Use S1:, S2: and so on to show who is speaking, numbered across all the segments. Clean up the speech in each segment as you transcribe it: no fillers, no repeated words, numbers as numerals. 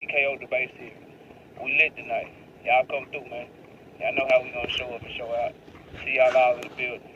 S1: KO debate series. We lit tonight. Y'all come through, man. Y'all know how we gonna show up and show out. See y'all all in the building.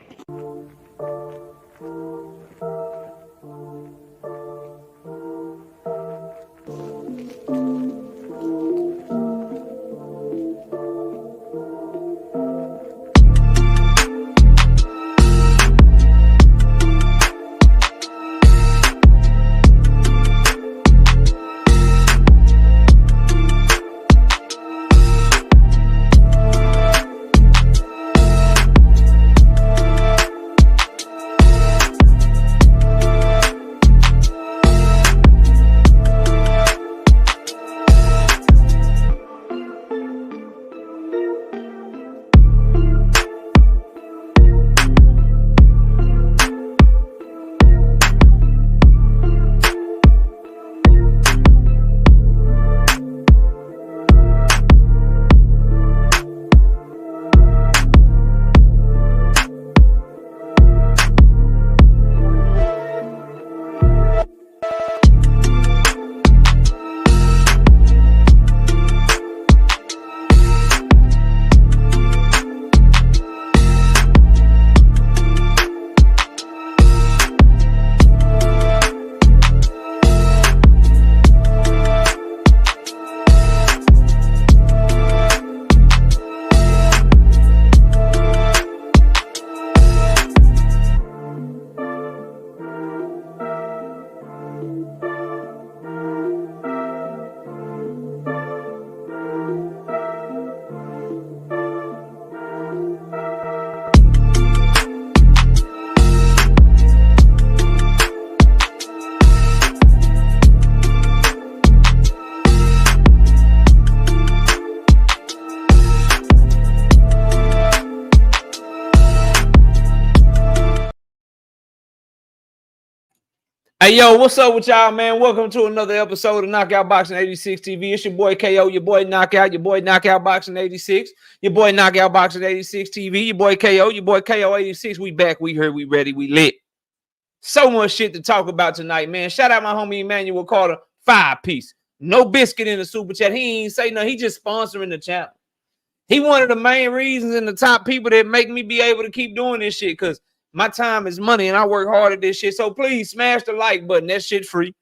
S2: Hey, yo, what's up with y'all, man? Welcome to another episode of Knockout Boxing 86 TV. It's your boy KO, your boy Knockout Boxing 86, your boy Knockout Boxing 86 TV, your boy KO 86. We back, we here, we ready, we lit. So much shit to talk about tonight, man. Shout out my homie Emmanuel Carter, 5-piece. No biscuit in the super chat. He ain't say nothing. He just sponsoring the channel. He one of the main reasons and the top people that make me be able to keep doing this shit, because my time is money and I work hard at this shit. So please smash the like button. That shit free.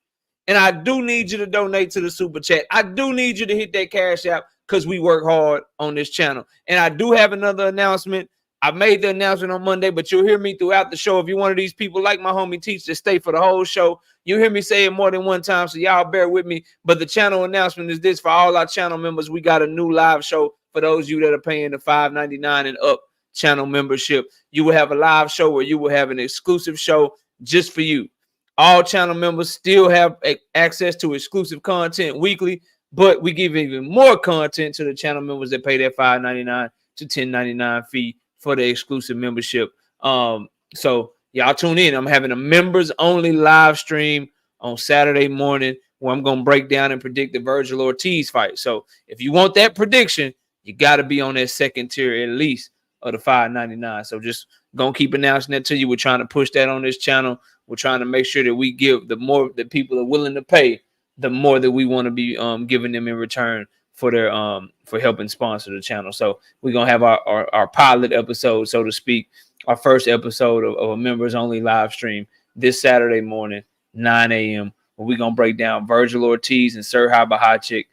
S2: And I do need you to donate to the super chat. I do need you to hit that cash app because we work hard on this channel. And I do have another announcement. I made the announcement on Monday, but you'll hear me throughout the show. If you're one of these people like my homie Teach to stay for the whole show, you'll hear me say it more than one time, so y'all bear with me. But the channel announcement is this: for all our channel members, we got a new live show for those of you that are paying the $5.99 and up channel membership. You will have a live show where you will have an exclusive show just for you. All channel members still have access to exclusive content weekly, but we give even more content to the channel members that pay that $5.99 to $10.99 fee for the exclusive membership. So y'all tune in. I'm having a members only live stream on Saturday morning where I'm gonna break down and predict the Virgil Ortiz fight. So if you want that prediction, you got to be on that second tier at least of the $5.99. So just gonna keep announcing that to you. We're trying to push that on this channel. We're trying to make sure that we give the more that people are willing to pay, the more that we want to be giving them in return for their for helping sponsor the channel. So we're gonna have our pilot episode, so to speak, our first episode of a members only live stream this Saturday morning, 9 a.m. where we're gonna break down Virgil Ortiz and Serhai Bahachik.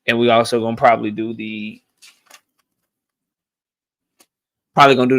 S2: And we also gonna probably do the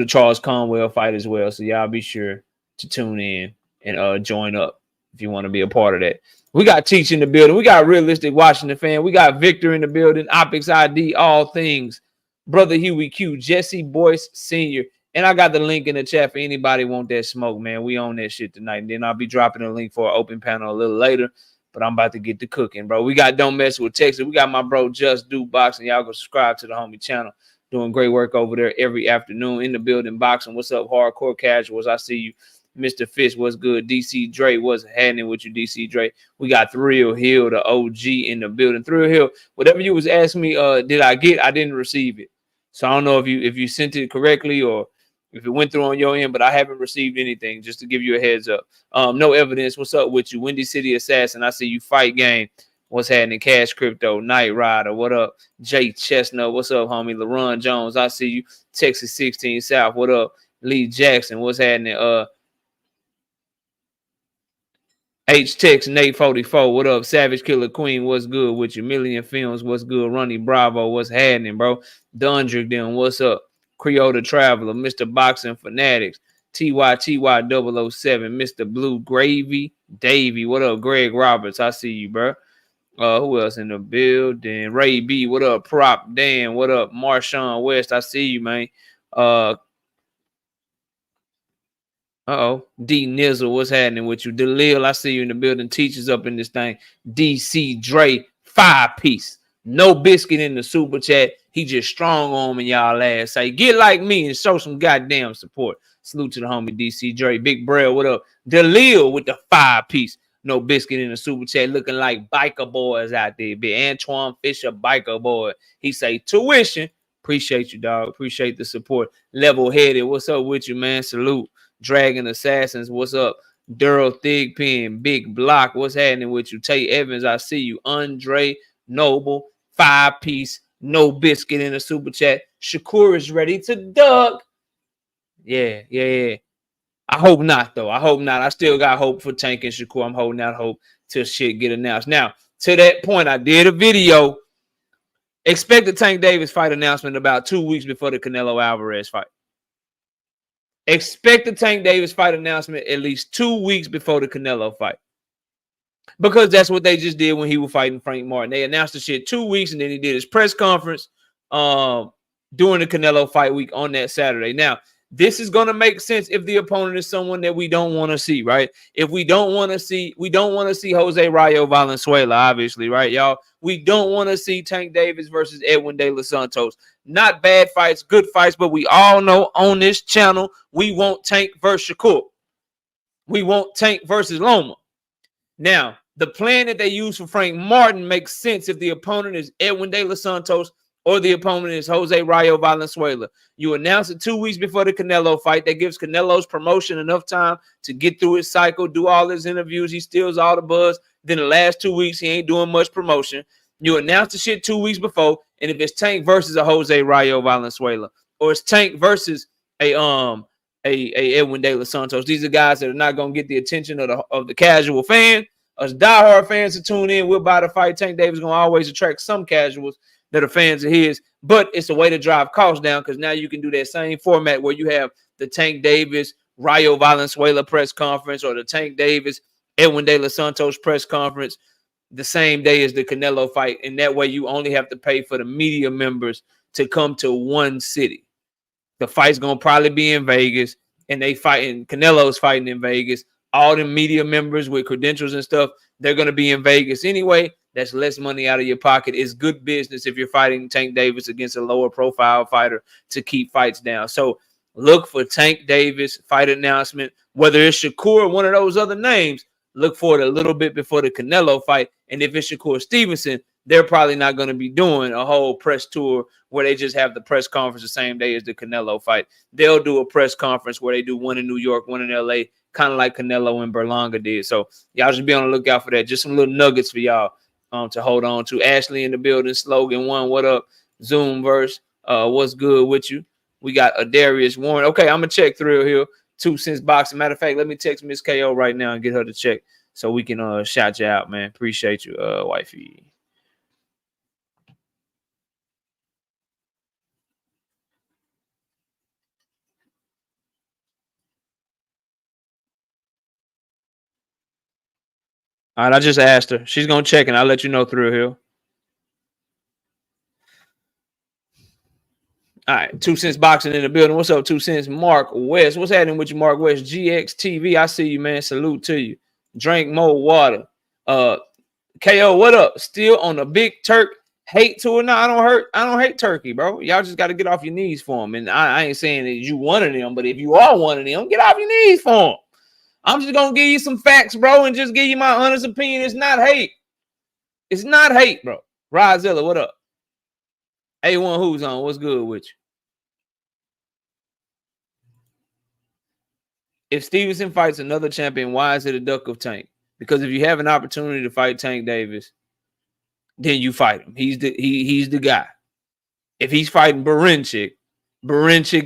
S2: Charles Conwell fight as well. So y'all be sure to tune in and join up if you want to be a part of that. We got Teach in the building. We got Realistic Washington fan. We got Victor in the building. Optics ID, all things. Brother Huey Q, Jesse Boyce Sr. And I got the link in the chat for anybody want that smoke, man. We own that shit tonight. And then I'll be dropping a link for an open panel a little later. But I'm about to get to cooking, bro. We got Don't Mess With Texas. We got my bro Just Do Boxing. Y'all go subscribe to the homie channel. Doing great work over there every afternoon in the building boxing. What's up, hardcore casuals? I see you. Mr. Fish, what's good? DC Dre, what's happening with you, DC Dre? We got Thrill Hill, the OG in the building. Thrill Hill, whatever you was asking me, did I get? I didn't receive it. So I don't know if you sent it correctly or if it went through on your end, but I haven't received anything, just to give you a heads up. No evidence. What's up with you? Windy City Assassin, I see you. Fight Game. What's happening? Cash Crypto, Night Rider, what up? Jay Chestnut, what's up, homie? LaRon Jones, I see you. Texas 16 South, what up? Lee Jackson, what's happening? H Tex Nate 44, what up? Savage Killer Queen, what's good with you? Million Films, what's good? Ronnie Bravo, what's happening, bro? Dundrick, then what's up? Creole the Traveler, Mr. Boxing Fanatics, TYTY007, Mr. Blue Gravy, Davey, what up? Greg Roberts, I see you, bro. Who else in the building? Ray B, what up? Prop Dan, what up? Marshawn West, I see you, man. D Nizzle, what's happening with you? Delil, I see you in the building. Teachers up in this thing. DC Dre, 5-piece. No biscuit in the super chat. He just strong on me, y'all ass. Say, get like me and show some goddamn support. Salute to the homie DC Dre. Big Braille, what up? Delil with the 5-piece. No biscuit in the super chat. Looking like biker boys out there. Big Antoine Fisher, biker boy. He say, tuition. Appreciate you, dog. Appreciate the support. Level headed. What's up with you, man? Salute. Dragon Assassins, what's up? Daryl Thigpen, Big Block, what's happening with you? Tate Evans, I see you. Andre Noble, 5-piece, no biscuit in the super chat. Shakur is ready to duck. Yeah. I hope not, though. I hope not. I still got hope for Tank and Shakur. I'm holding out hope till shit get announced. Now, to that point, I did a video. Expect the Tank Davis fight announcement about 2 weeks before the Canelo Alvarez fight. Expect the Tank Davis fight announcement at least 2 weeks before the Canelo fight. Because that's what they just did when he was fighting Frank Martin. They announced the shit 2 weeks, and then he did his press conference during the Canelo fight week on that Saturday. Now, this is going to make sense if the opponent is someone that we don't want to see, right? If we don't want to see Jose Rayo Valenzuela, obviously, right, y'all? We don't want to see Tank Davis versus Edwin De Los Santos. Not bad fights, good fights, but we all know on this channel, we want Tank versus Shakur. We want Tank versus Loma. Now, the plan that they use for Frank Martin makes sense if the opponent is Edwin De Los Santos or the opponent is Jose Rayo Valenzuela. You announce it 2 weeks before the Canelo fight. That gives Canelo's promotion enough time to get through his cycle, do all his interviews. He steals all the buzz. Then the last 2 weeks, he ain't doing much promotion. You announce the shit 2 weeks before, and if it's Tank versus a Jose Rayo Valenzuela, or it's Tank versus a Edwin De Los Santos, these are guys that are not gonna get the attention of the casual fan. Us diehard fans to tune in, we'll buy the fight. Tank Davis gonna always attract some casuals that are fans of his, but it's a way to drive costs down because now you can do that same format where you have the Tank Davis Rayo Valenzuela press conference or the Tank Davis Edwin De Los Santos press conference the same day as the Canelo fight, and that way you only have to pay for the media members to come to one city. The fight's gonna probably be in Vegas, and Canelo's fighting in Vegas. All the media members with credentials and stuff, they're gonna be in Vegas anyway. That's less money out of your pocket. It's good business if you're fighting Tank Davis against a lower profile fighter to keep fights down. So look for Tank Davis fight announcement, whether it's Shakur or one of those other names. Look for it a little bit before the Canelo fight. And if it's Shakur Stevenson, they're probably not going to be doing a whole press tour where they just have the press conference the same day as the Canelo fight. They'll do a press conference where they do one in New York, one in LA, kind of like Canelo and Berlanga did. So y'all just be on the lookout for that. Just some little nuggets for y'all to hold on to. Ashley in the building, Slogan 1, what up? Zoomverse, what's good with you? We got Adarius Warren. Okay, I'm going to check Thrill Hill. 2 cents boxing. Matter of fact, let me text Miss KO right now and get her to check so we can shout you out, man. Appreciate you, wifey. All right, I just asked her. She's gonna check and I'll let you know Thrill Hill. All right, 2 cents boxing in the building. What's up, 2 cents? Mark West. What's happening with you, Mark West? GXTV. I see you, man. Salute to you. Drink more water. KO, what up? Still on the Big Turk hate tour? No, I don't hate Turkey, bro. Y'all just got to get off your knees for him. And I ain't saying that you one of them, but if you are one of them, get off your knees for him. I'm just gonna give you some facts, bro, and just give you my honest opinion. It's not hate. It's not hate, bro. Rozilla, what up? A1 who's on? What's good with you? If Stevenson fights another champion, why is it a duck of Tank? Because if you have an opportunity to fight Tank Davis, then you fight him. He's the guy. If he's fighting Berinchik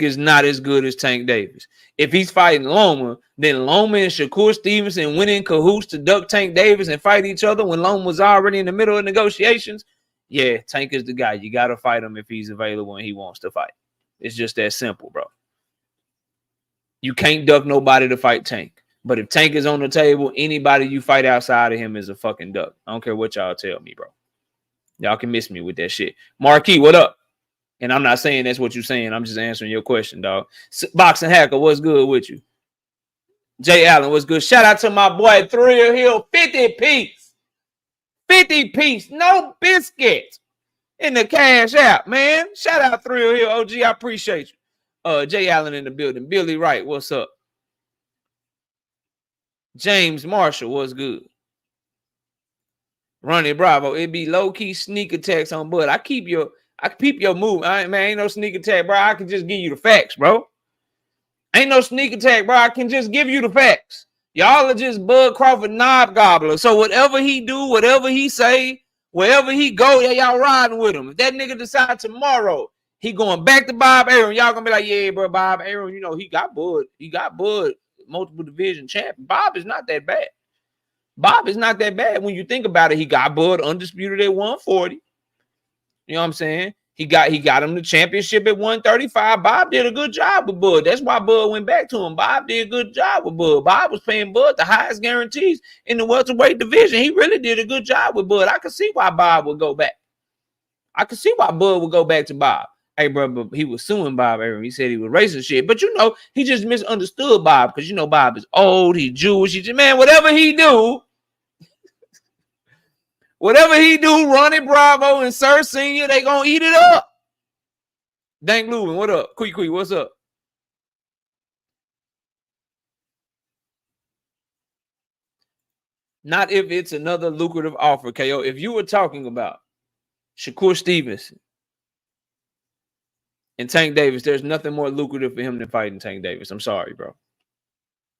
S2: is not as good as Tank Davis. If he's fighting Loma, then Loma and Shakur Stevenson went in cahoots to duck Tank Davis and fight each other when Loma was already in the middle of negotiations. Yeah, Tank is the guy. You got to fight him if he's available and he wants to fight. It's just that simple, bro. You can't duck nobody to fight Tank. But if Tank is on the table, anybody you fight outside of him is a fucking duck. I don't care what y'all tell me, bro. Y'all can miss me with that shit. Marquis, what up? And I'm not saying that's what you're saying. I'm just answering your question, dog. Boxing Hacker, what's good with you? Jay Allen, what's good? Shout out to my boy Thrill Hill, 50 piece. 50 piece, no biscuits in the cash app, man. Shout out Thrill Hill, OG, I appreciate you. Jay Allen in the building. Billy Wright, what's up? James Marshall, what's good? Ronnie Bravo, it be low-key sneak attacks on Bud. I peep your move. Ain't no sneak attack, bro. I can just give you the facts, bro. Ain't no sneak attack, bro. I can just give you the facts. Y'all are just Bud Crawford knob gobbler. So whatever he do, whatever he say, wherever he go, y'all riding with him. If that nigga decide tomorrow he going back to Bob Arum, y'all gonna be like, yeah, bro, Bob Arum, you know, he got Bud. He got Bud, multiple division champion. Bob is not that bad. Bob is not that bad when you think about it. He got Bud undisputed at 140. You know what I'm saying? He got him the championship at 135. Bob did a good job with Bud. That's why Bud went back to him. Bob did a good job with Bud. Bob was paying Bud the highest guarantees in the welterweight division. He really did a good job with Bud. I could see why Bob would go back. I could see why Bud would go back to Bob. Hey, bro, but he was suing Bob Arum. He said he was racist shit. But, you know, he just misunderstood Bob because, you know, Bob is old. He's Jewish. He just, man, whatever he do, Ronnie Bravo and Sir Senior, they gonna eat it up. Dank Lubin, what up? Quick, what's up? Not if it's another lucrative offer, KO. If you were talking about Shakur Stevenson and Tank Davis, there's nothing more lucrative for him than fighting Tank Davis. I'm sorry, bro.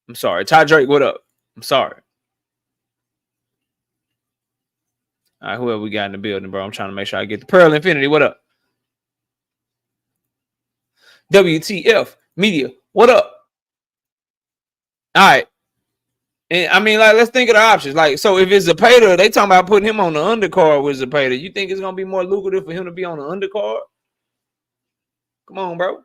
S2: I'm sorry. Ty Drake, what up? I'm sorry. All right, whoever we got in the building, bro. I'm trying to make sure I get the Pearl Infinity. What up? WTF Media. What up? All right. And I mean, like, let's think of the options. Like, so if it's Zepeda, they talking about putting him on the undercard with Zepeda. You think it's gonna be more lucrative for him to be on the undercard? Come on, bro.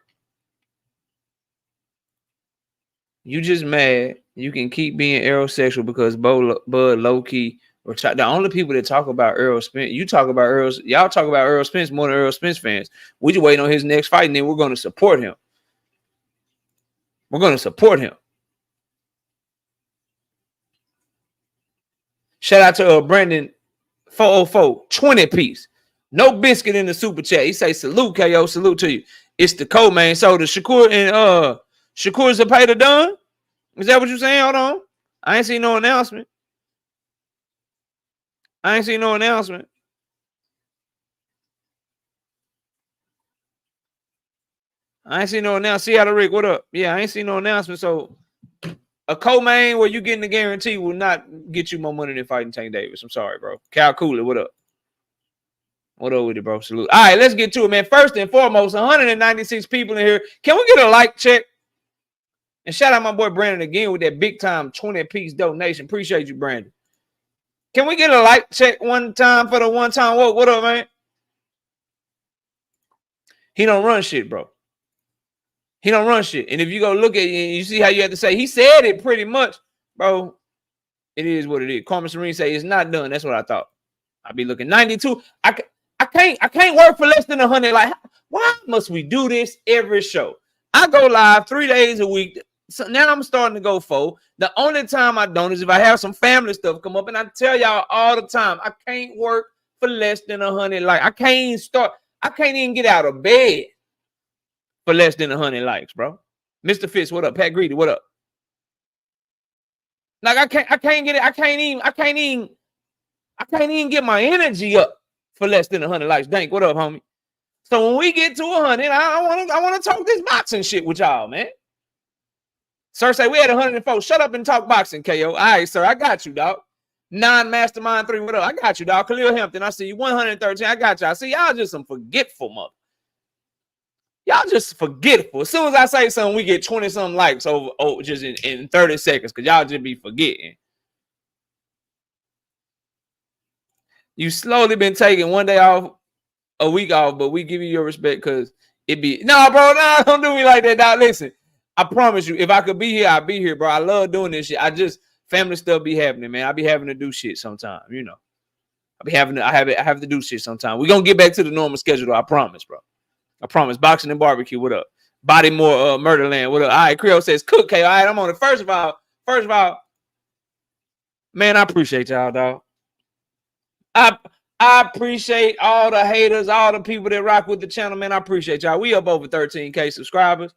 S2: You just mad. You can keep being aerosexual because Bud low-key. The only people that talk about Errol Spence, y'all talk about Errol Spence more than Errol Spence fans. We just waiting on his next fight, and then we're going to support him. We're going to support him. Shout out to Brandon 404, 20 piece. No biscuit in the super chat. He say, salute, KO, salute to you. It's the co-main. So the Shakur and Shakur Zepeda done? Is that what you saying? Hold on. I ain't seen no announcement. I ain't seen no announcement. Seattle Rick, what up? Yeah, I ain't seen no announcement. So a co-main where you getting the guarantee will not get you more money than fighting Tank Davis. I'm sorry, bro. Cal Cooley, what up? What up with it, bro? Salute. All right, let's get to it, man. First and foremost, 196 people in here. Can we get a like check? And shout out my boy Brandon again with that big time 20-piece donation. Appreciate you, Brandon. Can we get a like check one time for the one time? What up, man? He don't run shit, bro. He don't run shit. And if you go look at it, you see how you have to say, he said it pretty much, bro. It is what it is. Carmen Serene say it's not done. That's what I thought. I'll be looking 92. I can't work for less than 100. Like, why must we do this every show? I go live 3 days a week. So now I'm starting to go 4. The only time I don't is if I have some family stuff come up, and I tell y'all all the time, I can't work for less than 100. Like, I can't even get out of bed for less than 100 likes, bro. Mr. Fitz, what up? Pat Greedy, what up? Like, I can't get it. I can't even get my energy up for less than 100 likes. Dank, what up, homie? So when we get to 100, I want to talk this boxing shit with y'all, man. Sir say we had 104. Shut up and talk boxing, KO. All right, sir, I got you, dog. Non-Mastermind 3, what up? I got you, dog. Khalil Hampton, I see you. 113, I got you. I see y'all just some forgetful mother. Y'all just forgetful. As soon as I say something, we get 20-something likes over just in 30 seconds because y'all just be forgetting. You slowly been taking one day off, a week off, but we give you your respect because it be no, bro. No, don't do me like that. Now, listen, I promise you, if I could be here, I'd be here, bro. I love doing this shit. I just family stuff be happening, man. I be having to do shit sometimes, you know. I have to do shit sometimes. We're gonna get back to the normal schedule, though. I promise, bro. I promise. Boxing and barbecue, what up? Bodymore, Murderland, what up? All right, Creole says cook, K. All right, I'm on it. First of all, man, I appreciate y'all, dog. I appreciate all the haters, all the people that rock with the channel, man. I appreciate y'all. We up over 13K subscribers.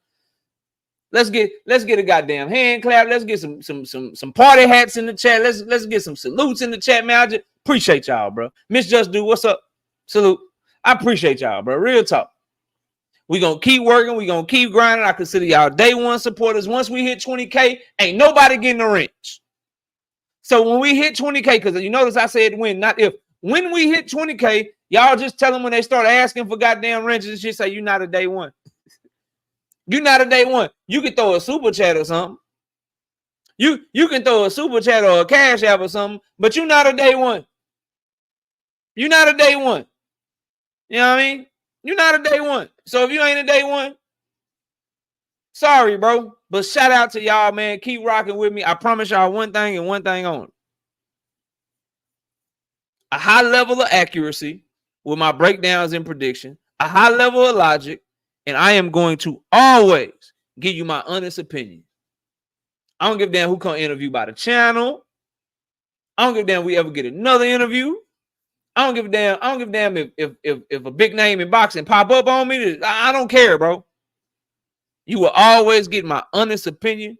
S2: Let's get a goddamn hand clap. Let's get some party hats in the chat. Let's get some salutes in the chat, man. I just appreciate y'all, bro. Miss Just Do, what's up? Salute. I appreciate y'all, bro. Real talk. We gonna keep working. We gonna keep grinding. I consider y'all day one supporters. Once we hit 20K, ain't nobody getting a wrench. So when we hit 20K, because you notice I said when, not if. When we hit 20K, y'all just tell them when they start asking for goddamn wrenches and shit, say you not a day one. You not a day one. You can throw a super chat or something. You can throw a super chat or a cash app or something, but you not a day one. You not a day one. You know what I mean? You're not a day one. So if you ain't a day one, sorry, bro. But shout out to y'all, man. Keep rocking with me. I promise y'all one thing and one thing only. A high level of accuracy with my breakdowns and prediction, a high level of logic, and I am going to always give you my honest opinion. I don't give a damn who come interview by the channel. I don't give a damn if we ever get another interview. I don't give a damn if a big name in boxing pop up on me. I don't care, bro. You will always get my honest opinion,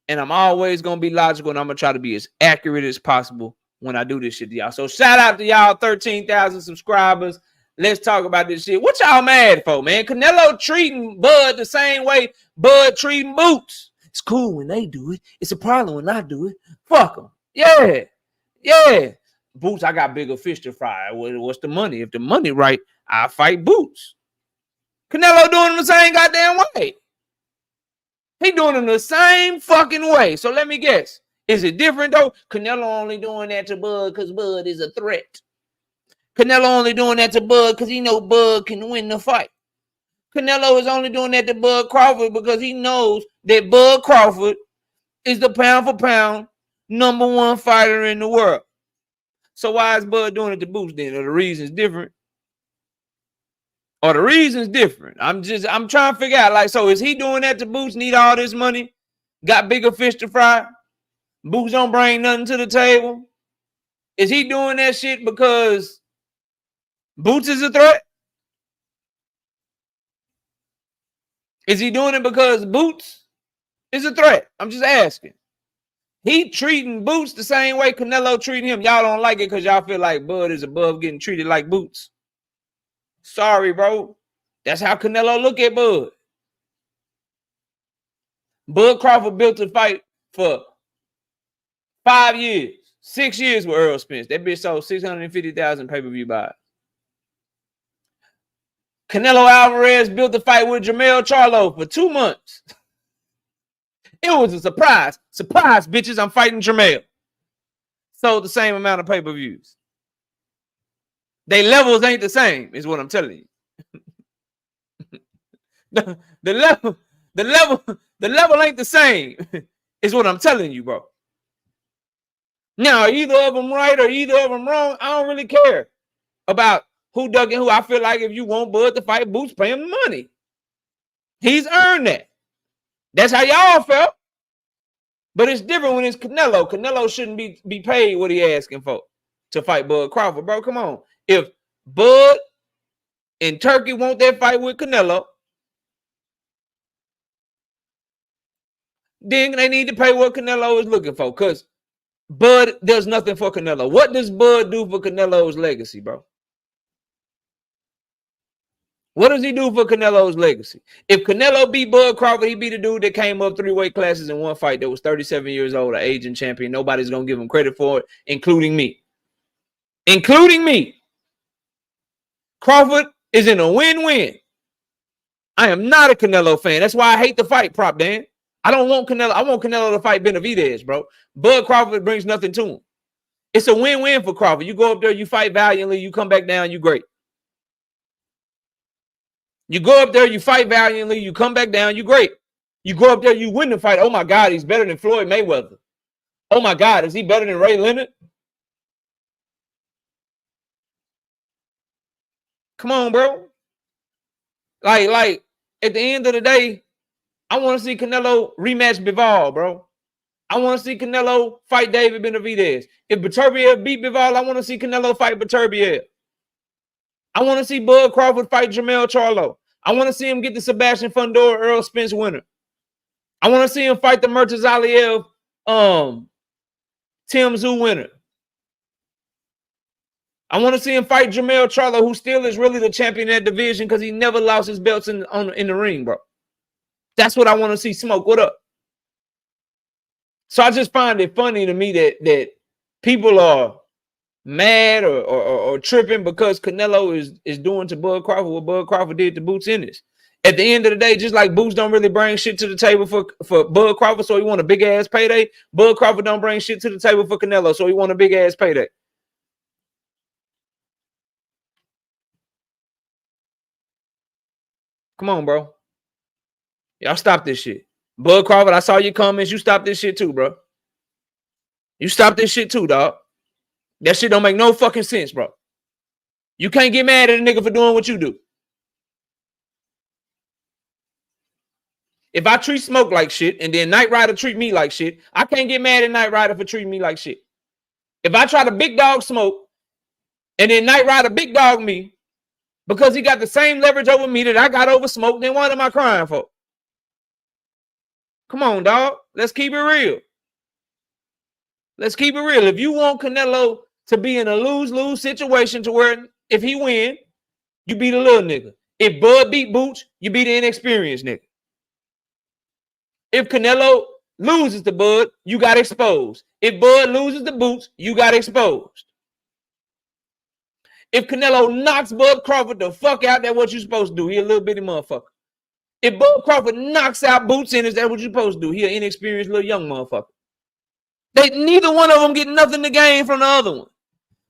S2: and I'm always gonna be logical, and I'm gonna try to be as accurate as possible when I do this shit to y'all. So shout out to y'all 13,000 subscribers. Let's talk about this shit. What y'all mad for, man? Canelo treating Bud the same way Bud treating Boots. It's cool when they do it. It's a problem when I do it. Fuck them. Yeah. Boots, I got bigger fish to fry. What's the money? If the money right, I fight Boots. Canelo doing them the same goddamn way. He doing them the same fucking way. So let me guess. Is it different though? Canelo only doing that to Bud because Bud is a threat. Canelo only doing that to Bud because he know Bud can win the fight. Canelo is only doing that to Bud Crawford because he knows that Bud Crawford is the pound for pound #1 fighter in the world. So why is Bud doing it to Boots then? Are the reasons different? I'm trying to figure out, like, so is he doing that to Boots, need all this money, got bigger fish to fry? Boots don't bring nothing to the table. Is he doing that shit because Boots is a threat? Is he doing it because Boots is a threat? I'm just asking. He treating Boots the same way Canelo treating him. Y'all don't like it because y'all feel like Bud is above getting treated like Boots. Sorry, bro. That's how Canelo look at Bud. Bud Crawford built a fight for 5 years, 6 years with Earl Spence. That bitch sold 650,000 pay-per-view buys. Canelo Alvarez built a fight with Jermell Charlo for 2 months. It was a surprise. Surprise, bitches, I'm fighting Jermell. Sold the same amount of pay-per-views. They levels ain't the same, is what I'm telling you. the level ain't the same, is what I'm telling you, bro. Now, either of them right or either of them wrong, I don't really care about who dug in who. I feel like if you want Bud to fight Boots, pay him the money. He's earned that. That's how y'all felt. But it's different when it's Canelo. Canelo shouldn't be paid what he asking for to fight Bud Crawford, bro. Come on. If Bud and Turkey want that fight with Canelo, then they need to pay what Canelo is looking for, because Bud does nothing for Canelo. What does Bud do for Canelo's legacy, bro? What does he do for Canelo's legacy? If Canelo beat Bud Crawford, he beat a dude that came up 3 weight classes in one fight that was 37 years old, an aging champion. Nobody's going to give him credit for it, including me. Including me. Crawford is in a win-win. I am not a Canelo fan. That's why I hate the fight, Prop Dan. I don't want Canelo. I want Canelo to fight Benavidez, bro. Bud Crawford brings nothing to him. It's a win-win for Crawford. You go up there, you fight valiantly, you come back down, you great. You go up there, you fight valiantly, you come back down, you great. You go up there, you win the fight. Oh my God, he's better than Floyd Mayweather. Oh my God, is he better than Ray Leonard? Come on, bro. Like at the end of the day, I want to see Canelo rematch Bivol, bro. I want to see Canelo fight David Benavidez. If Beterbiev beat Bivol, I want to see Canelo fight Beterbiev. I want to see Bud Crawford fight Jermell Charlo. I want to see him get the Sebastian Fundora Earl Spence winner. I want to see him fight the Murtaza Aliyev Tim Tszyu winner. I want to see him fight Jermell Charlo, who still is really the champion in that division because he never lost his belts in the ring, bro. That's what I want to see. Smoke, what up? So I just find it funny to me that people are mad or tripping because Canelo is doing to Bud Crawford what Bud Crawford did to Boots Ennis. At the end of the day, just like Boots don't really bring shit to the table for Bud Crawford, so he want a big ass payday. Bud Crawford don't bring shit to the table for Canelo, so he want a big ass payday. Come on, bro. Y'all stop this shit. Bud Crawford, I saw your comments. You stop this shit too, bro. You stop this shit too, dog. That shit don't make no fucking sense, bro. You can't get mad at a nigga for doing what you do. If I treat Smoke like shit and then Knight Rider treat me like shit, I can't get mad at Knight Rider for treating me like shit. If I try to big dog Smoke and then Knight Rider big dog me because he got the same leverage over me that I got over Smoke, then what am I crying for? Come on, dog. Let's keep it real. Let's keep it real. If you want Canelo to be in a lose-lose situation to where if he win, you beat a little nigga. If Bud beat Boots, you beat an inexperienced nigga. If Canelo loses to Bud, you got exposed. If Bud loses to Boots, you got exposed. If Canelo knocks Bud Crawford the fuck out, that's what you're supposed to do. He a little bitty motherfucker. If Bud Crawford knocks out Boots Ennis, that's what you're supposed to do. He an inexperienced little young motherfucker. Neither one of them get nothing to gain from the other one.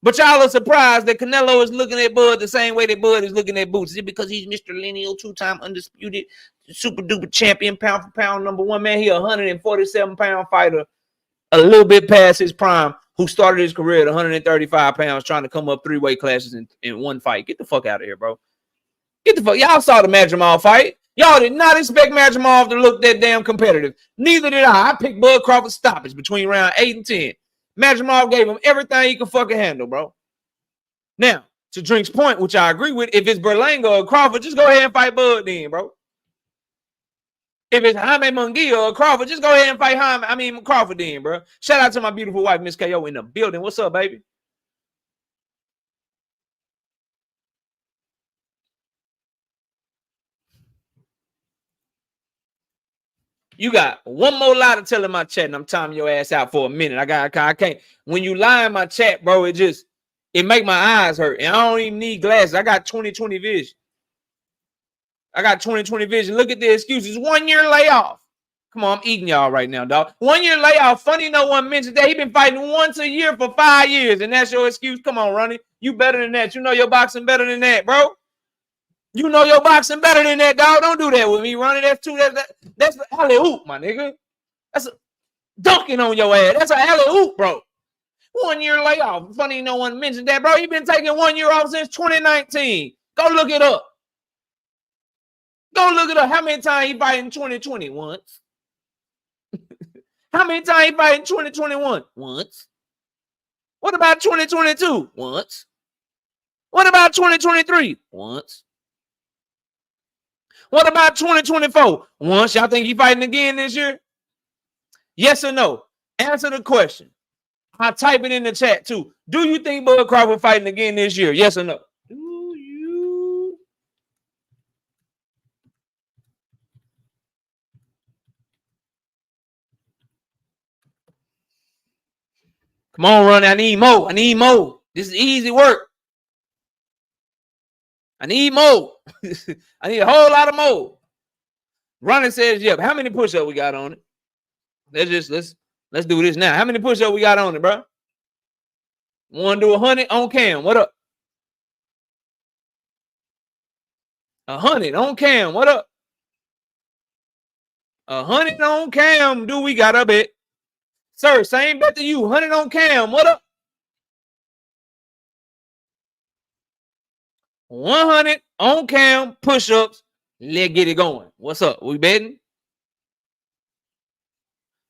S2: But y'all are surprised that Canelo is looking at Bud the same way that Bud is looking at Boots. Is it because he's Mr. Lineal, two-time undisputed, super-duper champion, pound-for-pound #1 man? He a 147-pound fighter, a little bit past his prime, who started his career at 135 pounds trying to come up 3 weight classes in one fight. Get the fuck out of here, bro. Get the fuck. Y'all saw the Madrimal fight. Y'all did not expect Madrimal to look that damn competitive. Neither did I. I picked Bud Crawford stoppage between round 8 and 10. Madrimal gave him everything he could fucking handle, bro. Now, to Drink's point, which I agree with, if it's Berlanga or Crawford, just go ahead and fight Bud then, bro. If it's Jaime Munguia or Crawford, just go ahead and fight Crawford then, bro. Shout out to my beautiful wife, Miss KO, in the building. What's up, baby? You got one more lie to tell in my chat, and I'm timing your ass out for a minute. I can't. When you lie in my chat, bro, it make my eyes hurt, and I don't even need glasses. I got 20/20 vision. I got 20/20 vision. Look at the excuses. 1 year layoff. Come on, I'm eating y'all right now, dog. 1 year layoff. Funny no one mentioned that. He been fighting once a year for 5 years, and that's your excuse. Come on, Ronnie. You better than that. You know your boxing better than that, bro. You know your boxing better than that, dog. Don't do that with me, Ronnie. That's alley-oop, my nigga. That's a dunking on your ass. That's an alley-oop, bro. 1 year layoff. Funny no one mentioned that, bro. He been taking 1 year off since 2019. Go look it up. Go look it up. How many times he fight in 2020? Once. How many times he fight in 2021? Once. What about 2022? Once. What about 2023? Once. What about 2024? Once. Y'all think he fighting again this year? Yes or no? Answer the question. I'll type it in the chat too. Do you think Bud Crawford fighting again this year? Yes or no? Do you? Come on, Ronnie. I need more. I need more. This is easy work. I need more. I need a whole lot of more. Ronnie says, yep. How many push-ups we got on it? Let's do this now. How many push-ups we got on it, bro? Want to do 100 on cam? What up? 100 on cam. What up? 100 on cam. Do we got a bet? Sir, same bet to you. 100 on cam. What up? 100 on cam push-ups. Let's get it going. What's up? We betting?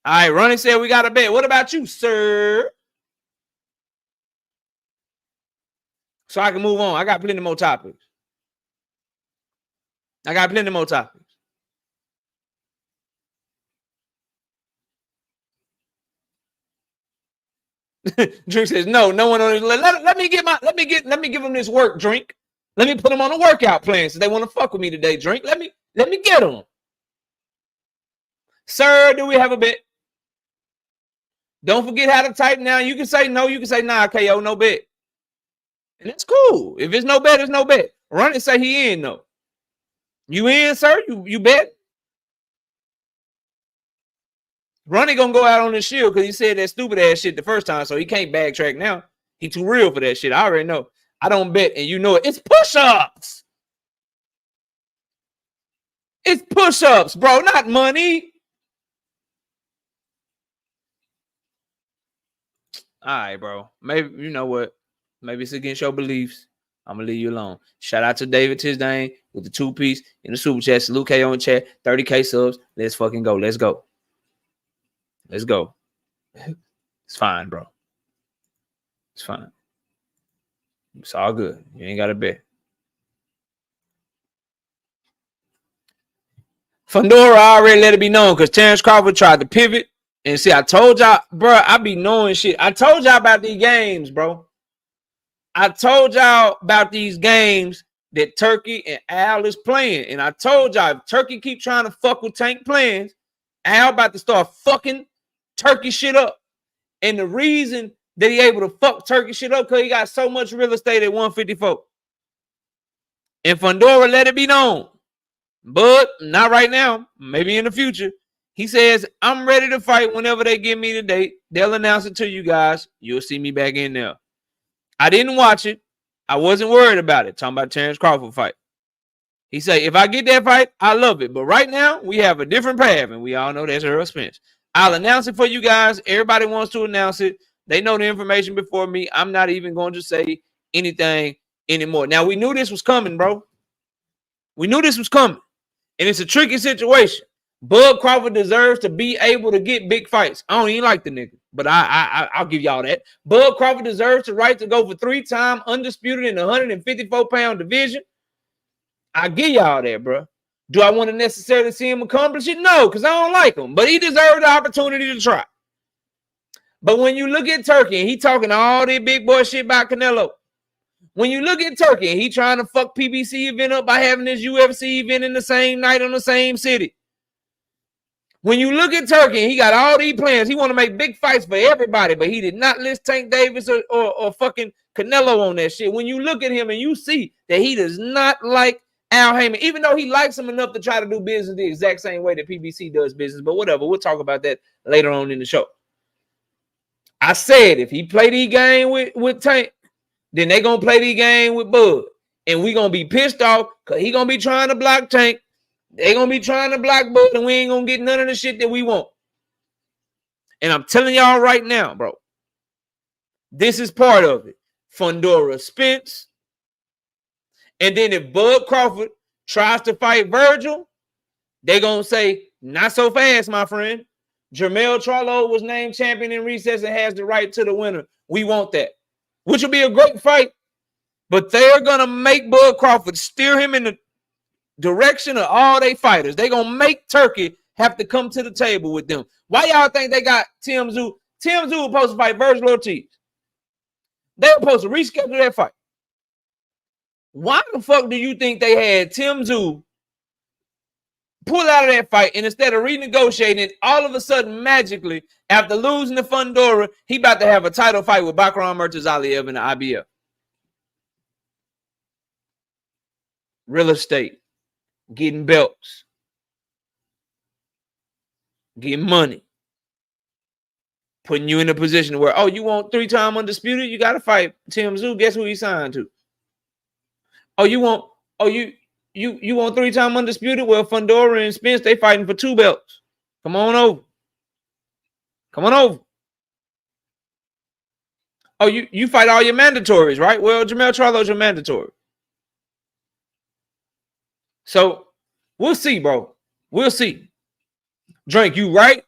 S2: All right, Ronnie said we got a bet. What about you, sir? So I can move on. I got plenty more topics. Drink says no one on his let me give him this work, Drink. Let me put him on a workout plan since they want to fuck with me today, Drink. Let me get him. Sir, do we have a bet? Don't forget how to type now. You can say no, you can say nah, KO, no bet. And that's cool. If it's no bet, it's no bet. Run and say he in though. You in, sir? You bet? Ronnie gonna go out on his shield because he said that stupid ass shit the first time, so he can't backtrack now. He too real for that shit. I already know. I don't bet, and you know it. It's push-ups. It's push-ups, bro, not money. All right, bro. Maybe, you know what? Maybe it's against your beliefs. I'm going to leave you alone. Shout out to David Tisdane with the 2-piece in the super chat. Salute KO in chat. 30K subs. Let's fucking go. Let's go. Let's go. It's fine, bro. It's fine. It's all good. You ain't got to bet. Fundora already let it be known because Terrence Crawford tried to pivot. And see, I told y'all, bro, I be knowing shit. I told y'all about these games, bro. I told y'all about these games that Turki and Al is playing. And I told y'all, if Turki keep trying to fuck with Tank plans, Al about to start fucking Turki shit up. And the reason that he able to fuck Turki shit up because he got so much real estate at 154. And Fundora let it be known. But not right now. Maybe in the future. He says, I'm ready to fight whenever they give me the date. They'll announce it to you guys. You'll see me back in there. I didn't watch it. I wasn't worried about it. Talking about Terrence Crawford fight. He said, if I get that fight, I love it. But right now, we have a different path. And we all know that's Earl Spence. I'll announce it for you guys. Everybody wants to announce it. They know the information before me. I'm not even going to say anything anymore. Now, we knew this was coming, bro. We knew this was coming. And it's a tricky situation. Bud Crawford deserves to be able to get big fights. I don't even like the nigga, but I'll give y'all that. Bud Crawford deserves the right to go for 3-time undisputed in the 154-pound division. I give y'all that, bro. Do I want to necessarily see him accomplish it? No, because I don't like him. But he deserved the opportunity to try. But when you look at Turki and he talking all this big boy shit about Canelo, when you look at Turki and he trying to fuck PBC event up by having this UFC event in the same night on the same city. When you look at Turki and he got all these plans, he want to make big fights for everybody, but he did not list Tank Davis or fucking Canelo on that shit. When you look at him and you see that he does not like Al Heyman, even though he likes him enough to try to do business the exact same way that PBC does business, but whatever, we'll talk about that later on in the show. I said if he play the game with Tank, then they gonna play the game with Bud. And we gonna be pissed off because he gonna be trying to block Tank. They gonna be trying to block Bud, and we ain't gonna get none of the shit that we want. And I'm telling y'all right now, bro, this is part of it. Fundora Spence. And then if Bud Crawford tries to fight Virgil, they gonna say, not so fast, my friend. Jermell Charlo was named champion in recess and has the right to the winner. We want that. Which will be a great fight. But they're gonna make Bud Crawford steer him in the direction of all they fighters. They're going to make Turki have to come to the table with them. Why y'all think they got Tim Tszyu? Tim Tszyu was supposed to fight Virgil Ortiz. They were supposed to reschedule that fight. Why the fuck do you think they had Tim Tszyu pull out of that fight, and instead of renegotiating, all of a sudden, magically, after losing to Fundora, he about to have a title fight with Bakram Murtazaliev in the IBF. Real estate, getting belts, getting money, putting you in a position where, oh, you want 3-time undisputed? You got to fight Tim Tszyu. Guess who he signed to? Oh, you want 3-time undisputed? Well, Fundora and Spence, they fighting for 2 belts. Come on over. Come on over. Oh, you fight all your mandatories, right? Well, Jermell Charlo's your mandatory. So we'll see, bro. We'll see. Drink, you right?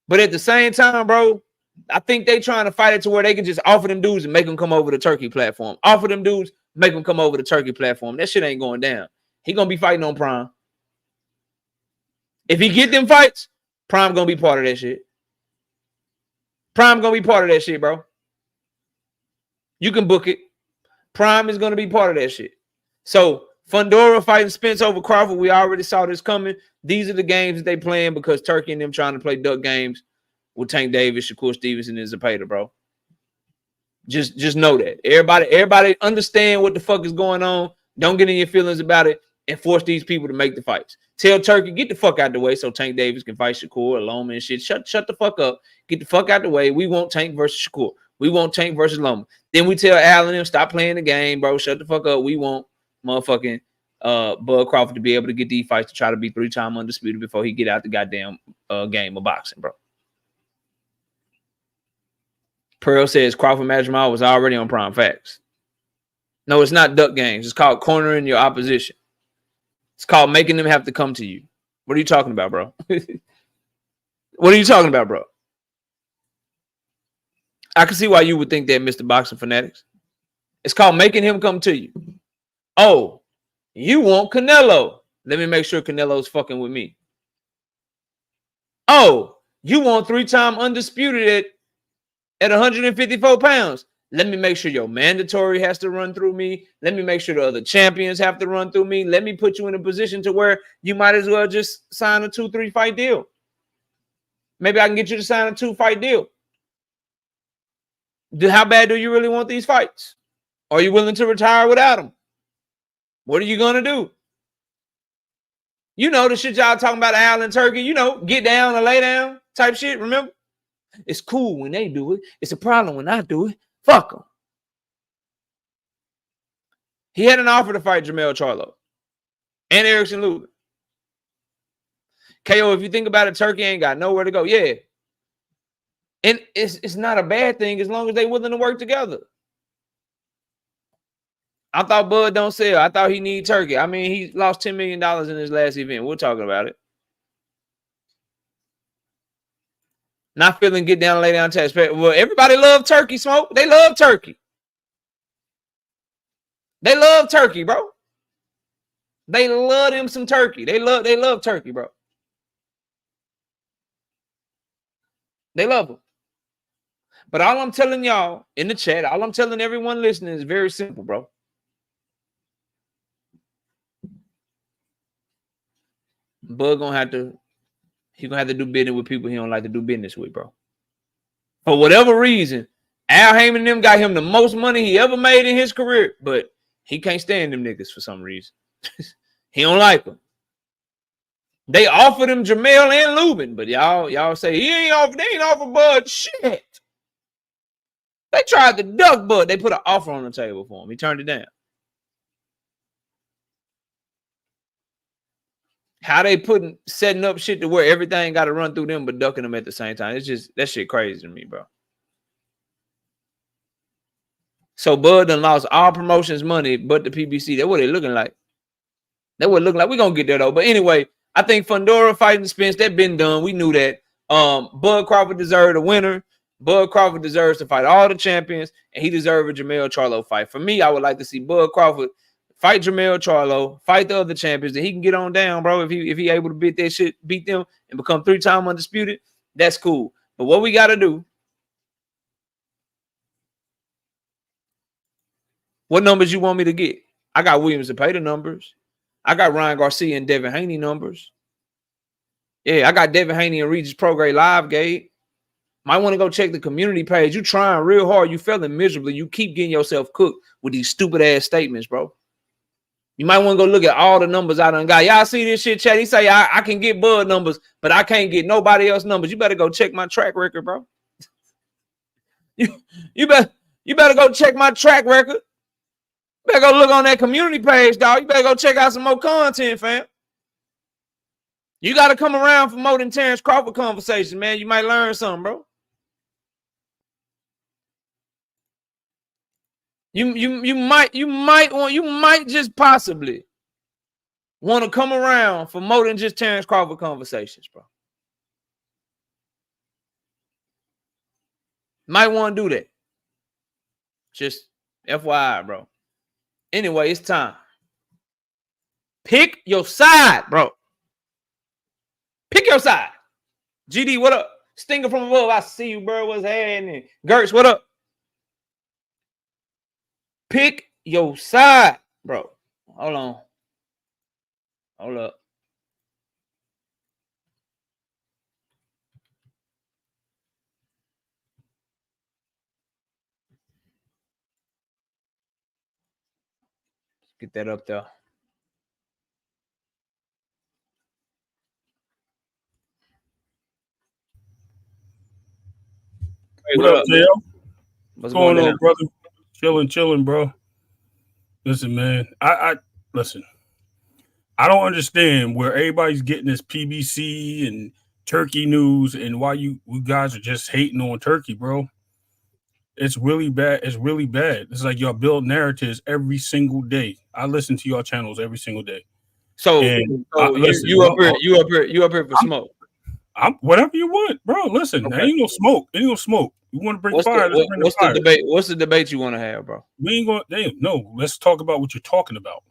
S2: But at the same time, bro, I think they trying to fight it to where they can just offer them dudes and make them come over the Turkey platform. Offer them dudes, make them come over the Turkey platform. That shit ain't going down. He gonna be fighting on Prime. If he get them fights, Prime gonna be part of that shit. Prime gonna be part of that shit, bro. You can book it. Prime is gonna be part of that shit. So Fundora fighting Spence over Crawford, we already saw this coming. These are the games that they playing because Turkey and them trying to play duck games with Tank Davis, Shakur Stevenson, and Zepeda, bro. Just know that. Everybody understand what the fuck is going on. Don't get in your feelings about it and force these people to make the fights. Tell Turkey, get the fuck out the way so Tank Davis can fight Shakur, Loma, and shit. Shut the fuck up. Get the fuck out the way. We want Tank versus Shakur. We want Tank versus Loma. Then we tell Al and them, stop playing the game, bro. Shut the fuck up. We want motherfucking Bud Crawford to be able to get these fights to try to be 3-time undisputed before he get out the goddamn game of boxing, bro. Pearl says Crawford Madrimal was already on Prime. Facts. No, it's not duck games. It's called cornering your opposition. It's called making them have to come to you. What are you talking about, bro? What are you talking about, bro? I can see why you would think that, Mr. Boxing Fanatics. It's called making him come to you. Oh, you want Canelo. Let me make sure Canelo's fucking with me. Oh, you want 3-time undisputed at 154 pounds. Let me make sure your mandatory has to run through me. Let me make sure the other champions have to run through me. Let me put you in a position to where you might as well just sign a 2-3 fight deal. Maybe I can get you to sign a 2-fight deal. How bad do you really want these fights? Are you willing to retire without them? What are you going to do? You know the shit y'all talking about Al and Turkey. You know, get down and lay down type shit, remember? It's cool when they do it. It's a problem when I do it. Fuck them. He had an offer to fight Jermell Charlo and Erickson Lubin. KO, if you think about it, Turkey ain't got nowhere to go. Yeah. And it's not a bad thing as long as they willing to work together. I thought Bud don't sell. I thought he need Turkey. I mean, he lost $10 million in his last event. We're talking about it. Not feeling get down and lay down taxpayer. Well, everybody love Turkey, Smoke. They love Turkey. They love Turkey, bro. They love them some Turkey. They love Turkey, bro. They love them. But all I'm telling y'all in the chat, all I'm telling everyone listening is very simple, bro. Bud gonna have to do business with people he don't like to do business with, bro. For whatever reason, Al Heyman and them got him the most money he ever made in his career, but he can't stand them niggas for some reason. He don't like them. They offered him Jermell and Lubin, but y'all say they ain't offer Bud shit. They tried to duck Bud. They put an offer on the table for him. He turned it down. How they setting up shit to where everything got to run through them, but ducking them at the same time. It's just, that shit crazy to me, bro. So Bud done lost all promotions money, but the PBC. That's what they looking like. That's what it looking like. We're going to get there, though. But anyway, I think Fundora fighting Spence, that been done. We knew that. Bud Crawford deserved a winner. Bud Crawford deserves to fight all the champions, and he deserved a Jermell Charlo fight. For me, I would like to see Bud Crawford fight Jermell Charlo, fight the other champions, that he can get on down, bro. If he able to beat them and become 3-time undisputed, that's cool. But what we got to do, what numbers you want me to get? I got Williams and Zepeda numbers. I got Ryan Garcia and Devin Haney numbers. Yeah, I got Devin Haney and Regis Prograde live, Gabe. Might want to go check the community page. You trying real hard. You failing miserably. You keep getting yourself cooked with these stupid ass statements, bro. You might want to go look at all the numbers I done got. Y'all see this shit, chat? He say I can get Bud numbers, but I can't get nobody else numbers. You better go check my track record, bro. You better go check my track record. You better go look on that community page, dog. You better go check out some more content, fam. You got to come around for more than Terrence Crawford conversation, man. You might learn something, bro. You might just possibly want to come around for more than just Terrence Crawford conversations, bro. Might want to do that. Just FYI, bro. Anyway, it's time. Pick your side, bro. Pick your side. GD, what up? Stinger from above. I see you, bro. What's happening? Gertz, what up? Pick your side, bro. Hold on. Hold up. Get that up there. Hey,
S3: what up, Dale?
S2: What's
S3: going on, brother? Chilling, bro. Listen, man. I listen. I don't understand where everybody's getting this PBC and Turkey news and why you guys are just hating on Turkey, bro. It's really bad. It's really bad. It's like y'all build narratives every single day. I listen to y'all channels every single day.
S2: So you up here for smoke.
S3: I'm whatever you want, bro. Listen, okay. Ain't no smoke. Ain't no smoke. You want to bring fire?
S2: What's the debate? What's the debate you want to have, bro?
S3: We ain't going. No, let's talk about what you're talking about.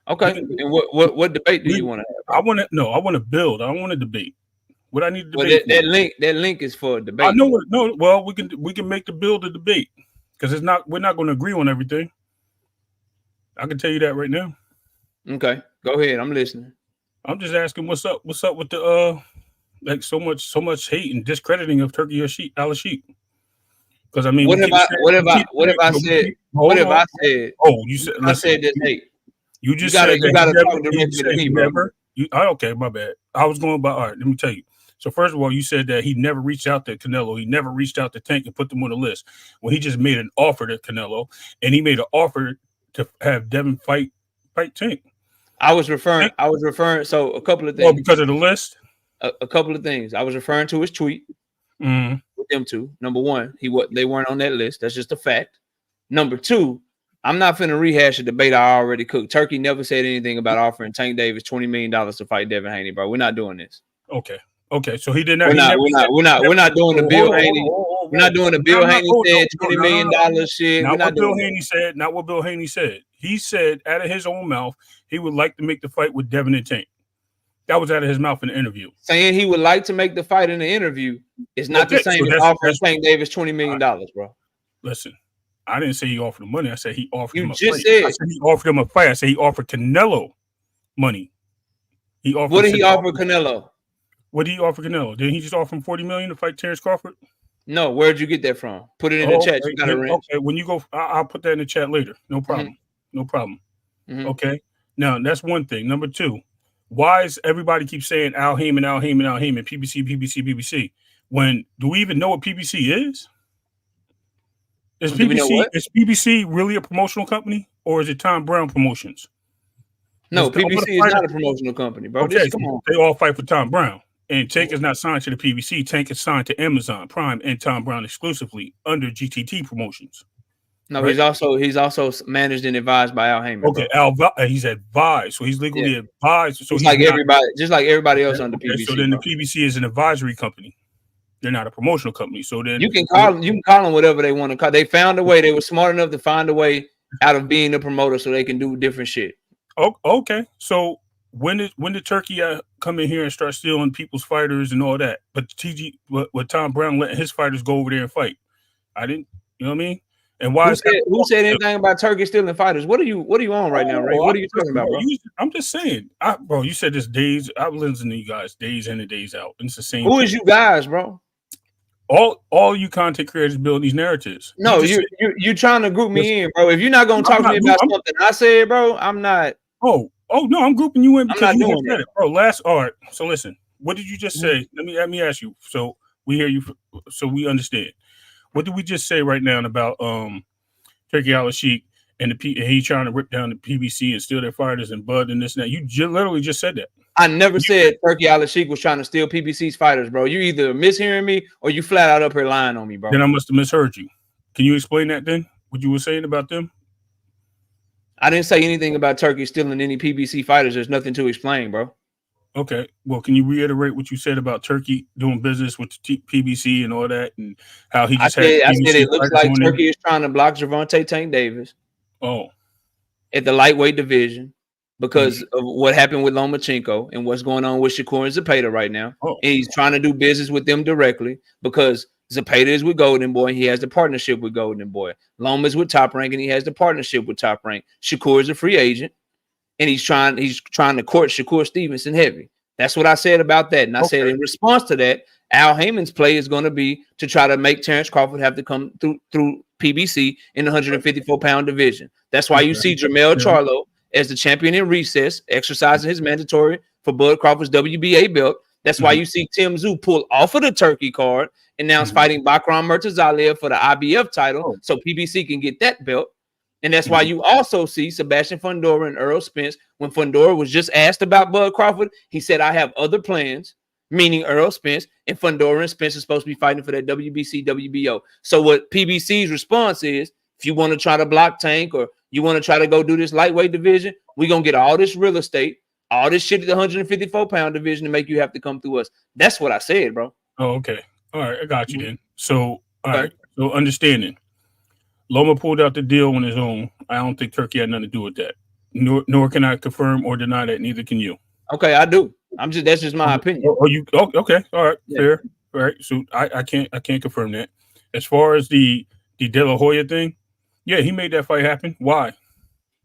S2: Okay. And what debate do you want to have? Bro?
S3: I want to build. I don't want to debate. What I need to debate.
S2: That link is for a debate.
S3: I know. Well, we can make the build a debate because we're not going to agree on everything. I can tell you that right now.
S2: Okay, go ahead. I'm listening.
S3: I'm just asking what's up with the like so much hate and discrediting of Turki Alalshikh. Because I mean,
S2: what have I said? Oh,
S3: you said.
S2: I said this hate.
S3: You just said you gotta talk directly to me, bro. Okay, my bad. I was going by. All right, let me tell you. So first of all, you said that he never reached out to Canelo. He never reached out to Tank and put them on the list. Well, he just made an offer to Canelo, and he made an offer to have Devin fight Tank.
S2: I was referring. So a couple of things.
S3: Well, because of the list.
S2: A couple of things. I was referring to his tweet with them two. Number one, they weren't on that list. That's just a fact. Number two, I'm not finna rehash a debate I already cooked. Turkey never said anything about offering Tank Davis $20 million to fight Devin Haney, bro. We're not doing this.
S3: Okay. So he did not.
S2: We're not doing the Bill Haney. We're not doing the Bill Haney said $20 million shit.
S3: Not what Bill Haney said. Not what Bill Haney said. He said out of his own mouth he would like to make the fight with Devin and Tank. That was out of his mouth in the interview.
S2: Saying he would like to make the fight in the interview is not the same as offering Tank Davis $20 million, bro.
S3: Listen, I didn't say he offered him money. I said he offered him a fight.
S2: You just said.
S3: I said he offered him a fight. I said he offered Canelo money.
S2: What did he offer Canelo?
S3: What did he offer Canelo? Didn't he just offer him $40 million to fight Terrence Crawford?
S2: No, where'd you get that from? Put it in the chat. You got a wrench.
S3: Okay, when you go, I'll put that in the chat later. No problem. No problem. Okay. Now that's one thing. Number two, why is everybody keep saying Al Heyman, PBC? When do we even know what PBC is? Is PBC really a promotional company, or is it Tom Brown Promotions?
S2: No, PBC is not a promotional company, bro.
S3: Okay, come on. They all fight for Tom Brown. And Tank is not signed to the PBC. Tank is signed to Amazon Prime and Tom Brown exclusively under GTT Promotions.
S2: No, right? he's also managed and advised by Al Heyman.
S3: Okay, he's advised, so he's legally advised. So
S2: just like everybody else under PBC.
S3: So then the PBC is an advisory company. They're not a promotional company. So then
S2: you can call them whatever they want to call. They found a way. They were smart enough to find a way out of being a promoter, so they can do different shit.
S3: Oh, okay. So when did Turkey come in here and start stealing people's fighters and all that? But with Tom Brown letting his fighters go over there and fight, I didn't. You know what I mean? And why
S2: who said anything about Turkey stealing fighters? What are you on right now, Ray? What are you talking about, bro?
S3: I'm just saying, bro. You said this days. I've listened to you guys days in and days out. And it's the same.
S2: Who is you guys, bro?
S3: All you content creators build these narratives.
S2: No, you trying to group me in, bro. If you're not gonna talk to me about something I said, bro, I'm not.
S3: Oh no, I'm grouping you in because you
S2: doing
S3: said it, bro. All right. So listen, what did you just say? Let me ask you. So we hear you. So we understand. What did we just say right now about Turki Alalshikh and he trying to rip down the PBC and steal their fighters and Bud and this and that? You literally just said that.
S2: I never said Turki Alalshikh was trying to steal PBC's fighters, bro. You either mishearing me or you flat out up here lying on me, bro.
S3: Then I must have misheard you. Can you explain that then? What you were saying about them?
S2: I didn't say anything about Turkey stealing any PBC fighters. There's nothing to explain, bro.
S3: Okay. Well, can you reiterate what you said about Turkey doing business with the PBC and all that, and how he just
S2: I said it looks like Turkey is trying to block Gervonta Tank Davis.
S3: Oh.
S2: At the lightweight division because of what happened with Lomachenko and what's going on with Shakur and Zepeda right now.
S3: Oh.
S2: And he's trying to do business with them directly because Zepeda is with Golden Boy and he has the partnership with Golden Boy. Loma's with Top Rank and he has the partnership with Top Rank. Shakur is a free agent and he's trying to court Shakur Stevenson heavy. That's what I said about that. And I said in response to that, Al Heyman's play is going to be to try to make Terrence Crawford have to come through PBC in the 154-pound division. That's why you see Jermell Charlo as the champion in recess, exercising his mandatory for Bud Crawford's WBA belt. That's why you see Tim Tszyu pull off of the Turkey card and now is fighting Bakram Murtazaliev for the IBF title so PBC can get that belt. And that's why you also see Sebastian Fundora and Earl Spence. When Fundora was just asked about Bud Crawford, he said, I have other plans, meaning Earl Spence, and Fundora and Spence are supposed to be fighting for that WBC, WBO. So what PBC's response is, if you want to try to block Tank or you want to try to go do this lightweight division, we're going to get all this real estate, all this shit at the 154-pound division to make you have to come through us. That's what I said, bro.
S3: Oh, okay. All right. I got you then. So, all right. So understanding. Loma pulled out the deal on his own. I don't think Turkey had nothing to do with that. Nor can I confirm or deny that. Neither can you.
S2: Okay, I do. That's just my opinion.
S3: Okay. All right. Yeah. Fair. All right. So I can't confirm that. As far as the De La Hoya thing, yeah, he made that fight happen. Why?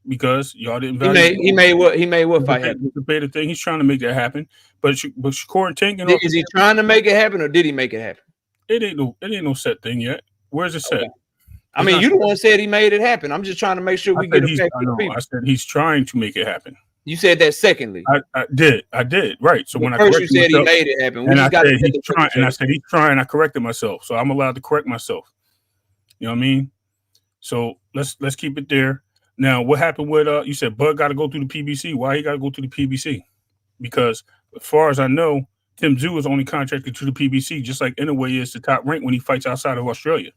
S3: Because y'all didn't value.
S2: He made what fight happen?
S3: The beta thing. He's trying to make that happen. But Shakur and Tank.
S2: Is he trying to make it happen, or did he make it happen?
S3: It ain't no set thing yet. Where's it set?
S2: I mean, you the one said he made it happen. I'm just trying to make sure we get a fact for the people.
S3: I said he's trying to make it happen.
S2: You said that secondly.
S3: I did. Right. So when
S2: first you said he made it happen.
S3: I said he's trying. I corrected myself. So I'm allowed to correct myself. You know what I mean? So let's keep it there. Now, what happened with you said Bud got to go through the PBC. Why he got to go through the PBC? Because as far as I know, Tim Tszyu is only contracted to the PBC, just like Inoue is the Top Rank when he fights outside of Australia.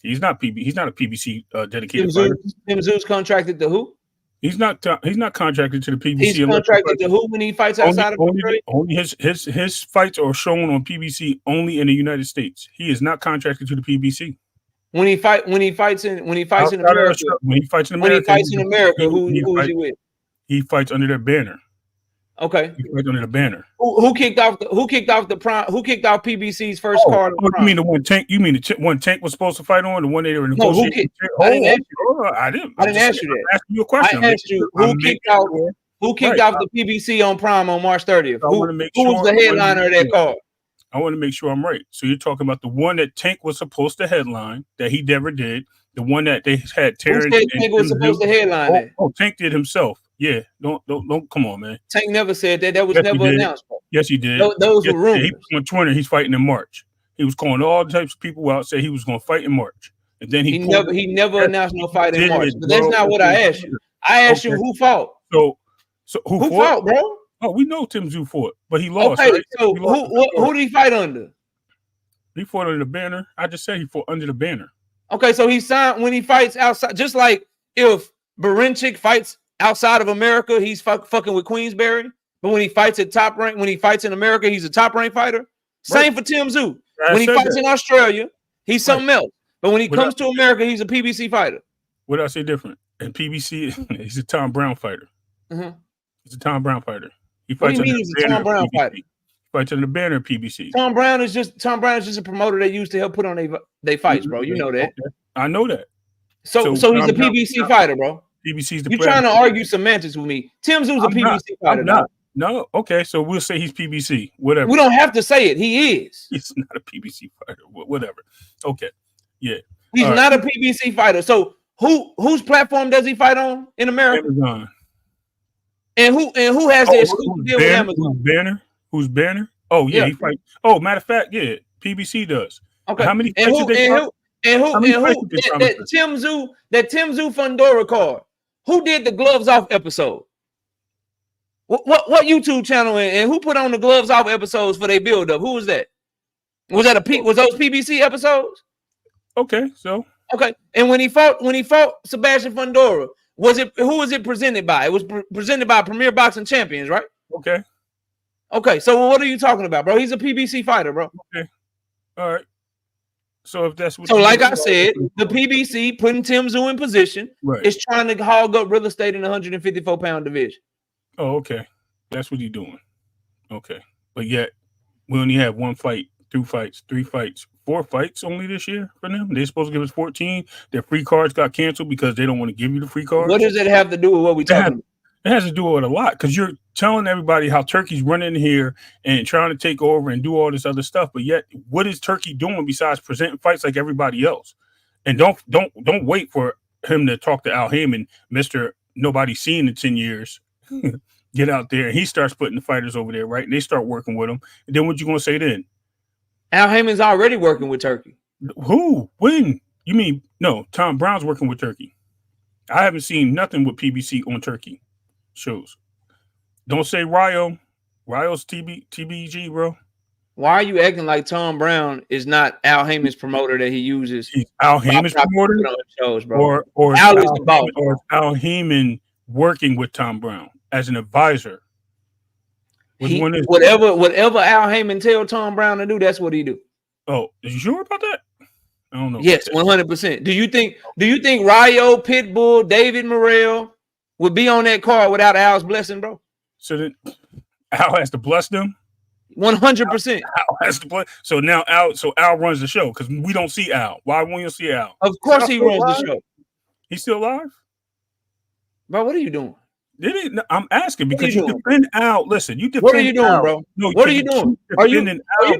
S3: He's not a PBC dedicated fighter.
S2: Tim Tszyu's contracted to who?
S3: He's not contracted to the PBC.
S2: He's contracted to who when he fights outside of Australia?
S3: Only his fights are shown on PBC only in the United States. He is not contracted to the PBC.
S2: When he fights in America, who is he with?
S3: He fights under their banner.
S2: Okay.
S3: He fights under the banner.
S2: Who kicked off PBC's first card?
S3: You mean the one Tank? You mean the one Tank was supposed to fight on? The one they were negotiating?
S2: I didn't ask you that.
S3: I asked you a question.
S2: I asked you who kicked off the PBC on Prime on March 30th? Who was the headliner of that card?
S3: I want to make sure I'm right. So you're talking about the one that Tank was supposed to headline that he never did. The one that they had Terrence.
S2: Who said Tank was supposed to headline that?
S3: Oh, Tank did himself. Yeah, don't come on, man.
S2: Tank never said that. That was never announced.
S3: Yes, he did.
S2: Those were rumors.
S3: He was on Twitter. He's fighting in March. He was calling all types of people out, say he was going to fight in March, and then he
S2: never announced no fight in March. But that's not what I asked you. I asked you who fought.
S3: So who
S2: fought, bro?
S3: Oh, we know Tim Tszyu fought, but he lost.
S2: Okay,
S3: right?
S2: so who did he fight under?
S3: He fought under the banner. I just said he fought under the banner.
S2: Okay, so he signed when he fights outside, just like if Berinchik fights outside of America, he's fucking with Queensberry. But when he fights at Top Rank, when he fights in America, he's a Top Rank fighter. Same for Tim Tszyu. When he fights in Australia, he's something else. But when he comes to America, he's a PBC fighter.
S3: What did I say different? And PBC, he's a Tom Brown fighter. He's a Tom Brown fighter. He fights
S2: what do you mean he's a Tom Brown fighter?
S3: He fights under the banner PBC.
S2: Tom Brown is just a promoter they use to help put on their fights, bro. You know that.
S3: I know that.
S2: So he's a PBC fighter, bro.
S3: PBC's the
S2: You're trying to argue semantics with me. Tim Tszú's a PBC fighter.
S3: I'm not. No, okay, so we'll say he's PBC. Whatever.
S2: We don't have to say it. He is.
S3: He's not a PBC fighter. Whatever. Okay. Yeah.
S2: He's not a PBC fighter. So whose platform does he fight on in America?
S3: Amazon.
S2: And who has the exclusive deal with Amazon?
S3: Who's Banner? Oh yeah, he fights. Oh, matter of fact, yeah, PBC does.
S2: Okay.
S3: How many fights did they fight?
S2: That Tim Tszú Fundora card. Who did the gloves off episode? What YouTube channel and who put on the gloves off episodes for their build up? Who was that? Was those PBC episodes?
S3: Okay, so
S2: okay. And when he fought Sebastian Fundora, who was it presented by? It was presented by Premier Boxing Champions, right?
S3: Okay.
S2: Okay, so what are you talking about, bro? He's a PBC fighter, bro.
S3: Okay. All right. So if that's what
S2: like I said, the PBC putting Tim Tszú in position is trying to hog up real estate in the 154-pound division.
S3: Oh, okay. That's what he's doing. Okay. But yet we only have 1 fight, 2 fights, 3 fights, 4 fights only this year for them. They're supposed to give us 14. Their free cards got canceled because they don't want to give you the free cards.
S2: What does it have to do with what we talking about?
S3: It has to do with a lot because you're telling everybody how Turkey's running here and trying to take over and do all this other stuff. But yet, what is Turkey doing besides presenting fights like everybody else? And don't wait for him to talk to Al Heyman, Mr. Nobody's seen in 10 years. Get out there and he starts putting the fighters over there, right? And they start working with him. And then what you gonna say then?
S2: Al Heyman's already working with Turkey.
S3: Who? When? You mean no? Tom Brown's working with Turkey. I haven't seen nothing with PBC on Turkey shows. Don't say Ryo. Ryo's TBG, bro.
S2: Why are you acting like Tom Brown is not Al Heyman's promoter that he uses?
S3: He's Al Heyman's promoter
S2: on shows, bro.
S3: Or Al is the boss. Or Al Heyman working with Tom Brown as an advisor.
S2: Whatever Al Heyman tell Tom Brown to do, that's what he do.
S3: Oh, are you sure about that? I don't know.
S2: Yes, 100%. Do you think Ryo, Pitbull, David Morrell would be on that card without Al's blessing, bro?
S3: So then Al has to bless them?
S2: 100%.
S3: Al has to bless. So now Al runs the show because we don't see Al. Why won't you see Al?
S2: Of course he runs the show.
S3: He's still alive?
S2: Bro, what are you doing?
S3: I'm asking because you defend Al. Listen, you defend.
S2: What are you doing,
S3: Al.
S2: bro?
S3: No,
S2: what are you doing? Are you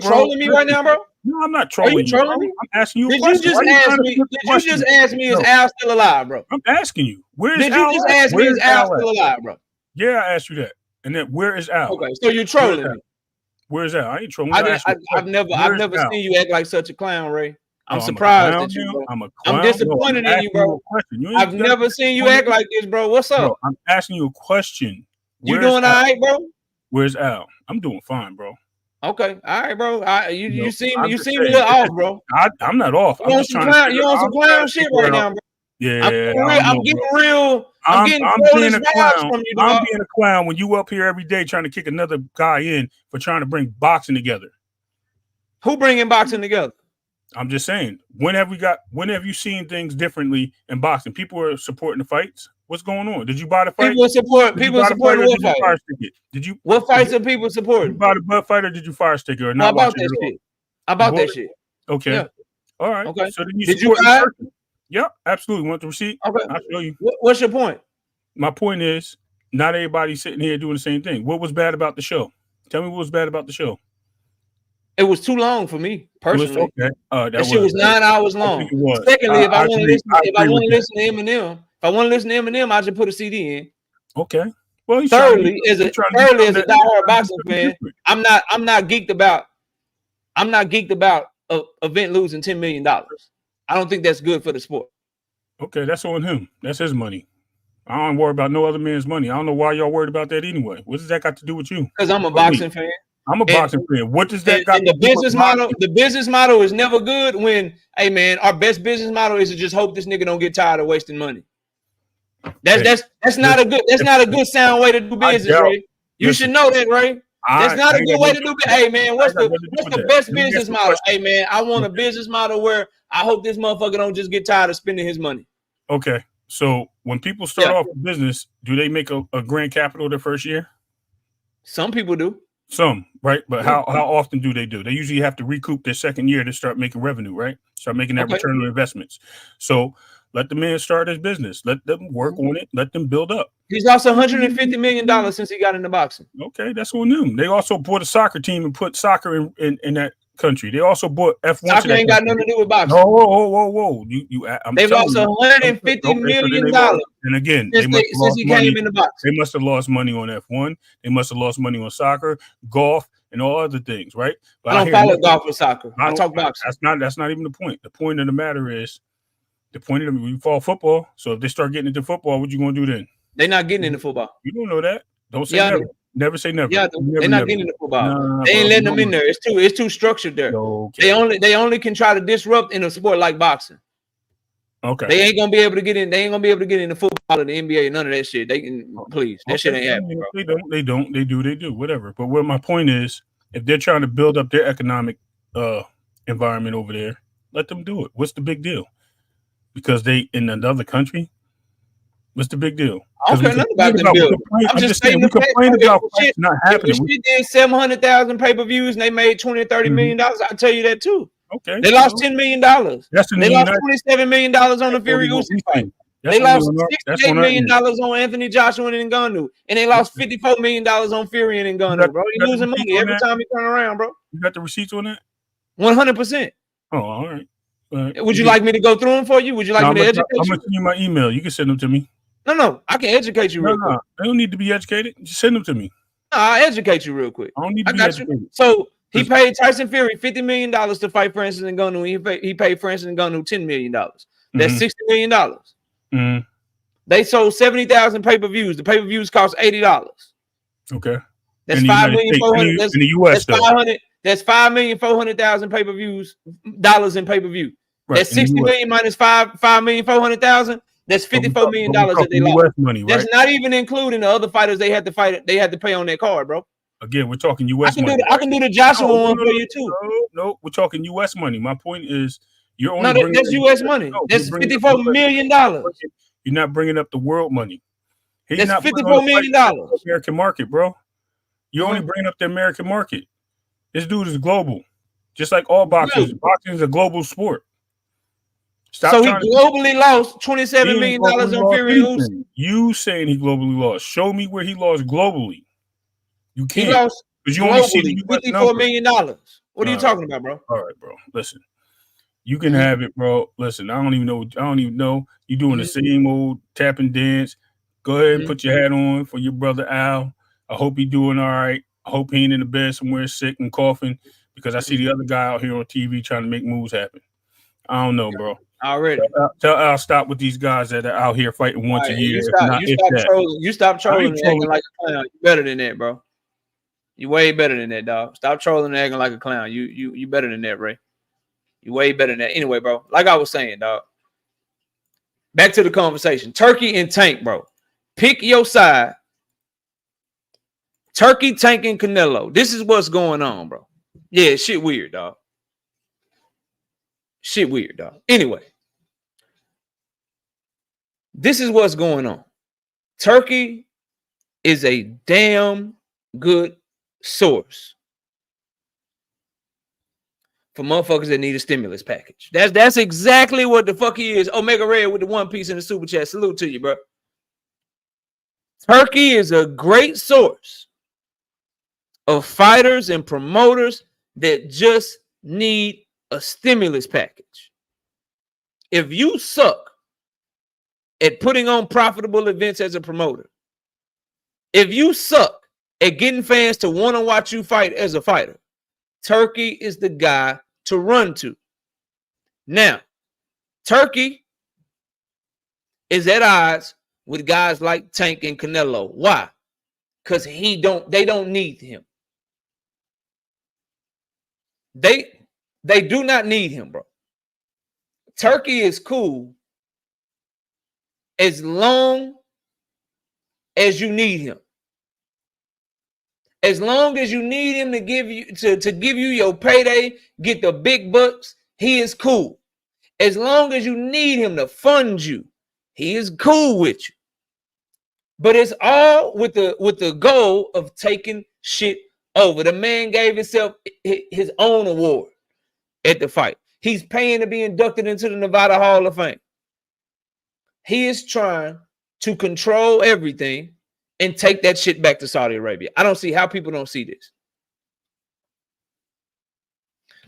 S2: trolling me right now, bro?
S3: No, I'm not trolling you.
S2: Are you trolling me?
S3: I'm asking you a
S2: Did
S3: question.
S2: you just ask me, is Al still alive, bro?
S3: I'm asking you.
S2: Did you just ask me, is Al still alive, bro?
S3: Yeah, I asked you that. And then where is Al?
S2: Okay, so you're trolling me.
S3: Where's Al? I ain't trolling.
S2: I've never seen you act like such a clown, Ray. I'm surprised at you, bro. I'm disappointed in you, bro. I've never seen you act like this, bro. What's up?
S3: Bro, I'm asking you a question.
S2: You doing all right, bro?
S3: Where's Al? I'm doing fine, bro.
S2: Okay, all right, bro. You seem a little off, bro.
S3: I'm not off.
S2: You on some clown shit right now, bro.
S3: Yeah,
S2: I'm getting real.
S3: I'm being a clown. From you, I'm being a clown when you up here every day trying to kick another guy in for trying to bring boxing together.
S2: Who bringing boxing together?
S3: I'm just saying. When have you seen things differently in boxing? People are supporting the fights. What's going on? Did you buy the fight?
S2: People support what fight?
S3: Did you?
S2: What fights are people supporting?
S3: Did you buy the Bud fight or did you fire sticker or not?
S2: I bought that shit. I bought that shit.
S3: Okay. Yeah. All right.
S2: Okay.
S3: So then
S2: did you buy it?
S3: Yeah, absolutely. Want the receipt?
S2: Okay.
S3: I'll show you.
S2: What's your point?
S3: My point is, not everybody's sitting here doing the same thing. What was bad about the show? Tell me what was bad about the show.
S2: It was too long for me personally.
S3: Okay.
S2: That shit was 9 hours long. Secondly, if I want to listen to Eminem, I just put a CD in.
S3: Okay. Well,
S2: thirdly, as a diehard boxing fan, I'm not geeked about an event losing $10 million. I don't think that's good for the sport.
S3: Okay, that's on him. That's his money. I don't worry about no other man's money. I don't know why y'all worried about that anyway. What does that got to do with you?
S2: Because I'm a boxing fan.
S3: I'm a boxing fan. What does that got to do with
S2: the business model is never good when, hey man, our best business model is to just hope this nigga don't get tired of wasting money. That's not a good sound way to do business, Ray. You should know that, Ray. That's not a good way to do business. Hey man, what's the best business model? Hey man, I want a business model where I hope this motherfucker don't just get tired of spending his money.
S3: Okay. So when people start off a business, do they make a grand capital their first year?
S2: Some people do.
S3: Some, right? But how often do? They usually have to recoup their second year to start making revenue, right? Start making that return on investments. So let the man start his business. Let them work on it. Let them build up.
S2: He's lost $150 million since he got into boxing.
S3: Okay, that's on them. They also bought a soccer team and put soccer in that country. They also bought F1.
S2: Soccer ain't got nothing to do with boxing.
S3: Whoa.
S2: They've lost $150 million.
S3: And again,
S2: since he came into boxing.
S3: They must have lost money on F1. They must have lost money on soccer, golf, and all other things, right? But
S2: I don't follow golf or soccer. I talk boxing.
S3: That's not even the point. The point of the matter is, we follow football. So if they start getting into football, what you gonna do then?
S2: They're not getting into football.
S3: You don't know that. Don't say never. Never say never.
S2: Yeah, they're not getting into football. They ain't letting them in there. It's too structured there. Okay. They only can try to disrupt in a sport like boxing.
S3: Okay.
S2: They ain't gonna be able to get in. They ain't gonna be able to get into football or the NBA. None of that shit. They can please. That shit ain't happening, bro.
S3: They don't. They do. Whatever. But what my point is, if they're trying to build up their economic environment over there, let them do it. What's the big deal? Because they in another country. What's the big deal?
S2: I don't care nothing about the deal. I'm just saying we
S3: complain about shit not happening.
S2: If she did 700,000 pay-per-views and they made $20-30 million, I'll tell you that too.
S3: Okay.
S2: They lost $10 million. They lost $27 million on the Fury Usyk fight. They lost $68 million on Anthony Joshua and Ngannou, and they lost $54 million on Fury and Ngannou, bro. You're losing money every time you turn around, bro.
S3: You got the receipts on that?
S2: 100%.
S3: Oh, all right.
S2: Would you like me to go through them for you? Would you like me to educate you?
S3: I'm gonna send you my email. You can send them to me.
S2: No, I can educate you real quick.
S3: I don't need to be educated. Just send them to me.
S2: No, I'll educate you real quick.
S3: I don't need to be educated.
S2: So he paid Tyson Fury $50 million to fight Francis Ngannou. He paid Francis Ngannou $10 million. That's $60 million.
S3: Mm-hmm.
S2: They sold 70,000 pay-per-views. The pay-per-views cost $80.
S3: Okay.
S2: That's $5,400,000.
S3: In the US,
S2: that's $5,400,000 pay-per-views dollars in pay-per-view. Right. That's 60 million minus $5,400,000. That's $54 million that they lost. Money, right? That's not even including the other fighters they had to fight. They had to pay on that card, bro.
S3: Again, we're talking U.S. money.
S2: I can do the Joshua one for you too.
S3: No, we're talking U.S. money. My point is, you're only
S2: that's U.S. money. That's $54 million.
S3: You're not bringing up the world money.
S2: That's $54 million.
S3: American market, bro. You're only bringing up the American market. This dude is global, just like all boxing. Yeah. Boxing is a global sport.
S2: So he globally lost $27 million on Fury Usyk.
S3: You saying he globally lost? Show me where he lost globally. You can't.
S2: He lost globally $54 million. What are you talking about, bro?
S3: All right, bro. Listen, you can have it, bro. Listen, I don't even know. You're doing the same old tap and dance. Go ahead and put your hat on for your brother Al. I hope he's doing all right. I hope he ain't in the bed somewhere sick and coughing, because I see the other guy out here on TV trying to make moves happen. I don't know, bro.
S2: Already.
S3: Tell Al stop with these guys that are out here fighting once a year.
S2: You stop trolling and acting like a clown. You better than that, bro. You way better than that, dog. Stop trolling and acting like a clown. You better than that, Ray. You way better than that. Anyway, bro, like I was saying, dog. Back to the conversation. Turkey and Tank, bro. Pick your side. Turkey, Tank, and Canelo. This is what's going on, bro. Yeah, shit weird, dog. Shit weird, dog. Anyway. This is what's going on. Turkey is a damn good source for motherfuckers that need a stimulus package. That's exactly what the fuck he is. Omega Red with the one piece in the super chat. Salute to you, bro. Turkey is a great source of fighters and promoters that just need a stimulus package. If you suck at putting on profitable events as a promoter, if you suck at getting fans to want to watch you fight as a fighter, Turkey is the guy to run to. Now, Turkey is at odds with guys like Tank and Canelo. Why? Because they don't need him. They do not need him, bro. Turkey is cool as long as you need him. As long as you need him to give you your payday, get the big bucks, he is cool. As long as you need him to fund you, he is cool with you. But it's all with the goal of taking shit over. The man gave himself his own award at the fight. He's paying to be inducted into the Nevada Hall of Fame. He is trying to control everything and take that shit back to Saudi Arabia. I don't see how people don't see this.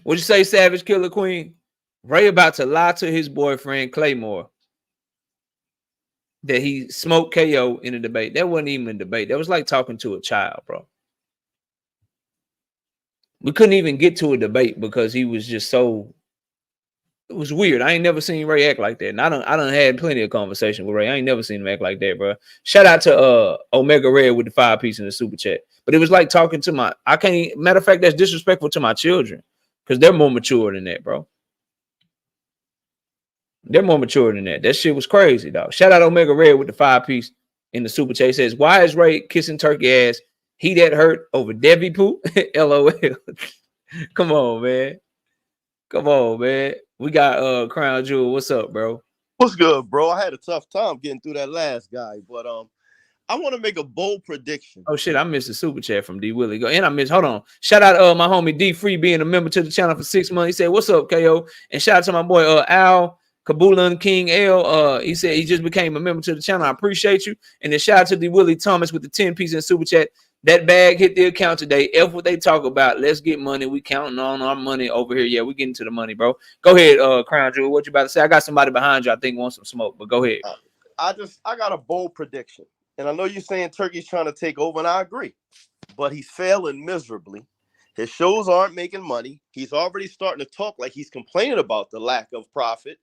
S2: What'd you say, Savage Killer Queen? Ray about to lie to his boyfriend, Claymore, that he smoked KO in a debate. That wasn't even a debate. That was like talking to a child, bro. We couldn't even get to a debate because he was just so... It was weird. I ain't never seen Ray act like that. And I done had plenty of conversation with Ray. I ain't never seen him act like that, bro. Shout out to Omega Red with the 5-piece in the super chat. But it was like talking to my... Matter of fact, that's disrespectful to my children because they're more mature than that, bro. They're more mature than that. That shit was crazy, dog. Shout out Omega Red with the 5-piece in the super chat. He says, why is Ray kissing Turkey ass? He that hurt over Debbie Poo? LOL. Come on, man. Come on, man. We got Crown Jewel. What's up, bro?
S4: What's good, bro? I had a tough time getting through that last guy, but I want to make a bold prediction.
S2: Oh shit, I missed the super chat from D Willie. And I missed, hold on. Shout out my homie D Free being a member to the channel for 6 months. He said, what's up, KO? And shout out to my boy Al Kabulan King L. He said he just became a member to the channel. I appreciate you. And then shout out to D Willie Thomas with the 10-piece in the super chat. That bag hit the account today. F what they talk about. Let's get money. We counting on our money over here. Yeah, we getting to the money, bro. Go ahead, Crown Jewel. What you about to say? I got somebody behind you. I think wants some smoke, but go ahead.
S4: I got a bold prediction, and I know you're saying Turkey's trying to take over, and I agree, but he's failing miserably. His shows aren't making money. He's already starting to talk like he's complaining about the lack of profit.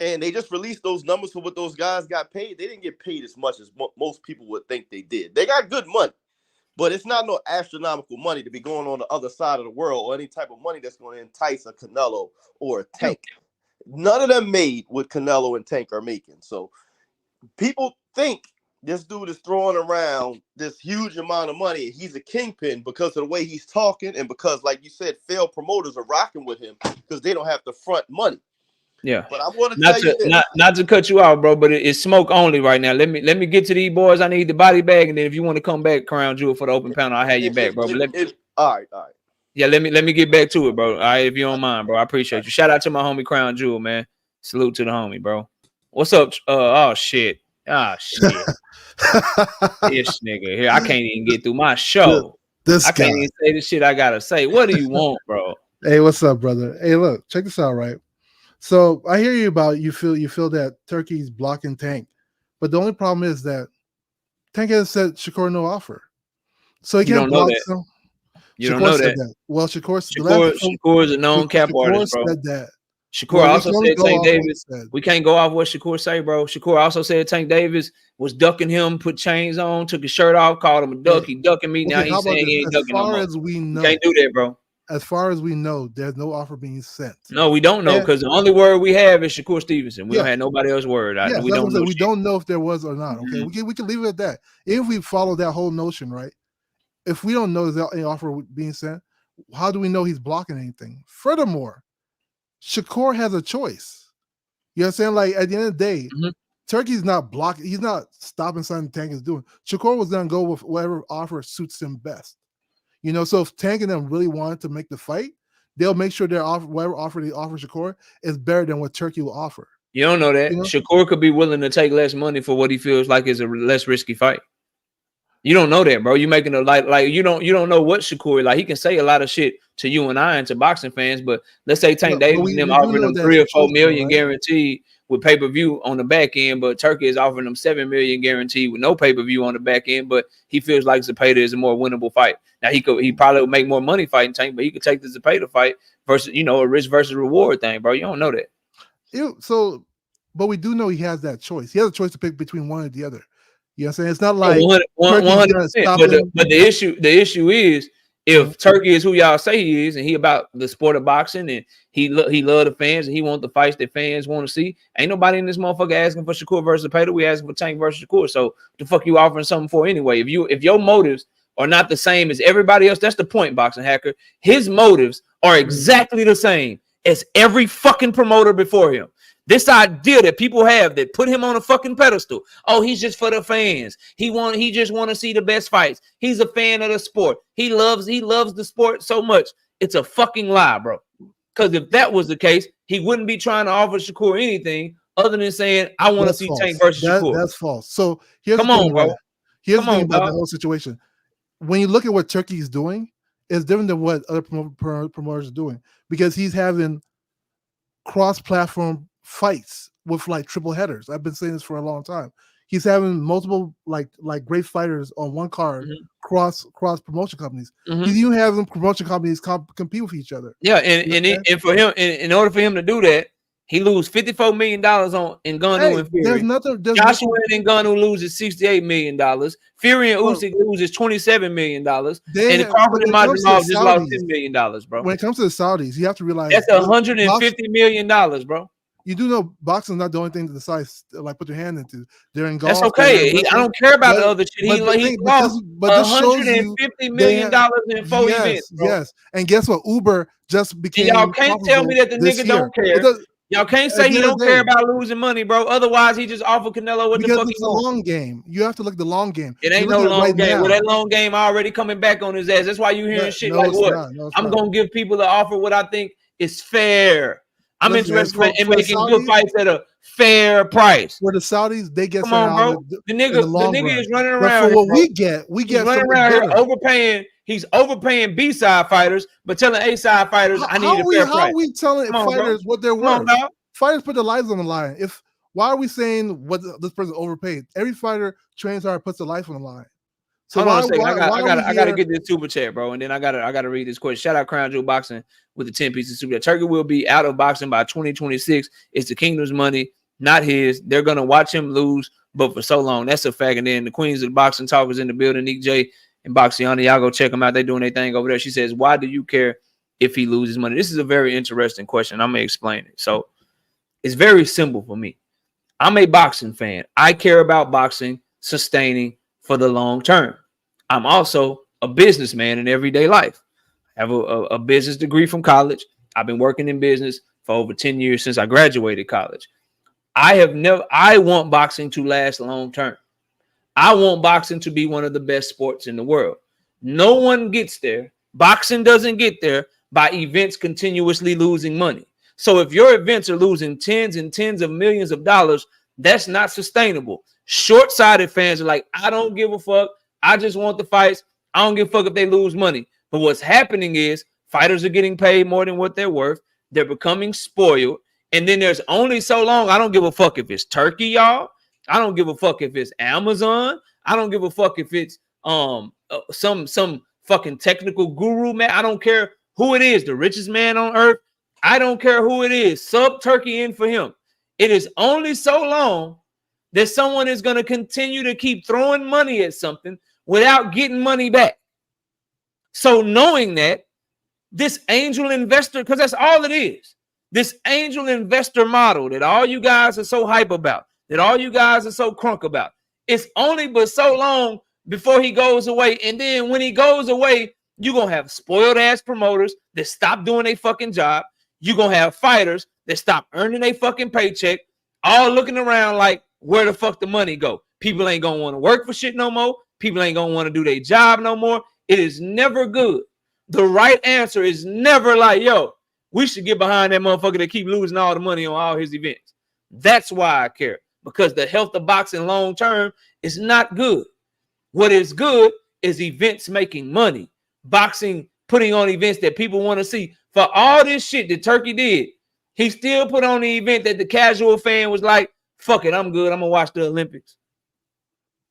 S4: And they just released those numbers for what those guys got paid. They didn't get paid as much as most people would think they did. They got good money, but it's not no astronomical money to be going on the other side of the world or any type of money that's going to entice a Canelo or a Tank. None of them made what Canelo and Tank are making. So people think this dude is throwing around this huge amount of money. And he's a kingpin because of the way he's talking and because, like you said, failed promoters are rocking with him because they don't have to front money.
S2: Yeah,
S4: but I want to tell you this.
S2: Not to cut you out, bro, but it's smoke only right now. Let me get to these boys. I need the body bag, and then if you want to come back, Crown Jewel, for the open panel, I'll have you back, bro. But
S4: all right.
S2: Yeah, let me get back to it, bro. All right, if you don't mind, bro. I appreciate you. Shout out to my homie Crown Jewel, man. Salute to the homie, bro. What's up? Oh shit. This nigga here. I can't even get through my show. I can't even say the shit I gotta say. What do you want, bro?
S5: Hey, what's up, brother? Hey, look, check this out, right? So I hear you about you feel that Turkey's blocking Tank, but the only problem is that Tank has said Shakur no offer, so he can't block him.
S2: You don't know that.
S5: Well, Shakur
S2: is a known cap artist, bro.
S5: Said that.
S2: Shakur also said Tank Davis. We can't go off what Shakur say, bro. Shakur also said Tank Davis was ducking him, put chains on, took his shirt off, called him a duck. He ducking me. Now he's saying he ain't ducking no more.
S5: As we know,
S2: you can't do that, bro.
S5: As far as we know, there's no offer being sent.
S2: No, we don't know because the only word we have is Shakur Stevenson. We don't have nobody else's word. We
S5: don't know if there was or not. Okay, we can leave it at that. If we follow that whole notion, right? If we don't know there's any offer being sent, how do we know he's blocking anything? Furthermore, Shakur has a choice. You know what I'm saying? Like at the end of the day, Turkey's not blocking. He's not stopping something Tank is doing. Shakur was going to go with whatever offer suits him best. You know, so if Tank and them really wanted to make the fight, they'll make sure their offer, whatever offer they offer Shakur, is better than what Turkey will offer.
S2: You don't know that. Shakur could be willing to take less money for what he feels like is a less risky fight. You don't know that, bro. You making a like you don't know what Shakur like. He can say a lot of shit to you and I and to boxing fans, but let's say Tank Davis and them offering them 3 or 4 million guaranteed with pay-per-view on the back end, but Turkey is offering them 7 million guaranteed with no pay-per-view on the back end, but he feels like Zepeda is a more winnable fight. Now he probably would make more money fighting Tank, but he could take the Zepeda fight versus a risk versus reward thing, bro. You don't know that.
S5: But we do know he has that choice. He has a choice to pick between one or the other. You know what I'm saying? It's not like
S2: 100%. But the issue is if Turkey is who y'all say he is, and he about the sport of boxing, and he love the fans, and he want the fights that fans want to see, ain't nobody in this motherfucker asking for Shakur versus Zepeda. We asking for Tank versus Shakur. So the fuck you offering something for anyway? If your motives are not the same as everybody else, that's the point, Boxing Hacker. His motives are exactly the same as every fucking promoter before him. This idea that people have that put him on a fucking pedestal. Oh, he's just for the fans. He just want to see the best fights. He's a fan of the sport. He loves the sport so much. It's a fucking lie, bro. Because if that was the case, he wouldn't be trying to offer Shakur anything other than saying, I want to see
S5: false.
S2: Tank versus Shakur.
S5: That's false. So here's
S2: Come
S5: the thing,
S2: on, bro.
S5: right? Here's the thing about
S2: dog.
S5: the whole situation. When you look at what Turkey is doing, it's different than what other promoters are doing, because he's having cross-platform fights with like triple headers. I've been saying this for a long time. He's having multiple like great fighters on one card, cross promotion companies. He's even having promotion companies compete with each other.
S2: Yeah, and for him, in order for him to do that, he lose $54 million on Ngannou and Fury. Joshua and Ngannou loses $68 million. Fury and Usyk loses $27 million. And Crawford and Madrimov just lost $10 million, bro.
S5: When it comes to the Saudis, you have to realize
S2: that's $150 million, bro.
S5: You do know boxing is not the only thing to decide, like put your hand into. They're in golf.
S2: That's okay. I don't care about the other shit. He lost $150 million in 4 events. Bro.
S5: Yes, and guess what? Uber just became.
S2: Y'all can't tell me that the nigga don't care. Y'all can't say he don't care about losing money, bro. Otherwise, he just offered Canelo what the fuck
S5: it's a long game. You have to look at the long game.
S2: It ain't no long game. Well, that long game already coming back on his ass. That's why you hearing shit like what? I'm gonna give people the offer what I think is fair. I'm interested in making good fights at a fair price.
S5: For the Saudis, they get
S2: come on, bro. The nigga is running around.
S5: But for what we get
S2: running around here overpaying. He's overpaying B-side fighters, but telling A-side fighters, I need a fair price.
S5: How are we telling fighters what they're worth? Fighters put their lives on the line. Why are we saying what this person overpaid? Every fighter trains hard, puts their life on the line. So
S2: hold on a second. I gotta get this super chat, bro, and then I gotta read this question. Shout out Crown Jewel Boxing with the 10 pieces super chat. Turkey will be out of boxing by 2026. It's the Kingdom's money, not his. They're gonna watch him lose, but for so long. That's a fact. And then the Queens of the Boxing Talk is in the building. Nick J and Boxiana, y'all go check them out. They doing their thing over there. She says, "Why do you care if he loses money?" This is a very interesting question. I'm gonna explain it. So it's very simple for me. I'm a boxing fan. I care about boxing sustaining for the long term. I'm also a businessman in everyday life. I have a business degree from college. I've been working in business for over 10 years since I graduated college. I want boxing to last long term. I want boxing to be one of the best sports in the world. No one gets there. Boxing doesn't get there by events continuously losing money. So if your events are losing tens and tens of millions of dollars, that's not sustainable. Short-sighted fans are like, I don't give a fuck. I just want the fights. I don't give a fuck if they lose money. But what's happening is fighters are getting paid more than what they're worth. They're becoming spoiled. And then there's only so long. I don't give a fuck if it's Turkey, y'all. I don't give a fuck if it's Amazon. I don't give a fuck if it's some fucking technical guru, man. I don't care who it is, the richest man on earth. I don't care who it is. Sub Turkey in for him. It is only so long that someone is going to continue to keep throwing money at something without getting money back. So knowing that, this angel investor, because that's all it is, this angel investor model that all you guys are so hype about, that all you guys are so crunk about, it's only but so long before he goes away. And then when he goes away, you're going to have spoiled ass promoters that stop doing their fucking job. You're going to have fighters that stop earning their fucking paycheck, all looking around like, where the fuck the money go? People ain't going to want to work for shit no more. People ain't going to want to do their job no more. It is never good. The right answer is never like, yo, we should get behind that motherfucker that keep losing all the money on all his events. That's why I care, because the health of boxing long term is not good. What is good is events making money. Boxing putting on events that people want to see. For all this shit that Turkey did, he still put on the event that the casual fan was like, fuck it, I'm good. I'm gonna watch the Olympics.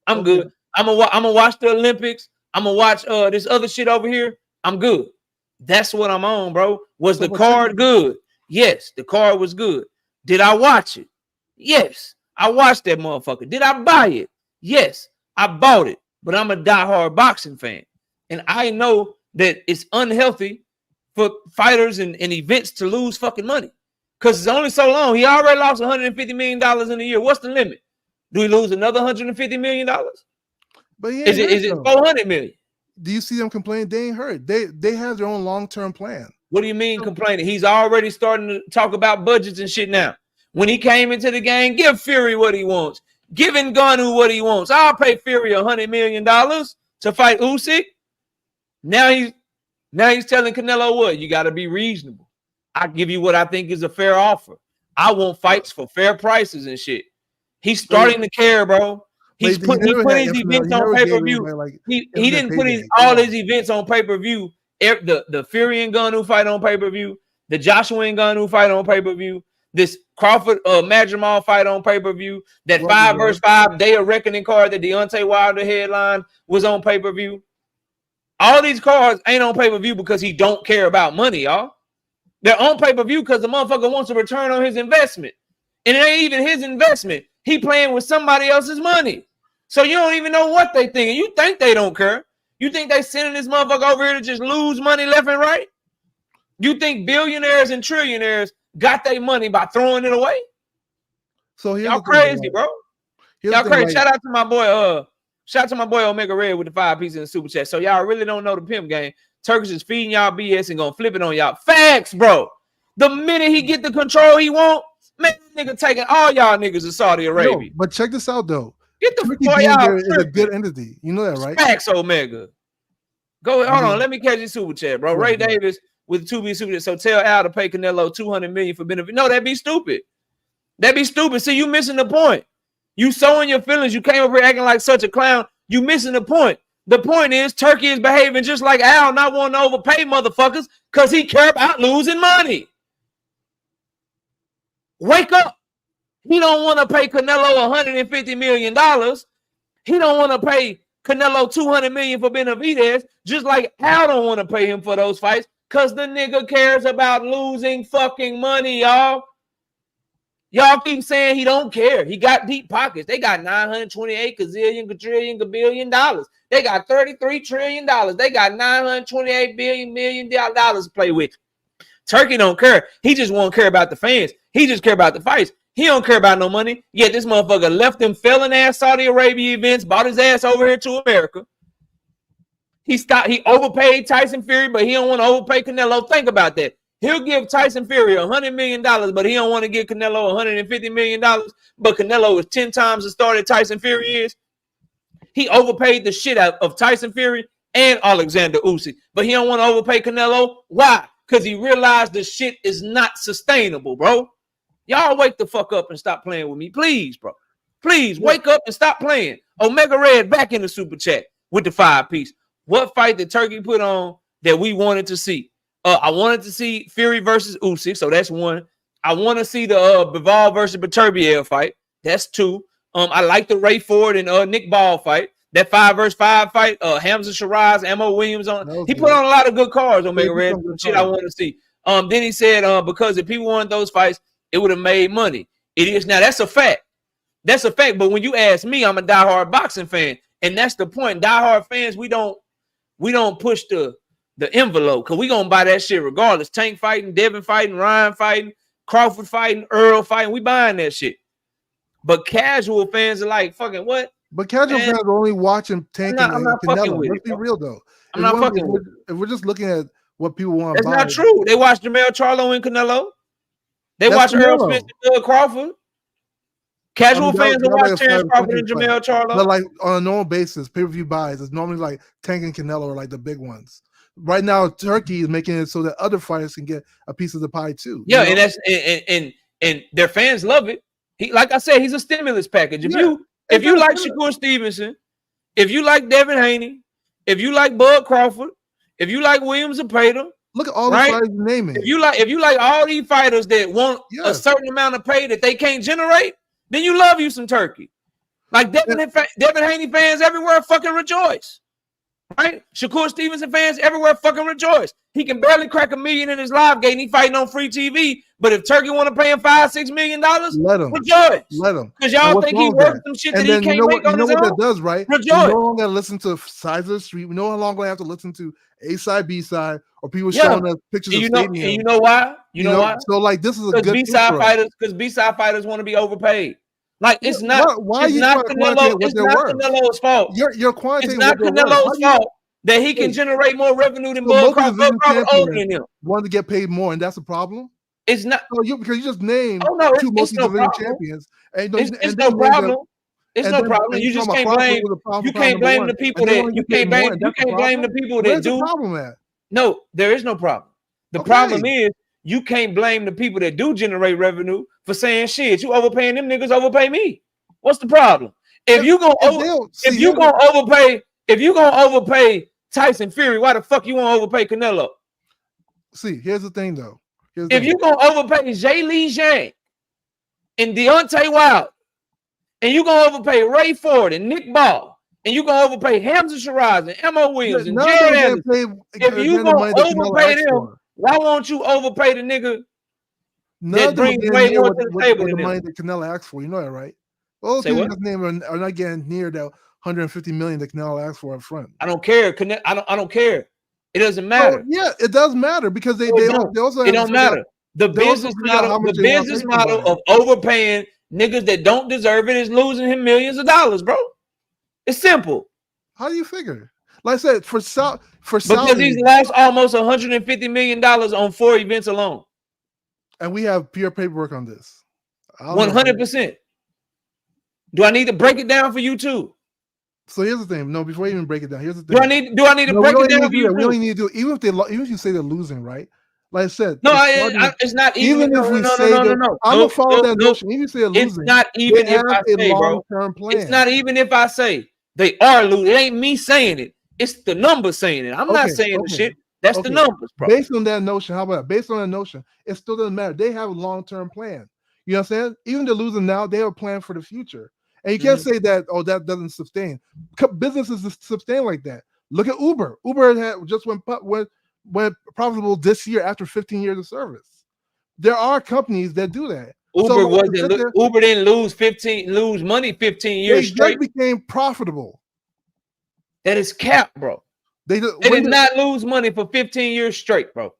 S2: I'm good. I'm gonna watch the Olympics. I'm gonna watch this other shit over here. I'm good. That's what I'm on, bro. Was the card good? Yes, the card was good. Did I watch it? Yes, I watched that motherfucker. Did I buy it? Yes, I bought it. But I'm a diehard boxing fan, and I know that it's unhealthy for fighters and events to lose fucking money. Because it's only so long. He already lost $150 million in a year. What's the limit? Do we lose another $150 million?
S5: But
S2: is it 400 million?
S5: Do you see them complaining? They ain't hurt. They have their own long-term plan.
S2: What do you mean complaining? He's already starting to talk about budgets and shit now. when he came into the game. Give Fury what he wants. Give Ngannou what he wants. I'll pay Fury $100 million to fight Usyk. Now he's telling Canelo what? You got to be reasonable. I give you what I think is a fair offer. I want fights for fair prices and shit. He's starting to care, bro. He put his events on pay-per-view. He didn't put all his events on pay-per-view. The Fury and Ngannou fight on pay-per-view. The Joshua and Ngannou fight on pay-per-view. This Crawford Madrimal fight on pay-per-view. That 5 versus 5 Day of Reckoning card that Deontay Wilder headline was on pay-per-view. All these cards ain't on pay-per-view because he don't care about money, y'all. They're on pay-per-view because the motherfucker wants a return on his investment. And it ain't even his investment. He playing with somebody else's money. So you don't even know what they thinking. You think they don't care. You think they sending this motherfucker over here to just lose money left and right? You think billionaires and trillionaires got their money by throwing it away?
S5: So
S2: y'all crazy, bro. Y'all crazy. Shout out to my boy Omega Red with the 5 pieces in the super chat. So y'all really don't know the pimp game. Turkish is feeding y'all BS and gonna flip it on y'all. Facts, bro. The minute he get the control he want, man, nigga taking all y'all niggas to Saudi Arabia.
S5: But check this out though.
S2: Get the boy out.
S5: Is a good entity. You know that, right?
S2: Facts, Omega. Go ahead. Hold on. Let me catch your super chat, bro. Ray Davis with 2B super chat. So tell Al to pay Canelo $200 million for benefit. No, that'd be stupid. That'd be stupid. See, you missing the point. You sowing your feelings. You came up here acting like such a clown. You missing the point. The point is Turkey is behaving just like Al, not wanting to overpay motherfuckers because he care about losing money. Wake up. He don't want to pay Canelo $150 million. He don't want to pay Canelo $200 million for Benavidez, just like Al don't want to pay him for those fights because the nigga cares about losing fucking money, y'all. Y'all keep saying he don't care. He got deep pockets. They got $928 quadrillion dollars. They got $33 trillion. They got $928 million to play with. Turkey don't care. He just won't care about the fans. He just care about the fights. He don't care about no money. Yet this motherfucker left them felon ass Saudi Arabia events, bought his ass over here to America. He overpaid Tyson Fury, but he don't want to overpay Canelo. Think about that. He'll give Tyson Fury $100 million, but he don't want to give Canelo $150 million. But Canelo is 10 times the star that Tyson Fury is. He overpaid the shit out of Tyson Fury and Alexander Usyk, but he don't want to overpay Canelo. Why? Because he realized the shit is not sustainable, bro. Y'all wake the fuck up and stop playing with me, please, bro. Please wake up and stop playing. Omega Red back in the super chat with the 5 piece. What fight did Turkey put on that we wanted to see? I wanted to see Fury versus Usyk, so that's 1. I want to see the Bivol versus Beterbiev fight. That's 2. I like the Ray Ford and Nick Ball fight. That 5 versus 5 fight. Hamza Shiraz, Ammo Williams on. He put on a lot of good cards. Omega Red shit I want to see. Then he said because if people wanted those fights, it would have made money. It is now. That's a fact. That's a fact. But when you ask me, I'm a diehard boxing fan, and that's the point. Diehard fans, we don't push the envelope because we gonna buy that shit regardless. Tank fighting, Devin fighting, Ryan fighting, Crawford fighting, Earl fighting. We buying that shit. But casual fans are like, fucking what?
S5: But casual fans are only watching Tank
S2: I'm not fucking with
S5: Let's be real though.
S2: I'm not fucking with it.
S5: If we're just looking at what people want to buy.
S2: That's not true. They watch Jermell Charlo and Canelo. They watch Earl Smith and Doug Crawford. Casual fans will watch Terrence Crawford and Jermell Charlo.
S5: But like on a normal basis, pay-per-view buys is normally like Tank and Canelo are like the big ones. Right now, Turkey is making it so that other fighters can get a piece of the pie too.
S2: Yeah, and that's and their fans love it. He, like I said, he's a stimulus package. If you like Shakur Stevenson, if you like Devin Haney, if you like Bud Crawford, if you like William Zepeda,
S5: look at all the fighters you're naming.
S2: If you like all these fighters that want a certain amount of pay that they can't generate, then you love you some Turkey. Like Devin Haney fans everywhere fucking rejoice. Right? Shakur Stevenson fans everywhere fucking rejoice. He can barely crack $1 million in his live game. He fighting on free TV. But if Turkey want to pay him $5-6 million,
S5: let him
S2: rejoice.
S5: Let him.
S2: Because y'all think he worth some shit that he can't make on his own.
S5: What that does, right?
S2: Rejoice.
S5: We no longer listen to Sides of the Street. We no longer have to listen to A side, B side, or people showing us pictures of stadium.
S2: And you know why? You know why?
S5: So like this is a good
S2: B-side fighters. Because B-side fighters want to be overpaid. Like it's not.
S5: Why
S2: it's not Canelo. It's not Canelo's fault.
S5: You're quantitating.
S2: It's not Canelo's fault that he can generate more revenue than Bud Crawford owning him.
S5: Want to get paid more, and that's a problem.
S2: It's not.
S5: Because you just named two
S2: it's no
S5: multi-division
S2: problem.
S5: champions, and
S2: It's no problem. It's no problem. You just can't blame. You can't blame the people that you can't blame. You can't blame the people that do.
S5: Where's the problem at?
S2: No, there is no problem. The problem is you can't blame the people that do generate revenue for saying shit. You overpaying them niggas, overpay me. What's the problem? If you gonna overpay Tyson Fury, why the fuck you want to overpay Canelo?
S5: See, here's the thing though.
S2: If you gonna overpay Jay Lee Zhang and Deontay Wilder, and you gonna overpay Ray Ford and Nick Ball, and you gonna overpay Hamza Shiraz and Emma Williams and Jared Anderson, if you gonna overpay them, why won't you overpay the nigga that brings way more to the table than
S5: the money that Canelo asked for? You know that, right? Those things are not getting near that 150 million that Canelo asked for up front.
S2: I don't care. I don't care. It doesn't matter.
S5: Yeah, it does matter because they also
S2: it don't matter. The business model of overpaying niggas that don't deserve it is losing him millions of dollars, bro. It's simple.
S5: How do you figure? Like I said, because
S2: he's lost almost $150 million on 4 events alone.
S5: And we have pure paperwork on this.
S2: 100%. Do I need to break it down for you too?
S5: So here's the thing. No, before you even break it down, here's the thing.
S2: Do I need to break it down for you?
S5: We don't need to do it. Even if you say they're losing, right? Like I said,
S2: it's not even.
S5: Even if we say that, I'm gonna follow that notion. Even if you say they're losing,
S2: it's not even if I say, bro. It's not even if I say they are losing. It ain't me saying it. It's the numbers saying it. I'm not saying the shit. That's the numbers, bro.
S5: Based on that notion, how about that? Based on that notion, it still doesn't matter. They have a long-term plan. You know what I'm saying? Even they're losing now, they have a plan for the future. And you can't say that, that doesn't sustain. Businesses sustain like that. Look at Uber. Uber just went profitable this year after 15 years of service. There are companies that do that.
S2: Uber didn't lose money 15 years straight.
S5: They became profitable.
S2: That is cap, bro. They did not lose money for 15 years straight, bro.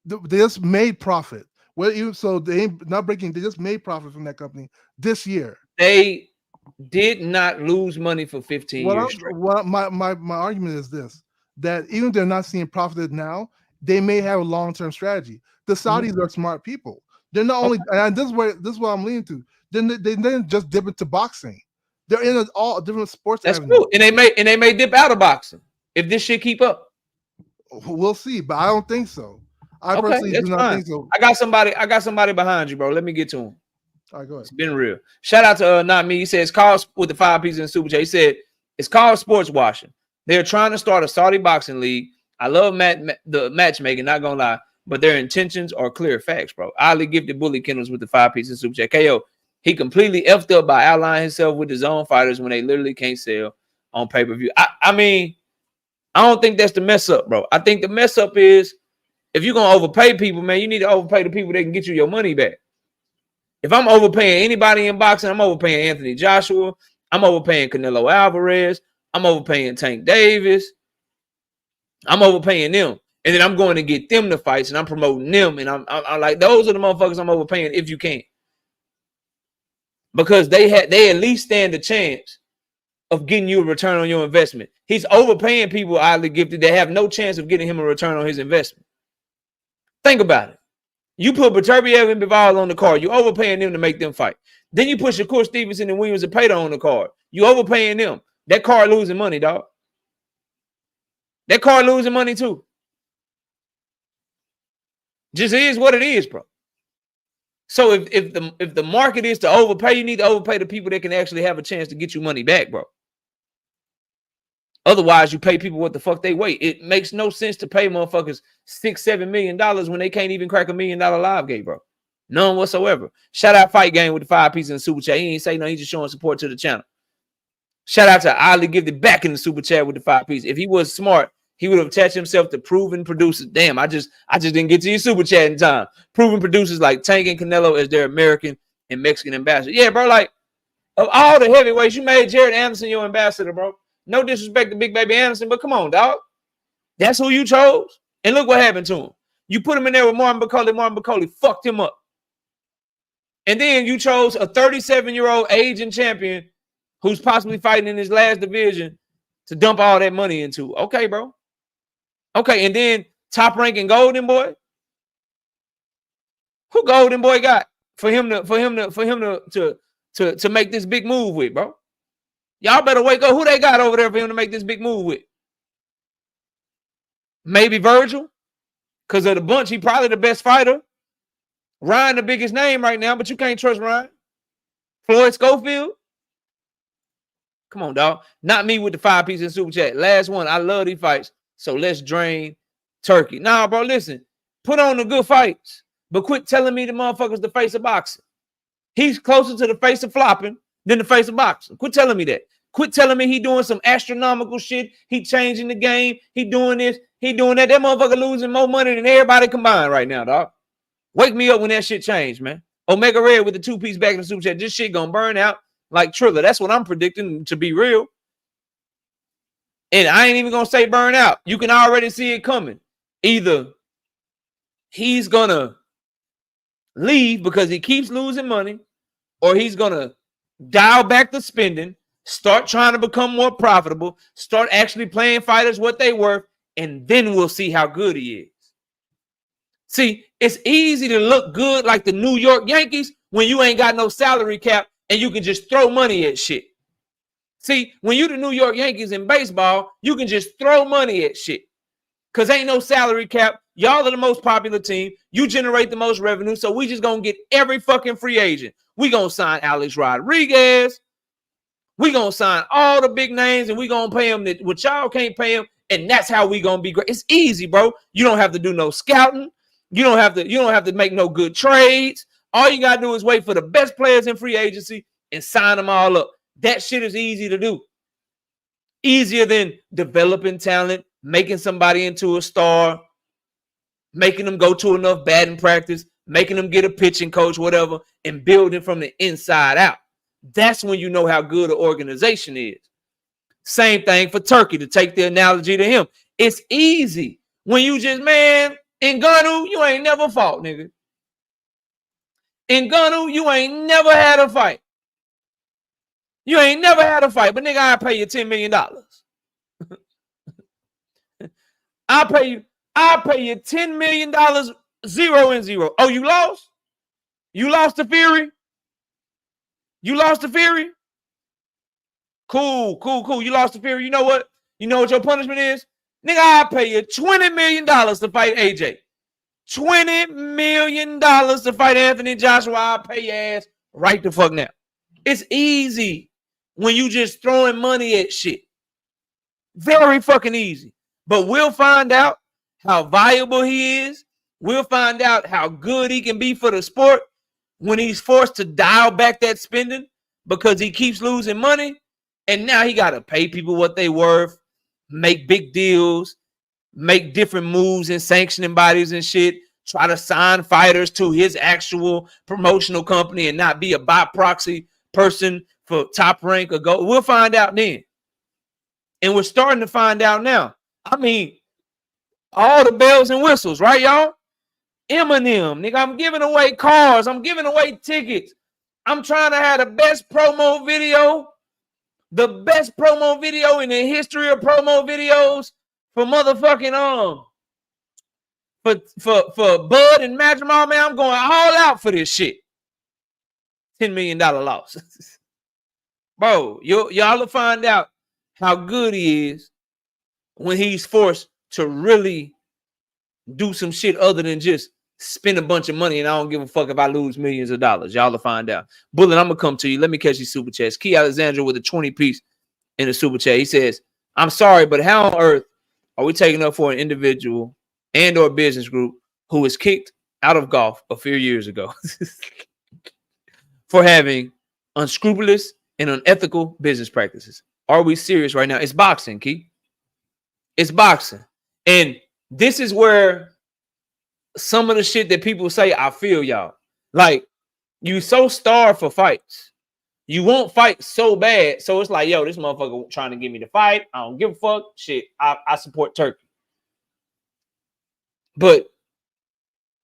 S5: They just made profit. So they ain't not breaking. They just made profit from that company this year.
S2: They did not lose money for 15 years straight.
S5: My argument is this: that even if they're not seeing profit now, they may have a long-term strategy. The Saudis are smart people. They're not only, and this is what I'm leaning to. Then they didn't just dip into boxing. They're in all different sports.
S2: That's cool, and they may dip out of boxing if this shit keep up.
S5: We'll see, but I don't think so. I personally do not think so.
S2: I got somebody behind you, bro. Let me get to him.
S5: All right, go ahead.
S2: It's been real. Shout out to Not Me. He says, call with the 5 pieces in Super Chat. He said, it's called sports washing. They're trying to start a Saudi boxing league. I love the matchmaking, not gonna lie, but their intentions are clear facts, bro. Oddly gifted Bully Kennels with the 5 pieces in Super Chat. KO, he completely effed up by outlining himself with his own fighters when they literally can't sell on pay-per-view. I mean, I don't think that's the mess up, bro. I think the mess up is if you're gonna overpay people, man, you need to overpay the people that can get you your money back. If I'm overpaying anybody in boxing, I'm overpaying Anthony Joshua. I'm overpaying Canelo Alvarez. I'm overpaying Tank Davis. I'm overpaying them. And then I'm going to get them the fights and I'm promoting them. And I'm like, those are the motherfuckers I'm overpaying if you can. Because they at least stand a chance of getting you a return on your investment. He's overpaying people oddly gifted that have no chance of getting him a return on his investment. Think about it. You put Beterbiev and Bivol on the card. You overpaying them to make them fight. Then you put Shakur Stevenson and Williams and Pato on the card. You overpaying them. That card losing money, dog. That card losing money too. Just is what it is, bro. So if the market is to overpay, you need to overpay the people that can actually have a chance to get you money back, bro. Otherwise, you pay people what the fuck they weigh. It makes no sense to pay motherfuckers $6-7 million when they can't even crack $1 million live gate, bro. None whatsoever. Shout out Fight Game with the 5 pieces in Super Chat. He ain't say no. He's just showing support to the channel. Shout out to Oddly Gifted back in the Super Chat with the 5 pieces. If he was smart, he would have attached himself to proven producers. Damn, I just didn't get to your Super Chat in time. Proven producers like Tank and Canelo as their American and Mexican ambassador. Yeah, bro, like, of all the heavyweights, you made Jared Anderson your ambassador, bro. No disrespect to Big Baby Anderson, but come on, dog. That's who you chose. And look what happened to him. You put him in there with Martin Bucoli. Martin Bucoli fucked him up. And then you chose a 37-year-old aging champion who's possibly fighting in his last division to dump all that money into. Okay, bro. Okay, and then top ranking Golden Boy. Who Golden Boy got for him to make this big move with, bro? Y'all better wake up. Who they got over there for him to make this big move with? Maybe Virgil, because of the bunch. He probably the best fighter. Ryan, the biggest name right now, but you can't trust Ryan. Floyd Schofield. Come on, dog. Not me with the 5 pieces in super chat. Last one. I love these fights, so let's drain Turkey. Nah, bro, listen. Put on the good fights, but quit telling me the motherfucker's the face of boxing. He's closer to the face of flopping than the face of boxing. Quit telling me that. Quit telling me he doing some astronomical shit. He changing the game. He doing this. He doing that. That motherfucker losing more money than everybody combined right now, dog. Wake me up when that shit changed, man. Omega Red with the 2-piece back in the super chat. This shit gonna burn out like Triller. That's what I'm predicting to be real. And I ain't even gonna say burn out. You can already see it coming. Either he's gonna leave because he keeps losing money, or he's gonna dial back the spending, start trying to become more profitable, start actually playing fighters what they worth, and then we'll see how good he is. See, it's easy to look good like the New York Yankees when you ain't got no salary cap and you can just throw money at shit. See, when you the New York Yankees in baseball, you can just throw money at shit because ain't no salary cap. Y'all are the most popular team. You generate the most revenue, so we just going to get every fucking free agent. We going to sign Alex Rodriguez. We going to sign all the big names, and we going to pay them what y'all can't pay them, and that's how we going to be great. It's easy, bro. You don't have to do no scouting. You don't have to make no good trades. All you got to do is wait for the best players in free agency and sign them all up. That shit is easy to do. Easier than developing talent, making somebody into a star, making them go to enough batting practice, making them get a pitching coach, whatever, and building from the inside out. That's when you know how good an organization is. Same thing for Turkey, to take the analogy to him. It's easy when you just, man, in Ngannou, you ain't never fought, nigga. In Ngannou, you ain't never had a fight. You ain't never had a fight, but nigga, I'll pay you $10 million. I'll pay you $10 million, 0-0. Oh, you lost? You lost to Fury? You lost to Fury? Cool. You lost to Fury. You know what? You know what your punishment is? Nigga, I'll pay you $20 million to fight AJ. $20 million to fight Anthony Joshua. I'll pay your ass right the fuck now. It's easy when you just throwing money at shit. Very fucking easy. But we'll find out how valuable he is. We'll find out how good he can be for the sport when he's forced to dial back that spending because he keeps losing money. And now he got to pay people what they worth, make big deals, make different moves in sanctioning bodies and shit, try to sign fighters to his actual promotional company and not be a by proxy person for Top Rank or go. We'll find out then. And we're starting to find out now. I mean, all the bells and whistles, right, y'all? Eminem, nigga, I'm giving away cars. I'm giving away tickets. I'm trying to have the best promo video in the history of promo videos for motherfucking for Bud and Matchmaking. Man, I'm going all out for this shit. $10 million loss. Bro, y'all will find out how good he is when he's forced to really do some shit other than just spend a bunch of money, and I don't give a fuck if I lose millions of dollars. Y'all will find out. Bullet, I'm going to come to you. Let me catch these super chats. Key Alexandra with a 20-piece in the super chat. He says, I'm sorry, but how on earth are we taking up for an individual and or business group who was kicked out of golf a few years ago for having unscrupulous and unethical business practices? Are we serious right now? It's boxing, Key. It's boxing. And this is where some of the shit that people say, I feel y'all. Like, you so starved for fights. You won't fight so bad. So it's like, yo, this motherfucker trying to get me to fight. I don't give a fuck. Shit, I support Turkey. But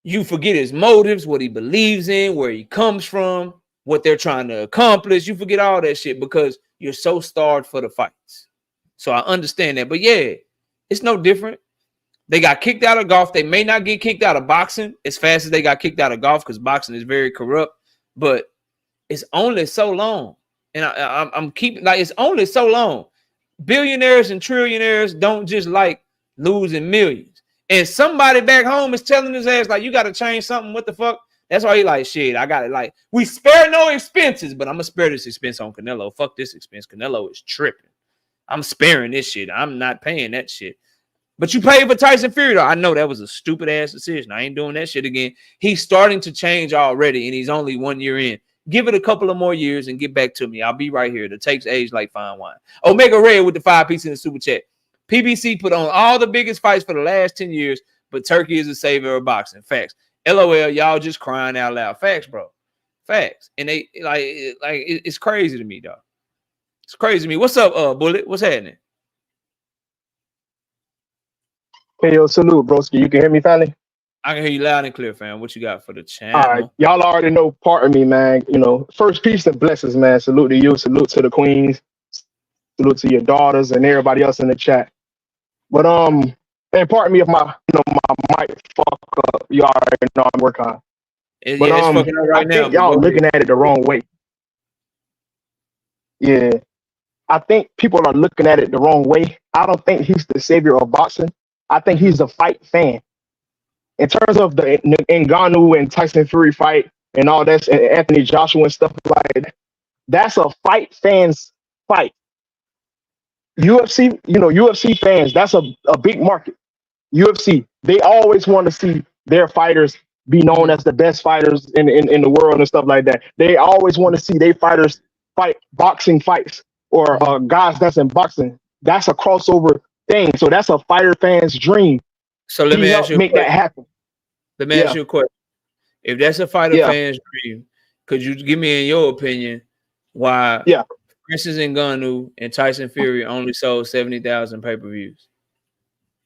S2: you forget his motives, what he believes in, where he comes from, what they're trying to accomplish. You forget all that shit because you're so starved for the fights. So I understand that. But yeah, it's no different. They got kicked out of golf. They may not get kicked out of boxing as fast as they got kicked out of golf because boxing is very corrupt, but it's only so long. And I'm keeping like it's only so long. Billionaires and trillionaires don't just like losing millions. And somebody back home is telling his ass, like, you got to change something. What the fuck? That's why he like, shit, I got it. Like, we spare no expenses, but I'm going to spare this expense on Canelo. Fuck this expense. Canelo is tripping. I'm sparing this shit. I'm not paying that shit. But you paid for Tyson Fury, though. I know that was a stupid ass decision. I ain't doing that shit again. He's starting to change already, and he's only 1 year in. Give it a couple of more years and get back to me. I'll be right here. The takes age like fine wine. Omega Red with the 5 piece in the super chat. PBC put on all the biggest fights for the last 10 years, but Turkey is the savior of boxing. Facts. LOL, y'all just crying out loud. Facts, bro. Facts. And they it's crazy to me, dog. It's crazy to me. What's up, Bullet? What's happening?
S6: Hey, yo, salute, broski. You can hear me, finally?
S2: I can hear you loud and clear, fam. What you got for the channel?
S6: All right. Y'all already know part of me, man. You know, first peace and blessings, man. Salute to you. Salute to the queens. Salute to your daughters and everybody else in the chat. But, and part of me, if my mic fuck up, you already know I'm working on.
S2: It's
S6: But,
S2: fucking up right
S6: I
S2: now.
S6: think y'all looking at it the wrong way. Yeah. I think people are looking at it the wrong way. I don't think he's the savior of boxing. I think he's a fight fan. In terms of the Ngannou and Tyson Fury fight and all that, and Anthony Joshua and stuff like that, that's a fight fans fight. UFC, UFC fans, that's a big market. UFC, they always want to see their fighters be known as the best fighters in the world and stuff like that. They always want to see their fighters fight boxing fights or guys that's in boxing. That's a crossover thing. So that's a fighter fan's dream.
S2: So let me ask you
S6: make that happen.
S2: Let me ask you a question. If that's a fighter fan's dream, could you give me, in your opinion, why Francis Ngannou and Tyson Fury only sold 70,000 pay-per-views?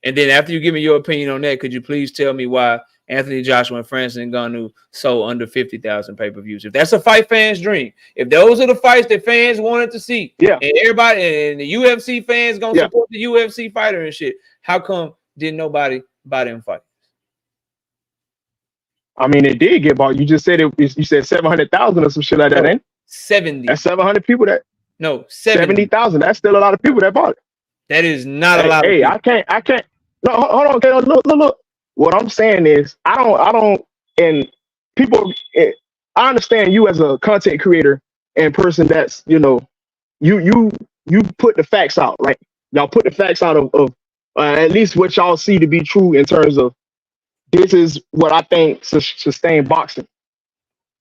S2: And then after you give me your opinion on that, could you please tell me why Anthony Joshua and Francis Ngannou sold under 50,000 pay-per-views? If that's a fight fan's dream, if those are the fights that fans wanted to see, and everybody and the UFC fans gonna support the UFC fighter and shit, how come didn't nobody buy them fights?
S6: I mean, it did get bought. You just said you said 700,000 or some shit like that, ain't it?
S2: 70.
S6: That's 700 people that.
S2: No,
S6: 70,000. That's still a lot of people that bought it.
S2: That is not a lot.
S6: Hey, I can't. No, hold on. Okay, look. What I'm saying is, I don't. And people, I understand you as a content creator and person that's, you put the facts out, right? Y'all put the facts out of at least what y'all see to be true in terms of this is what I think sustain boxing.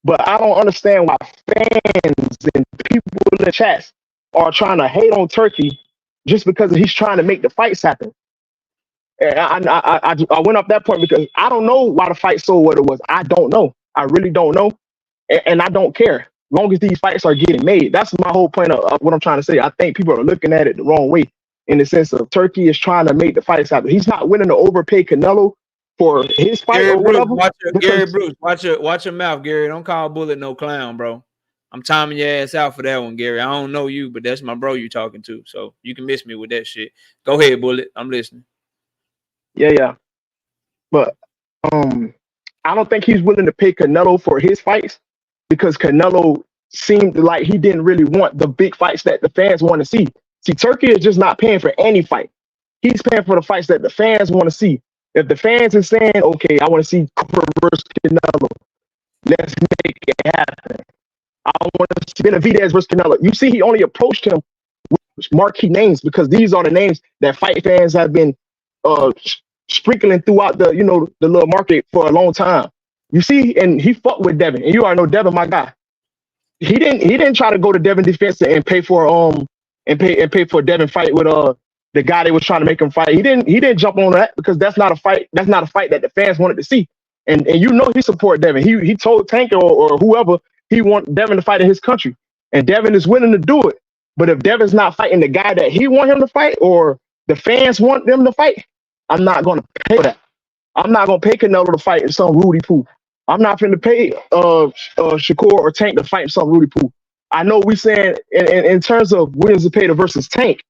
S6: But I don't understand why fans and people in the chats are trying to hate on Turkey just because he's trying to make the fights happen. And I went up that point because I don't know why the fight sold what it was. I don't know. I really don't know. And I don't care. As long as these fights are getting made. That's my whole point of what I'm trying to say. I think people are looking at it the wrong way in the sense of Turkey is trying to make the fights happen. He's not willing to overpay Canelo for his fight
S2: Gary
S6: or whatever.
S2: Gary Bruce, watch your mouth, Gary. Don't call Bullet no clown, bro. I'm timing your ass out for that one, Gary. I don't know you, but that's my bro you talking to. So you can miss me with that shit. Go ahead, Bullet. I'm listening.
S6: Yeah. But I don't think he's willing to pay Canelo for his fights because Canelo seemed like he didn't really want the big fights that the fans want to see. See, Turkey is just not paying for any fight. He's paying for the fights that the fans want to see. If the fans are saying, okay, I want to see Cooper versus Canelo, let's make it happen. I want to see Benavidez versus Canelo. You see, he only approached him with marquee names because these are the names that fight fans have been sprinkling throughout the little market for a long time. You see, and he fucked with Devin, and you already know Devin, my guy. He didn't try to go to Devin defense and pay for pay for Devin fight with the guy they was trying to make him fight. He didn't jump on that because that's not a fight that the fans wanted to see. And he support Devin. He told Tank or whoever he want Devin to fight in his country. And Devin is willing to do it. But if Devin's not fighting the guy that he want him to fight or the fans want them to fight, I'm not going to pay for that. I'm not going to pay Canelo to fight some Rudy Poo. I'm not going to pay Shakur or Tank to fight some Rudy Poo. I know we saying in terms of Williams Zepeda versus Tank,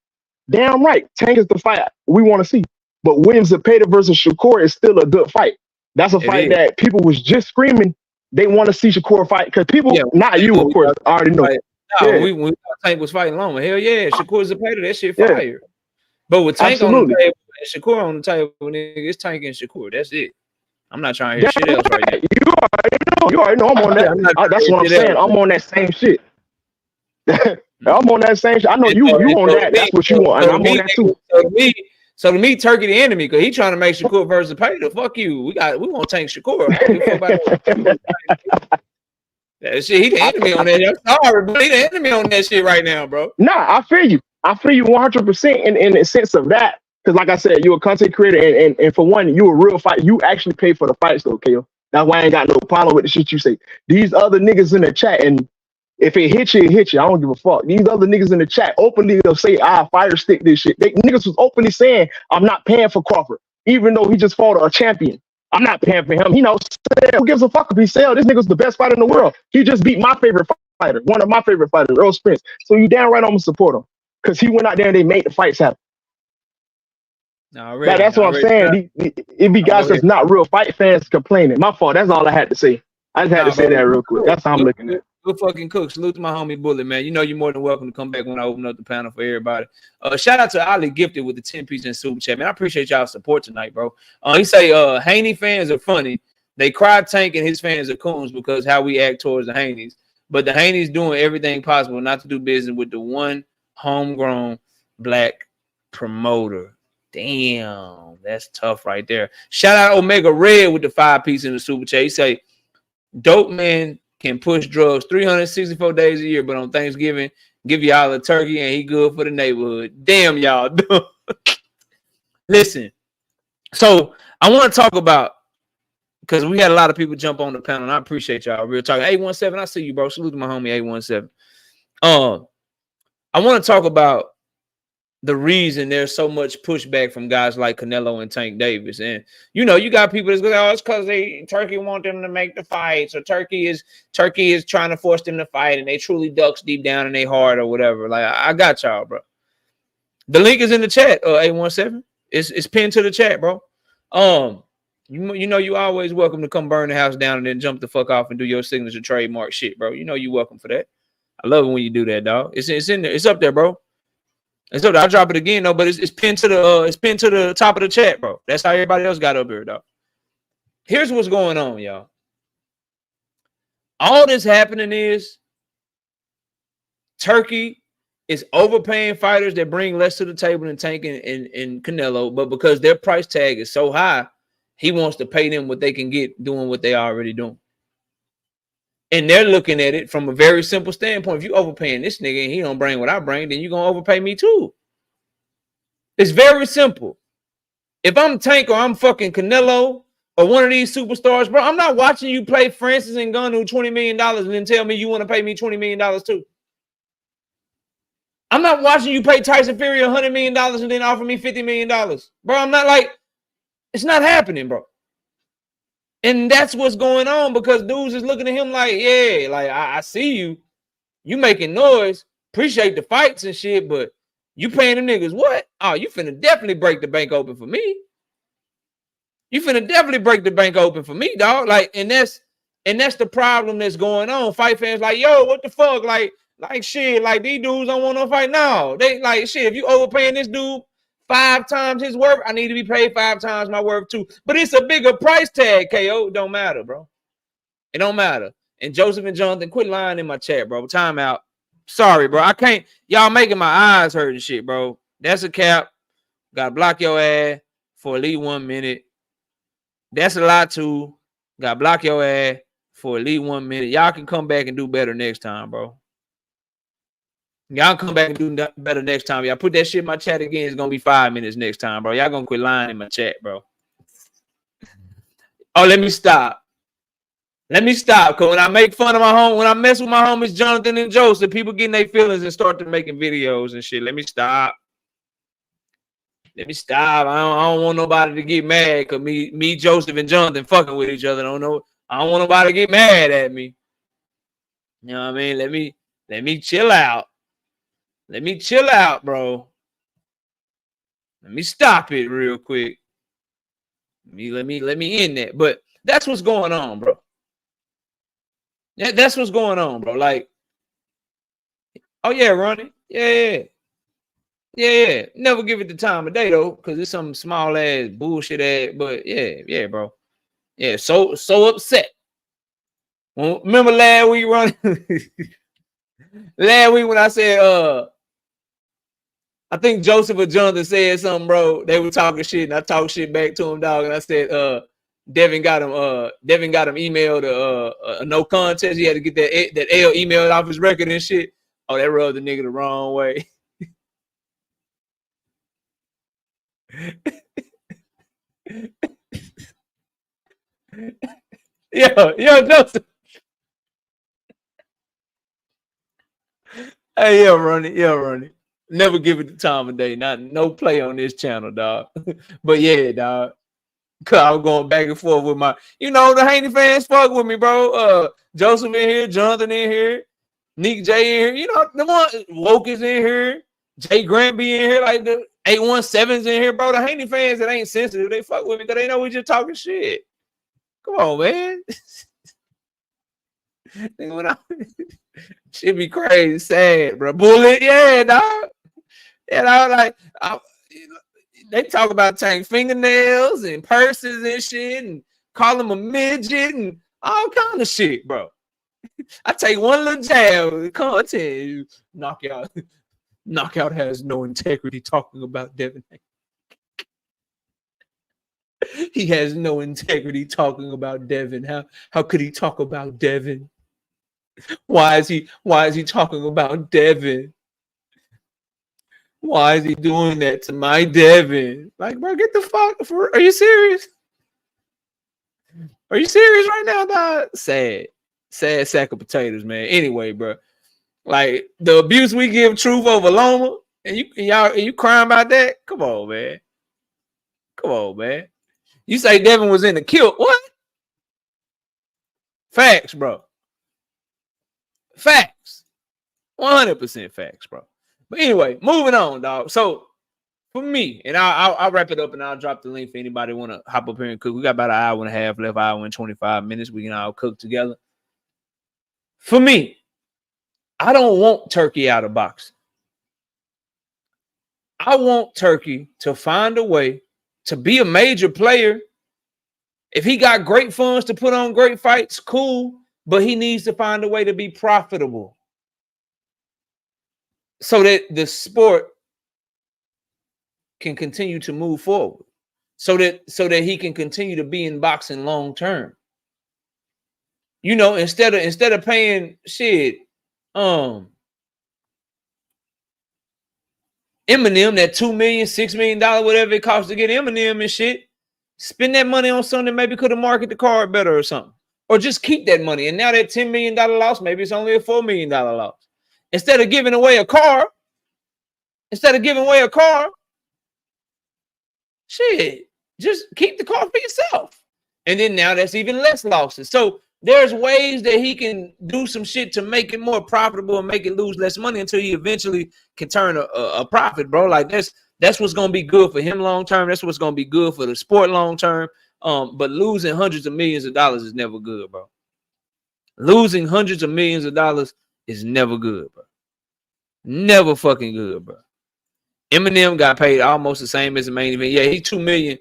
S6: damn right, Tank is the fight we want to see. But Williams Zepeda versus Shakur is still a good fight. That's a fight that people was just screaming they want to see Shakur fight because people, not you, of course, already know.
S2: No, we Tank was fighting Loma. Hell yeah, Shakur Zepeda, that shit fire. But with Tank on the table, and Shakur on the table, nigga, it's Tank and Shakur. That's it. I'm not trying to hear shit else right now.
S6: You already know I'm on that. That's what I'm saying. I'm on that same shit. I'm on that same shit. I know you on that. That's what you want. And I'm on that too.
S2: So to me, Turkey the enemy because he trying to make Shakur versus Zepeda. Fuck you. We want to Tank Shakur. I don't give a fuck about that shit. He the enemy on that. I'm sorry, but he the enemy on that shit right now, bro.
S6: Nah, I feel you. I feel you 100% in the sense of that. Because like I said, you're a content creator, and for one, you a real fight. You actually pay for the fights, though, Kale. That's why I ain't got no problem with the shit you say. These other niggas in the chat, and if it hits you, it hits you. I don't give a fuck. These other niggas in the chat openly they'll say, fire stick this shit. Niggas was openly saying, I'm not paying for Crawford, even though he just fought a champion. I'm not paying for him. Who gives a fuck if he sell? This nigga's the best fighter in the world. He just beat my favorite fighter, one of my favorite fighters, Earl Spence. So you damn right I'm gonna support him. Because he went out there and they made the fights happen. That's what I'm saying. It be guys that's not real fight fans complaining. My fault. That's all I had to say. I just had to say that real quick. That's how I'm looking at it.
S2: Good fucking cook. Salute to my homie Bullet, man. You know you're more than welcome to come back when I open up the panel for everybody. Shout out to Ali Gifted with the 10-piece in super chat, man. I appreciate y'all's support tonight, bro. He say Haney fans are funny. They cry Tank and his fans are coons because how we act towards the Haneys. But the Haneys doing everything possible not to do business with the one homegrown black promoter. Damn, that's tough right there. Shout out Omega Red with the 5-piece in the super chat. He say, dope man can push drugs 364 days a year, but on Thanksgiving, give y'all a turkey and he good for the neighborhood. Damn, y'all. Listen, so I want to talk about, because we had a lot of people jump on the panel, and I appreciate y'all. Real talk. 817, I see you, bro. Salute to my homie 817. I want to talk about the reason there's so much pushback from guys like Canelo and Tank Davis. And you know, you got people that's going, it's because Turkey want them to make the fights, or Turkey is trying to force them to fight, and they truly ducks deep down in their heart or whatever. Like, I got y'all, bro. The link is in the chat, 817. It's pinned to the chat, bro. You know you always welcome to come burn the house down and then jump the fuck off and do your signature trademark shit, bro. You know you welcome for that. I love it when you do that, dog. It's in there. It's up there, bro. And so I'll drop it again, though, but it's pinned to the top of the chat, bro. That's how everybody else got up here, dog. Here's what's going on, y'all. All this happening is Turkey is overpaying fighters that bring less to the table than Tank and Canelo, but because their price tag is so high, he wants to pay them what they can get doing what they already doing. And they're looking at it from a very simple standpoint. If you overpaying this nigga and he don't bring what I bring, then you're going to overpay me too. It's very simple. If I'm Tank or I'm fucking Canelo or one of these superstars, bro, I'm not watching you play Francis Ngannou $20 million and then tell me you want to pay me $20 million too. I'm not watching you pay Tyson Fury $100 million and then offer me $50 million. Bro, I'm not like, it's not happening, bro. And that's what's going on because dudes is looking at him like, yeah, like I see you. You making noise. Appreciate the fights and shit, but you paying them niggas what? Oh, you finna definitely break the bank open for me. You finna definitely break the bank open for me, dog. Like, and that's the problem that's going on. Fight fans like, yo, what the fuck? Like shit, like these dudes don't want no fight. No, they like shit. If you overpaying this dude 5 times his worth, I need to be paid 5 times my worth too. But it's a bigger price tag, KO. It don't matter, bro. It don't matter. And Joseph and Jonathan, quit lying in my chat, bro. Time out. Sorry, bro. I can't. Y'all making my eyes hurt and shit, bro. That's a cap. Gotta block your ass for at least 1 minute. That's a lot too. Gotta block your ass for at least 1 minute. Y'all can come back and do better next time, bro. Y'all come back and do better next time. Y'all put that shit in my chat again. It's gonna be 5 minutes next time, bro. Y'all gonna quit lying in my chat, bro. Oh, let me stop. Let me stop. Cause when I make fun of my home, when I mess with my homies Jonathan and Joseph, people getting their feelings and start to making videos and shit. Let me stop. Let me stop. I don't want nobody to get mad because me, Joseph, and Jonathan fucking with each other. I don't want nobody to get mad at me. You know what I mean? Let me chill out. Let me chill out, bro. Let me stop it real quick. Let me end that. But that's what's going on, bro. Yeah, that's what's going on, bro. Like, oh yeah, Ronnie. Yeah. Never give it the time of day though, because it's some small ass bullshit ass. But yeah, bro. Yeah, so upset. Well, remember last week, Ronnie? Last week when I said I think Joseph or Jonathan said something, bro. They were talking shit, and I talked shit back to him, dog. And I said, Devin got him emailed a no contest. He had to get that L emailed off his record and shit. Oh, that rubbed the nigga the wrong way. Yo, Joseph. Hey, yeah, Ronnie. Never give it the time of day. No play on this channel, dog. But yeah, dog. Cause I was going back and forth with my, the Haney fans fuck with me, bro. Joseph in here, Jonathan in here, Nick J in here. The one Woke is in here, Jay Grant be in here, like the 817's in here, bro. The Haney fans that ain't sensitive, they fuck with me because they know we just talking shit. Come on, man. Shit be crazy, sad, bro. Bullet, yeah, dog. They talk about Tank fingernails and purses and shit and call him a midget and all kind of shit, bro. I take one little jab, come on, tell you, Knockout has no integrity talking about Devin. He has no integrity talking about Devin. How could he talk about Devin? Why is he talking about Devin? Why is he doing that to my Devin? Like, bro, get the fuck. Are you serious? Are you serious right now, dog? Sad sack of potatoes, man. Anyway, bro, like the abuse we give Truth over Loma, and you crying about that? Come on, man. You say Devin was in the kill? What? Facts, bro. Facts. 100% facts, bro. But anyway, moving on, dog. So for me, and I'll wrap it up and I'll drop the link for anybody want to hop up here and cook. We got about an hour and a half left, hour and 25 minutes. We can all cook together. For me, I don't want Turki out of boxing. I want Turki to find a way to be a major player. If he got great funds to put on great fights, cool. But he needs to find a way to be profitable so that the sport can continue to move forward, so that he can continue to be in boxing long term. Instead of paying shit, Eminem that $2 million, $6 million, whatever it costs to get Eminem and shit, spend that money on something that maybe could have marketed the card better or something, or just keep that money. And now that $10 million loss, maybe it's only a $4 million loss. Instead of giving away a car, shit, just keep the car for yourself. And then now that's even less losses. So there's ways that he can do some shit to make it more profitable and make it lose less money until he eventually can turn a profit, bro. Like that's what's going to be good for him long term. That's what's going to be good for the sport long term. But losing hundreds of millions of dollars is never good, bro. Losing hundreds of millions of dollars is never good, bro. Never fucking good, bro. Eminem got paid almost the same as the main event. Yeah, he $2 million.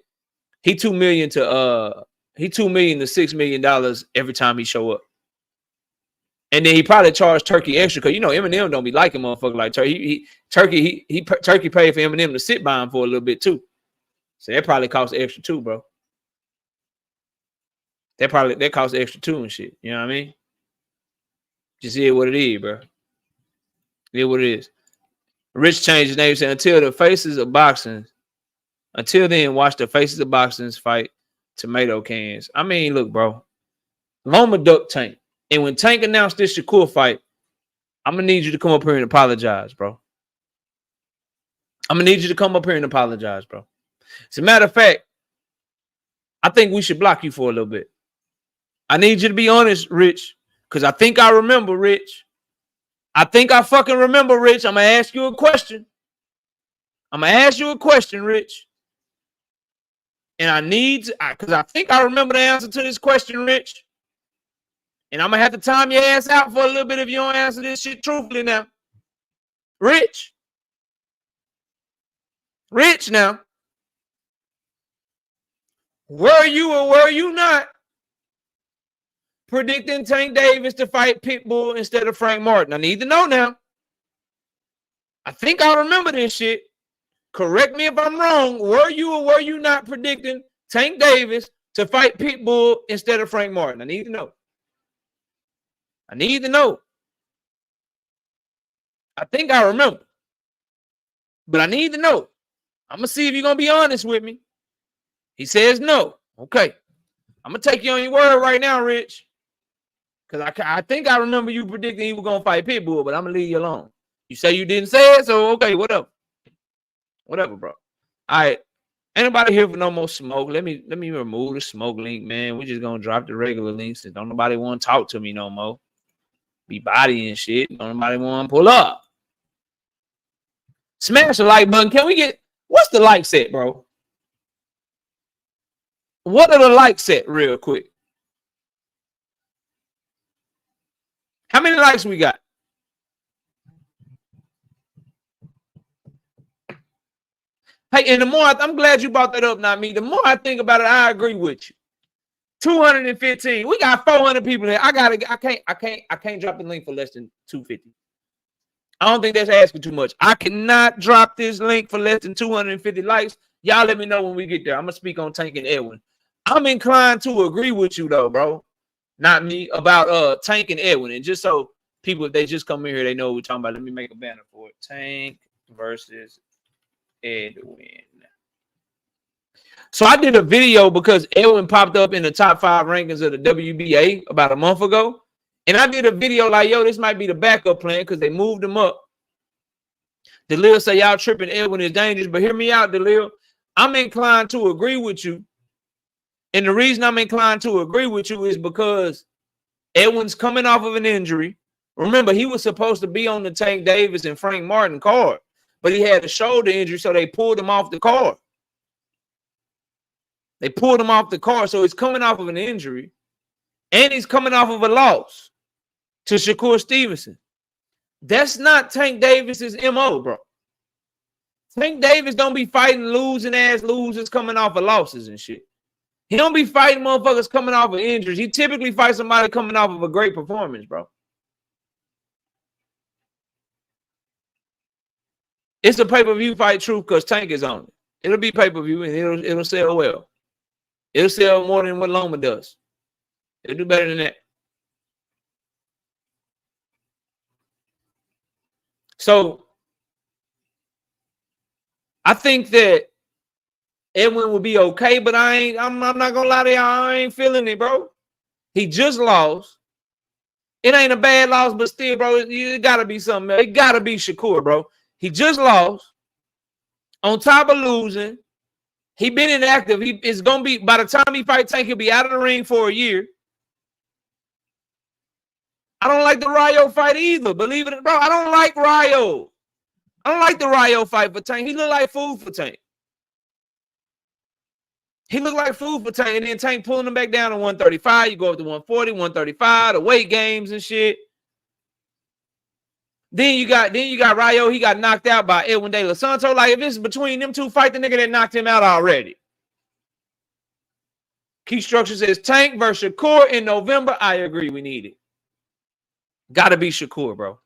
S2: He $2 million to $6 million every time he show up. And then he probably charged Turki extra because Eminem don't be liking motherfucker like Turki. Turki paid for Eminem to sit by him for a little bit too. So that probably cost extra too, bro. That costs extra too and shit. You know what I mean? Just hear what it is, bro. Hear what it is. Rich changed his name, said until the faces of boxing, until then, watch the faces of boxing fight tomato cans. I mean, look, bro. Loma ducked Tank. And when Tank announced this Shakur fight, I'm gonna need you to come up here and apologize, bro. I'm gonna need you to come up here and apologize, bro. As a matter of fact, I think we should block you for a little bit. I need you to be honest, Rich, because I think I remember, Rich. I think I fucking remember, Rich. I'm gonna ask you a question. I'm gonna ask you a question, Rich. And I need to, because I think I remember the answer to this question, Rich. And I'm gonna have to time your ass out for a little bit if you don't answer this shit truthfully now. Rich now. Were you or were you not predicting Tank Davis to fight Pitbull instead of Frank Martin? I need to know now. I think I remember this shit. Correct me if I'm wrong. Were you or were you not predicting Tank Davis to fight Pitbull instead of Frank Martin? I need to know. I need to know. I think I remember. But I need to know. I'm going to see if you're going to be honest with me. He says no. Okay. I'm going to take you on your word right now, Rich. Because I think I remember you predicting he was going to fight Pitbull, but I'm going to leave you alone. You say you didn't say it, so okay, whatever. Whatever, bro. All right. Anybody here for no more smoke? Let me remove the smoke link, man. We're just going to drop the regular links and don't nobody want to talk to me no more. Be bodying shit. Don't nobody want to pull up. Smash the like button. Can we get, what's the like set, bro? What are the likes set real quick? How many likes we got? Hey, and the more I'm glad you brought that up, not me. The more I think about it, I agree with you. 215. We got 400 people here. I can't drop the link for less than 250. I don't think that's asking too much. I cannot drop this link for less than 250 likes. Y'all let me know when we get there. I'm gonna speak on Tank and Edwin. I'm inclined to agree with you though, bro. Not me, about Tank and Edwin. And just so people, if they just come in here, they know what we're talking about. Let me make a banner for it. Tank versus Edwin. So I did a video because Edwin popped up in the top 5 rankings of the WBA about a month ago. And I did a video like, yo, this might be the backup plan because they moved him up. Delil say y'all tripping, Edwin is dangerous. But hear me out, Delil. I'm inclined to agree with you. And the reason I'm inclined to agree with you is because Edwin's coming off of an injury. Remember, he was supposed to be on the Tank Davis and Frank Martin card, but he had a shoulder injury, so they pulled him off the card. They pulled him off the card, so he's coming off of an injury, and he's coming off of a loss to Shakur Stevenson. That's not Tank Davis's MO, bro. Tank Davis don't be fighting losing ass losers coming off of losses and shit. He don't be fighting motherfuckers coming off of injuries. He typically fights somebody coming off of a great performance, bro. It's a pay-per-view fight, truth, because Tank is on it. It'll be pay-per-view and it'll sell well. It'll sell more than what Loma does. It'll do better than that. So I think that Edwin will be okay, but I'm not gonna lie to y'all, I ain't feeling it, bro. He just lost. It ain't a bad loss, but still, bro, it gotta be something else. It gotta be Shakur, bro. He just lost. On top of losing, he been inactive. He is gonna be, by the time he fight Tank, he'll be out of the ring for a year. I don't like the Rayo fight either. Believe it, bro. I don't like Rayo. I don't like the Rayo fight for Tank. He look like food for Tank. He looked like food for Tank, and then Tank pulling him back down to 135. You go up to 140, 135, the weight games and shit. Then you got Rayo. He got knocked out by Edwin De La Santo. Like, if it's between them two, fight the nigga that knocked him out already. Key Structure says Tank versus Shakur in November. I agree, we need it. Gotta be Shakur, bro.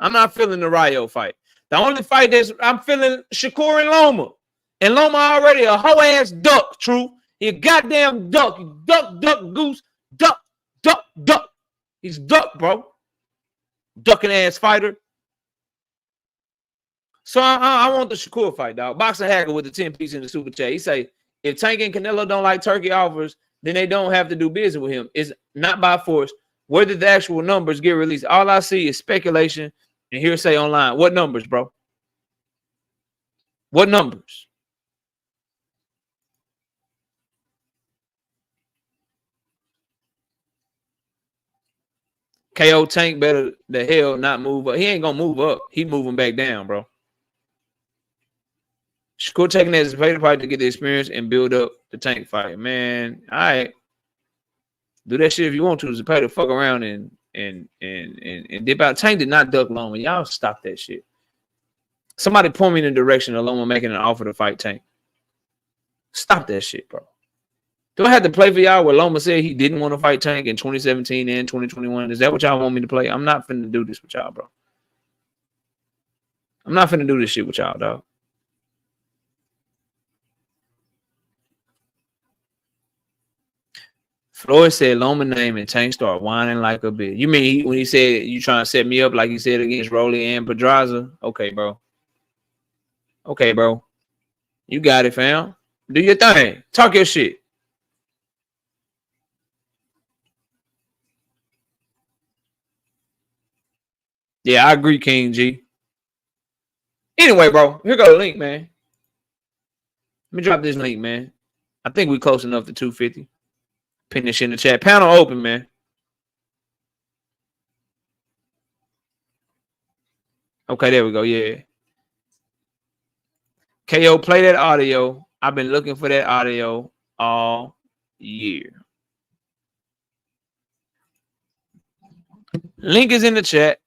S2: I'm not feeling the Rayo fight. The only fight that's I'm feeling Shakur and Loma. And Loma already a hoe ass duck, true. He a goddamn duck. Duck, goose, duck. He's duck, bro. Ducking ass fighter. So I want the Shakur fight, dog. Boxer Hacker with the 10-piece in the super chat. He say, if Tank and Canelo don't like Turki offers, then they don't have to do business with him. It's not by force. Where did the actual numbers get released? All I see is speculation and hearsay online. What numbers, bro? What numbers? KO Tank better the hell not move up. He ain't gonna move up. He moving back down, bro. Shakur taking that as a pay the fight to get the experience and build up the Tank fight. Man, all right. Do that shit if you want to. Just pay the fuck around and dip out. Tank did not duck Loma. Y'all stop that shit. Somebody point me in the direction of Loma making an offer to fight Tank. Stop that shit, bro. Do I have to play for y'all where Loma said he didn't want to fight Tank in 2017 and 2021? Is that what y'all want me to play? I'm not finna do this with y'all, bro. I'm not finna do this shit with y'all, dog. Floyd said Loma name and Tank start whining like a bitch. You mean when he said you trying to set me up like he said against Rolly and Pedraza? Okay, bro. Okay, bro. You got it, fam. Do your thing. Talk your shit. Yeah, I agree, King G. Anyway, bro, here go the link, man. Let me drop this link, man. I think we close enough to 250. Pin this shit in the chat. Panel open, man. Okay, there we go. Yeah. KO, play that audio. I've been looking for that audio all year. Link is in the chat.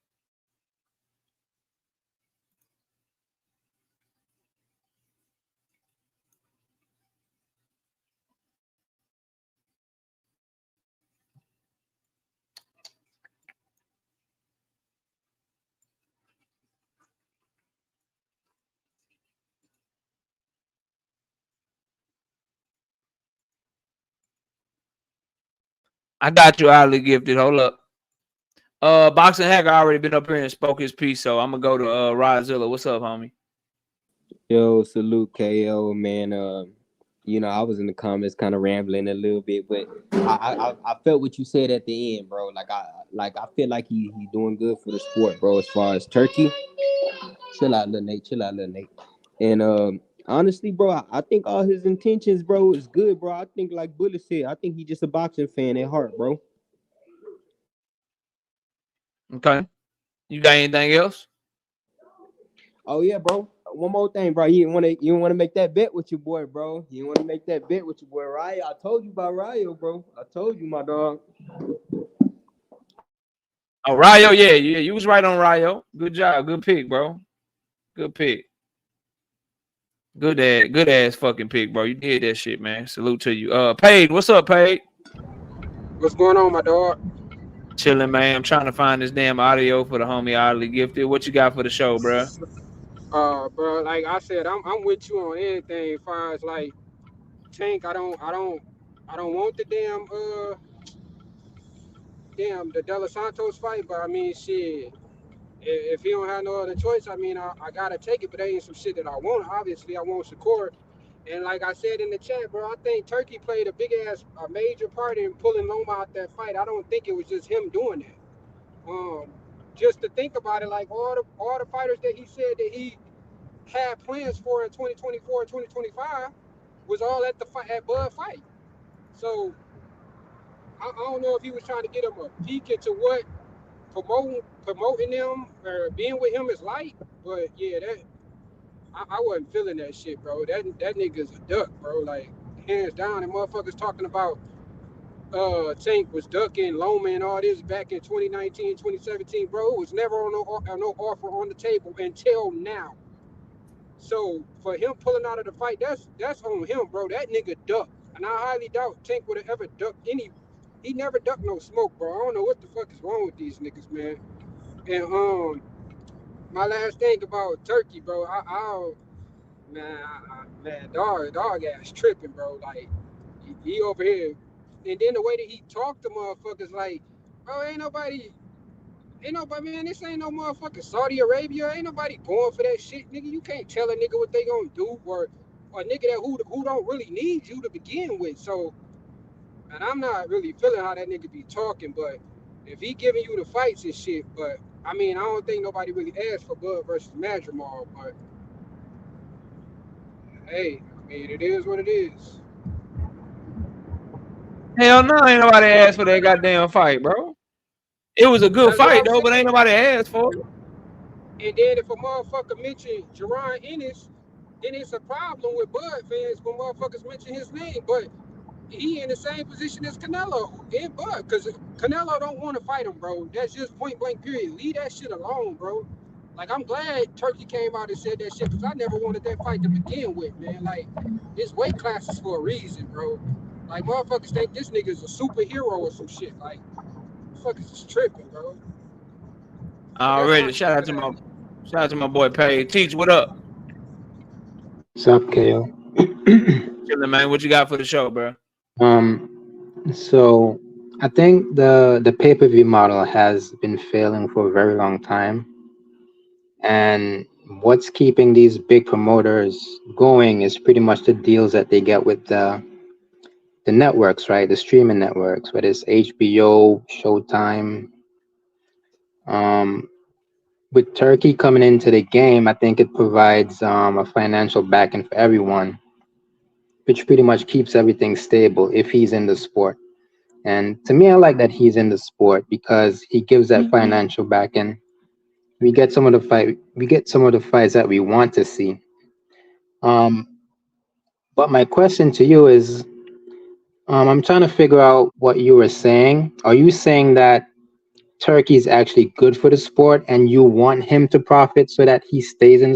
S2: I got you, highly gifted. Hold up. Boxing Hacker already been up here and spoke his piece, so I'm gonna go to Rodzilla. What's up, homie?
S7: Yo, salute KO, man. You know, I was in the comments kind of rambling a little bit, but I felt what you said at the end, bro. Like I feel like he doing good for the sport, bro. As far as Turkey, chill out, little Nate. And honestly, bro, I think all his intentions, bro, is good, bro. I think like Bullet said, I think he just a boxing fan at heart, bro.
S2: Okay. You got anything else?
S7: Oh yeah, bro. One more thing, bro. You didn't want to make that bet with your boy, bro. You didn't want to make that bet with your boy Ryo. I told you about Ryo, bro. I told you, my dog.
S2: Oh, Ryo, yeah, you was right on Ryo. Good job, good pick, bro. Good pick. Good ass fucking pick, bro. You did that shit, man. Salute to you. Paid, what's up, Paid?
S8: What's going on, my dog?
S2: Chilling, man. I'm trying to find this damn audio for the homie Oddly Gifted. What you got for the show, bro?
S8: Bro, like I said, I'm with you on anything as far as like Tank. I don't want the damn the De Los Santos fight, but I mean shit. If he don't have no other choice, I mean I gotta take it, but that ain't some shit that I want. Obviously, I want Shakur. And like I said in the chat, bro, I think Turkey played a major part in pulling Loma out that fight. I don't think it was just him doing that. Just to think about it, like all the fighters that he said that he had plans for in 2024 and 2025 was all at Bud fight. So I don't know if he was trying to get him a peek into what promoting them or being with him is like, but yeah, that I wasn't feeling that shit, bro. That nigga's a duck, bro. Like hands down, and motherfuckers talking about Tank was ducking Loma and all this back in 2019, 2017, bro. It was never on no offer on the table until now. So for him pulling out of the fight, that's on him, bro. That nigga ducked, and I highly doubt Tank would have ever ducked any. He never ducked no smoke, bro. I don't know what the fuck is wrong with these niggas, man. And my last thing about Turkey, bro. Man, dog ass tripping, bro. Like he over here, and then the way that he talked to motherfuckers, like, bro, ain't nobody, man. This ain't no motherfucking Saudi Arabia. Ain't nobody going for that shit, nigga. You can't tell a nigga what they gonna do, or a nigga that who don't really need you to begin with. So, and I'm not really feeling how that nigga be talking, but if he giving you the fights and shit, but I mean, I don't think nobody really asked for Bud versus Madrimal, but hey, I mean, it is what it is.
S2: Hell no, ain't nobody asked for that goddamn fight, bro. It was a good fight though, but ain't nobody asked for it.
S8: And then if a motherfucker mentioned Jerron Ennis, then it's a problem with Bud fans when motherfuckers mention his name. But he in the same position as Canelo and Bud, because Canelo don't want to fight him, bro. That's just point blank period. Leave that shit alone, bro. Like, I'm glad Turkey came out and said that shit, because I never wanted that fight to begin with, man. Like, it's weight classes for a reason, bro. Like, motherfuckers think this nigga is a superhero or some shit. Like, motherfuckers is tripping, bro.
S2: Already. Shout out to my boy Pay. Teach, what up?
S9: What's up, KO?
S2: Chillin', man. What you got for the show, bro?
S9: So I think the pay-per-view model has been failing for a very long time, and what's keeping these big promoters going is pretty much the deals that they get with the networks, right? The streaming networks, whether it's HBO, Showtime. With Turkey coming into the game, I think it provides a financial backing for everyone, which pretty much keeps everything stable if he's in the sport. And to me, I like that he's in the sport because he gives that financial backing. We get some of the fights that we want to see. But my question to you is, I'm trying to figure out what you were saying. Are you saying that Turkey is actually good for the sport, and you want him to profit so that he stays in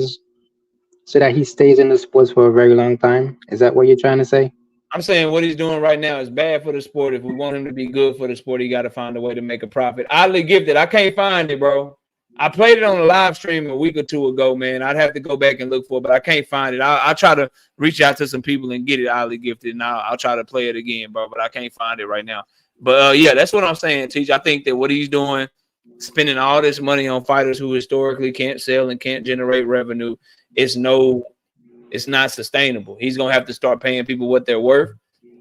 S9: the sports for a very long time? Is that what you're trying to say?
S2: I'm saying what he's doing right now is bad for the sport. If we want him to be good for the sport, he got to find a way to make a profit. Oddly Gifted, I can't find it, bro. I played it on a live stream a week or two ago, man. I'd have to go back and look for it, but I can't find it. I'll try to reach out to some people and get it, Oddly Gifted, and I'll try to play it again, bro, but I can't find it right now. But, yeah, that's what I'm saying, Teach. I think that what he's doing, spending all this money on fighters who historically can't sell and can't generate revenue, it's not sustainable. He's going to have to start paying people what they're worth.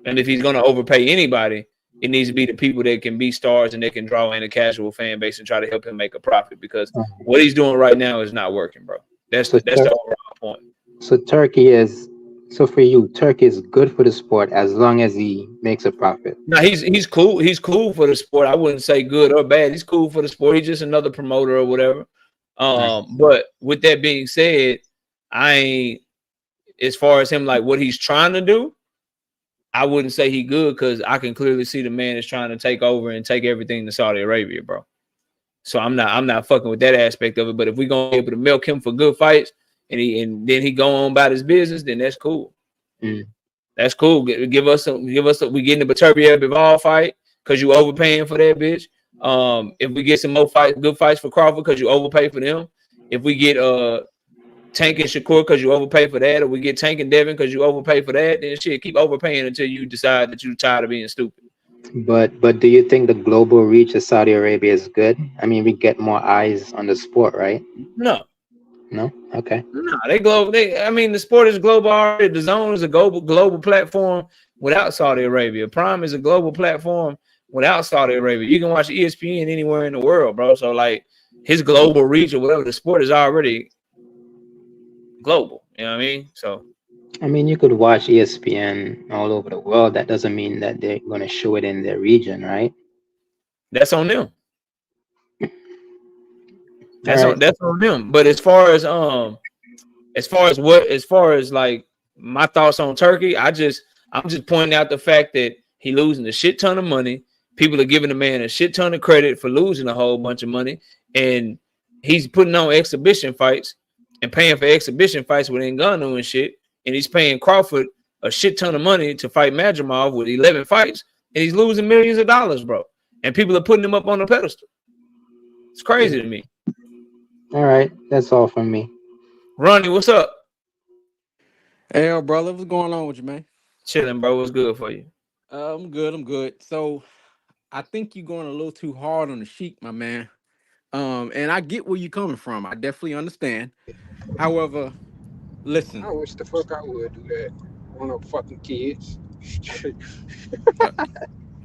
S2: And if he's going to overpay anybody, it needs to be the people that can be stars and that can draw in a casual fan base and try to help him make a profit, because what he's doing right now is not working, bro. That's the overall point.
S9: So for you, Turkey is good for the sport as long as he makes a profit.
S2: No, he's cool. He's cool for the sport. I wouldn't say good or bad. He's cool for the sport. He's just another promoter or whatever. But with that being said, as far as him, like what he's trying to do, I wouldn't say he good, because I can clearly see the man is trying to take over and take everything to Saudi Arabia, bro. So I'm not fucking with that aspect of it. But if we're gonna be able to milk him for good fights and then he go on about his business, then that's cool. That's cool. Give us we getting the Turki Alalshikh fight because you overpaying for that bitch. If we get some more good fights for Crawford because you overpay for them. If we get Tank and Shakur because you overpay for that, or we get Tank and Devin because you overpay for that, then shit, keep overpaying until you decide that you're tired of being stupid.
S9: But do you think the global reach of Saudi Arabia is good? I mean, we get more eyes on the sport, right?
S2: No.
S9: Okay.
S2: No, the sport is global already. The Zone is a global platform without Saudi Arabia. Prime is a global platform without Saudi Arabia. You can watch ESPN anywhere in the world, bro. So like his global reach or whatever, the sport is already global. You know what I mean? So
S9: I mean, you could watch ESPN all over the world. That doesn't mean that they're going to show it in their region, right?
S2: That's on them. That's on them. But as far as like my thoughts on Turkey, I'm just pointing out the fact that he losing a shit ton of money. People are giving the man a shit ton of credit for losing a whole bunch of money, and he's putting on exhibition fights and paying for exhibition fights with Ngannou and shit. And he's paying Crawford a shit ton of money to fight Madrimov with 11 fights, and he's losing millions of dollars, bro. And people are putting him up on a pedestal. It's crazy to me.
S9: All right, that's all from me.
S2: Ronnie, what's up?
S10: Hey, brother, what's going on with you, man?
S2: Chilling, bro. What's good for you?
S10: I'm good. So I think you're going a little too hard on the Sheik, my man. And I get where you're coming from. I definitely understand. However, listen.
S8: I wish the fuck I would do that. I want no fucking kids.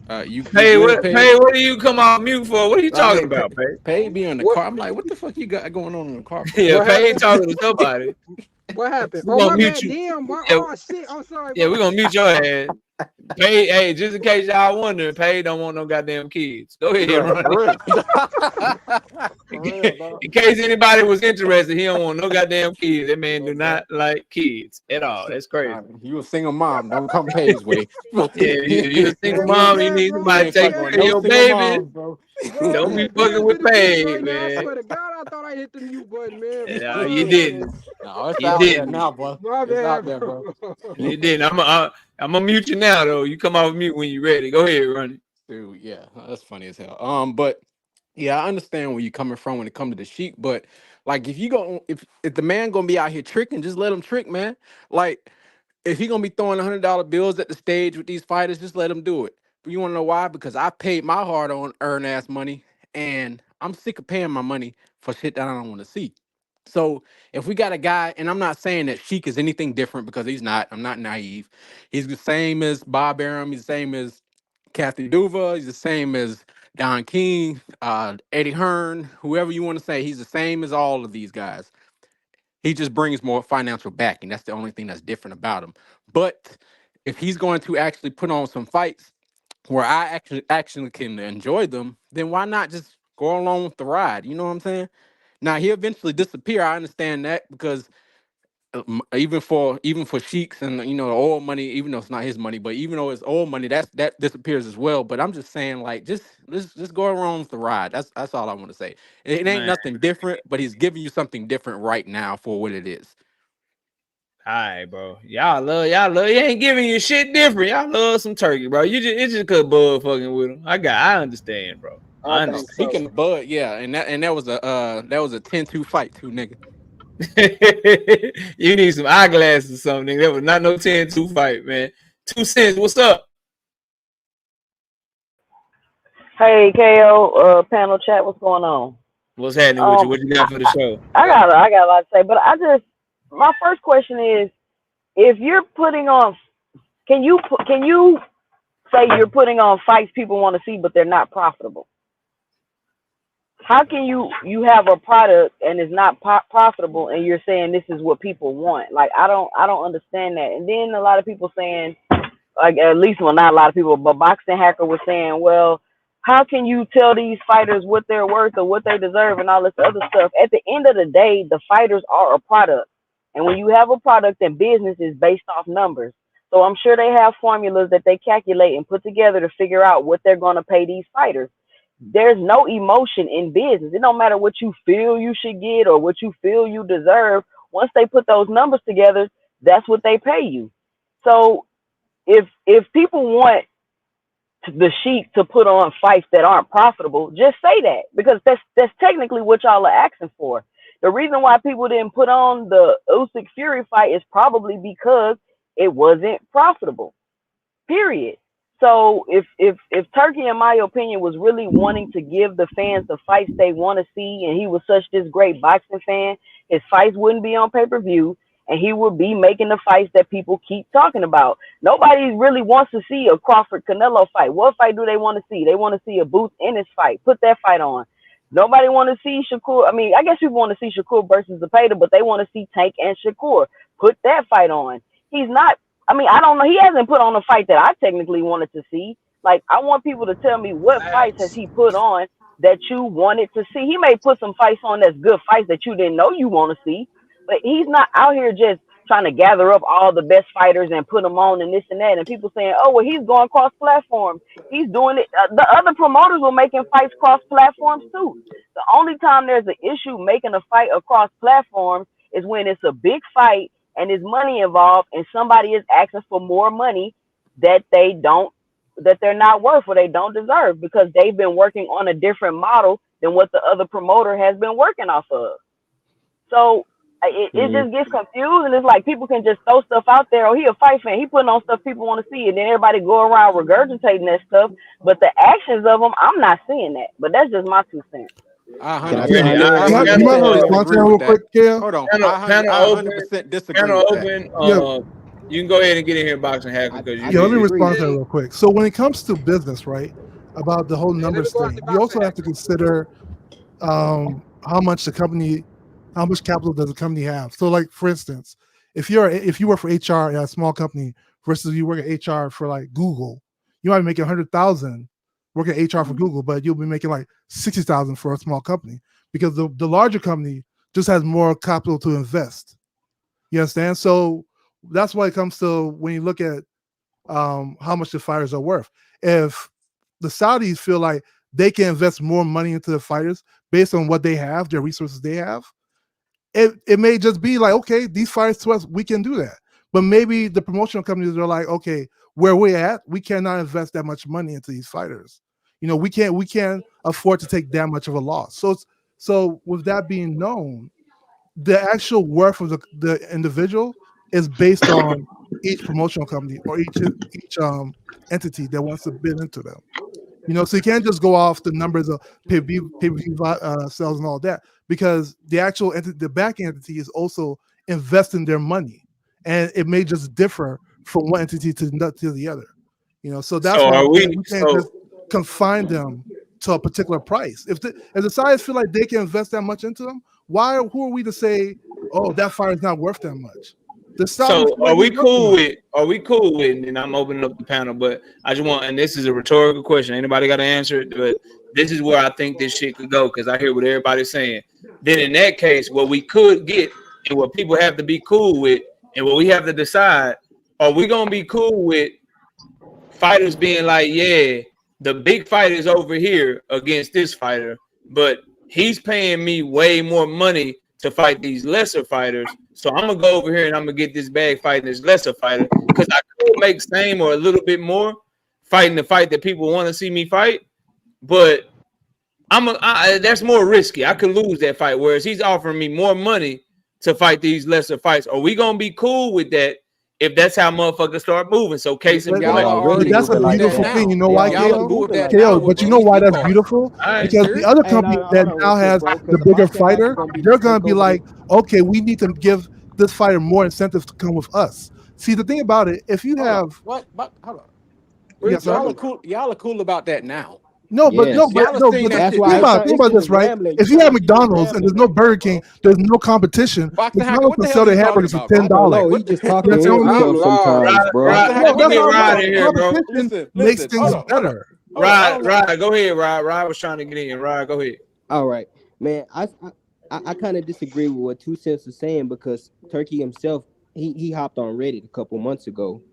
S2: What do you come off mute for? What are you talking about, Pay?
S10: Pay be in the car. I'm like, what the fuck you got going on in the car?
S2: Yeah, Pay talking to somebody.
S8: What happened?
S2: We're gonna mute you.
S8: Damn,
S2: oh
S8: shit. I'm sorry.
S2: Yeah, we're gonna mute your ass. Pay, hey, just in case y'all wondering, Pay don't want no goddamn kids. Go ahead, Ronnie.
S10: For real, dog.
S2: In case anybody was interested, he don't want no goddamn kids. That man do not like kids at all. That's crazy.
S10: You a single mom, don't come Pay's way.
S2: Yeah, you a single
S8: Bro,
S2: mom, you
S8: yeah,
S2: need
S8: bro.
S2: somebody to take
S10: fucking
S2: care
S10: with
S2: of
S10: no
S2: your
S10: single
S2: baby.
S10: moms, bro.
S8: Bro,
S2: Don't be
S8: Pay
S2: fucking
S8: done
S2: with
S8: did the picture
S2: Paige,
S8: right now. I
S2: man.
S8: swear to God, I thought I hit the mute button, man.
S2: No,
S8: Bro,
S2: you didn't.
S10: No, it's
S2: You
S10: out there
S2: didn't.
S10: now, bro.
S8: my
S10: It's out
S8: bad,
S10: there, bro.
S2: You didn't. I'm gonna mute you now, though. You come off mute when you're ready. Go ahead, Ronnie.
S10: Dude, yeah, that's funny as hell. But yeah, I understand where you're coming from when it comes to the Sheik, but like if the man gonna be out here tricking, just let him trick, man. Like if he gonna be throwing $100 bills at the stage with these fighters, just let him do it. But you wanna know why? Because I paid my hard on earn ass money, and I'm sick of paying my money for shit that I don't want to see. So if we got a guy, and I'm not saying that Sheik is anything different because he's not. I'm not naive. He's the same as Bob Arum. He's the same as Kathy Duva. He's the same as Don King, Eddie Hearn, whoever you want to say. He's the same as all of these guys. He just brings more financial backing. That's the only thing that's different about him. But if he's going to actually put on some fights where I actually can enjoy them, then why not just go along with the ride? You know what I'm saying? Now he'll eventually disappear. I understand that because even for Sheiks and the oil money, even though it's not his money, but even though it's oil money, that disappears as well. But I'm just saying, like, just go along with the ride. That's all I want to say. It ain't
S2: Man.
S10: nothing different, but he's giving you something different right now for what it is.
S2: All right, bro. Y'all love. He ain't giving you shit different. Y'all love some turkey, bro. It's just cause Bud fucking with him. I understand, bro. I understand.
S10: Speaking of Bud, yeah, and that was a 10-2 fight too, nigga.
S2: You need some eyeglasses or something. That was not no 10-2 fight, man. 2 cents. What's up?
S11: Hey, KO, panel chat, what's going on?
S2: What's happening with you? What you got for the show?
S11: I got a lot to say, but my first question is, if you're putting on, can you say you're putting on fights people want to see, but they're not profitable? How can you have a product and it's not profitable, and you're saying this is what people want? Like, I don't understand that. And then a lot of people saying, like, at least, well, not a lot of people, but Boxing Hacker was saying, well, how can you tell these fighters what they're worth or what they deserve and all this other stuff? At the end of the day, the fighters are a product. And when you have a product, then business is based off numbers. So I'm sure they have formulas that they calculate and put together to figure out what they're going to pay these fighters. There's no emotion in business. It don't matter what you feel you should get or what you feel you deserve. Once they put those numbers together, that's what they pay you. So if people want the Sheik to put on fights that aren't profitable, just say that, because that's technically what y'all are asking for. The reason why people didn't put on the Usyk Fury fight is probably because it wasn't profitable. Period. So if Turkey, in my opinion, was really wanting to give the fans the fights they want to see, and he was such this great boxing fan, his fights wouldn't be on pay-per-view, and he would be making the fights that people keep talking about. Nobody really wants to see a Crawford-Canelo fight. What fight do they want to see? They want to see a Boots Ennis fight. Put that fight on. Nobody want to see Shakur. I mean, I guess people want to see Shakur versus Zepeda, but they want to see Tank and Shakur. Put that fight on. He's not. I mean, I don't know. He hasn't put on a fight that I technically wanted to see. Like, I want people to tell me what fights has he put on that you wanted to see. He may put some fights on that's good fights that you didn't know you want to see, but he's not out here just trying to gather up all the best fighters and put them on and this and that. And people saying, oh, well, he's going cross platforms. He's doing it. The other promoters were making fights cross platforms too. The only time there's an issue making a fight across platforms is when it's a big fight and there's money involved and somebody is asking for more money that they're not worth or they don't deserve, because they've been working on a different model than what the other promoter has been working off of. So it just gets confused, and it's like people can just throw stuff out there. Oh, he a fight fan. He putting on stuff people want to see, and then everybody go around regurgitating that stuff. But the actions of them, I'm not seeing that. But that's just my 2 cents.
S10: I
S7: Can I
S10: 100%
S7: chime in real quick?
S5: You might want to respond to
S10: disagree
S5: that
S10: with
S5: real
S10: that.
S5: quick, Kale.
S10: Hold on.
S2: Panel
S10: I
S2: open.
S10: 100% disagree
S2: Panel
S10: with
S2: open.
S10: that.
S2: You can go ahead and get in here, Boxing Hacker, because
S7: I
S5: Yeah, let me
S7: disagree.
S5: respond to that real quick. So when it comes to business, right, about the whole
S8: Hey, let me
S5: numbers
S8: go out
S5: thing,
S8: the
S5: you
S8: box
S5: also
S8: and
S5: have to consider how much capital does the company have. So, like, for instance, if you work for HR at a small company versus you work at HR for like Google, you might be making $100,000 working at HR for Google, but you'll be making like $60,000 for a small company because the larger company just has more capital to invest. You understand? So that's why it comes to when you look at how much the fighters are worth. If the Saudis feel like they can invest more money into the fighters based on what they have, their resources they have, it may just be like, okay, these fighters to us, we can do that. But maybe the promotional companies are like, okay, where we're at, we cannot invest that much money into these fighters. We can't afford to take that much of a loss. So with that being known, the actual worth of the individual is based on each promotional company or each entity that wants to bid into them. So you can't just go off the numbers of pay-per-view sales and all that, because the actual the back entity is also investing their money, and it may just differ from one entity to the other. So that's why we can't just confine them to a particular price. If the sides feel like they can invest that much into them, who are we to say, oh, that fighter is not worth that much?
S2: So are we cool with, and I'm opening up the panel, but I just want, and this is a rhetorical question, anybody got to answer it, but this is where I think this shit could go, because I hear what everybody's saying. Then in that case, what we could get and what people have to be cool with and what we have to decide, are we going to be cool with fighters being like, yeah, the big fight is over here against this fighter, but he's paying me way more money to fight these lesser fighters, so I'm gonna go over here and I'm gonna get this bag fighting this lesser fighter, because I could make same or a little bit more fighting the fight that people want to see me fight, but that's more risky. I could lose that fight, whereas he's offering me more money to fight these lesser fights. Are we gonna be cool with that if that's how motherfuckers start moving? So case in point,
S5: that's a beautiful thing. You know why, KO? But you know why that's beautiful? Because the other company that now has the bigger fighter, they're gonna be like, okay, we need to give this fighter more incentives to come with us. See, the thing about it, if you have
S10: hold on, y'all are cool about that now.
S5: But that's why think about this, right? If you have McDonald's and there's no Burger King, there's no competition. McDonald's can sell their hamburgers for $10.
S7: He just talking to himself sometimes, bro.
S5: Competition makes things better.
S2: Rod, go ahead, Rod was trying to get in. Rod, go ahead.
S7: All right, man. I kind of disagree with what 2 Cents is saying, because Turkey himself, he hopped on Reddit a couple months ago,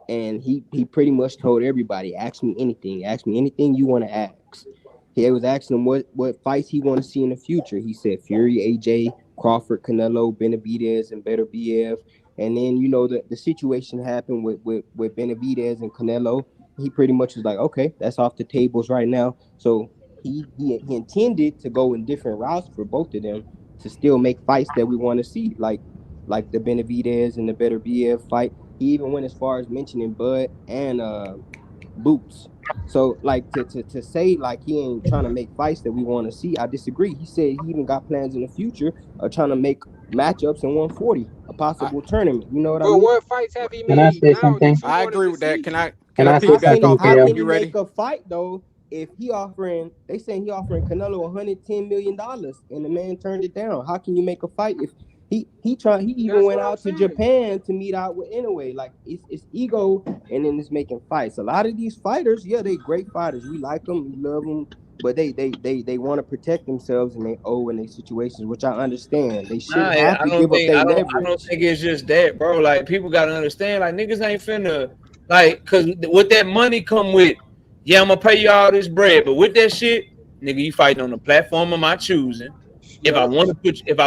S7: and he pretty much told everybody, ask me anything you want to ask. He was asking him what fights he want to see in the future. He said Fury, AJ, Crawford, Canelo, Benavidez, and Beterbiev. And then the situation happened with Benavidez and Canelo. He pretty much was like, okay, that's off the tables right now. So he intended to go in different routes for both of them to still make fights that we want to see, like the Benavidez and the Beterbiev fight. He even went as far as mentioning Bud and Boots. So like to say like he ain't trying to make fights that we want to see, I disagree. He said he even got plans in the future of trying to make matchups in 140, a possible tournament. You know what I mean?
S8: What fights have he made?
S9: Can I say something?
S10: I agree with that. Can I
S9: piggyback
S10: off?
S7: How can
S10: You
S7: you
S10: ready?
S7: make a fight though if they saying he offering Canelo $110 million and the man turned it down? How can you make a fight if he even went out to Japan to meet out with Inoue? Like it's ego, and then it's making fights. A lot of these fighters, they great fighters. We like them, we love them, but they want to protect themselves and they in their situations, which I understand. They shouldn't have to give up their leverage.
S2: I don't think it's just that, bro. Like people gotta understand, like niggas ain't finna cause with that money come with, yeah, I'm gonna pay you all this bread, but with that shit, nigga, you fighting on the platform of my choosing. If I want to put you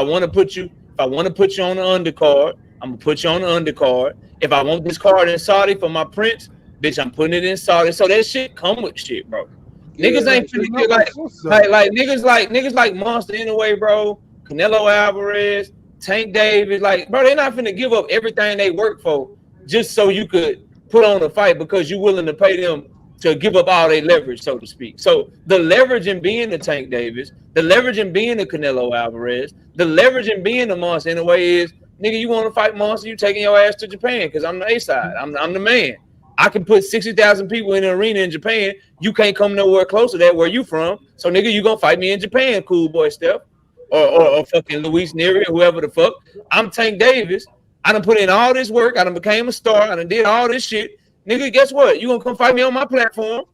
S2: on the undercard, I'm gonna put you on the undercard. If I want this card in Saudi for my prince, bitch, I'm putting it in Saudi. So that shit come with shit, bro. Niggas ain't finna get like niggas like Monster Anyway, bro. Canelo Alvarez, Tank Davis, like, bro, they're not finna give up everything they work for just so you could put on a fight because you're willing to pay them to give up all their leverage, so to speak. So the leverage in being the Tank Davis, the leverage in being the Canelo Alvarez, the leverage in being the Monster in a way is, nigga, you want to fight Monster, you taking your ass to Japan because I'm the A-side. I'm the man. I can put 60,000 people in an arena in Japan. You can't come nowhere close to that where you from. So, nigga, you gonna fight me in Japan, cool boy Steph. Or fucking Luis Neri or whoever the fuck. I'm Tank Davis. I done put in all this work. I done became a star. I done did all this shit. Nigga, guess what? You gonna come fight me on my platform?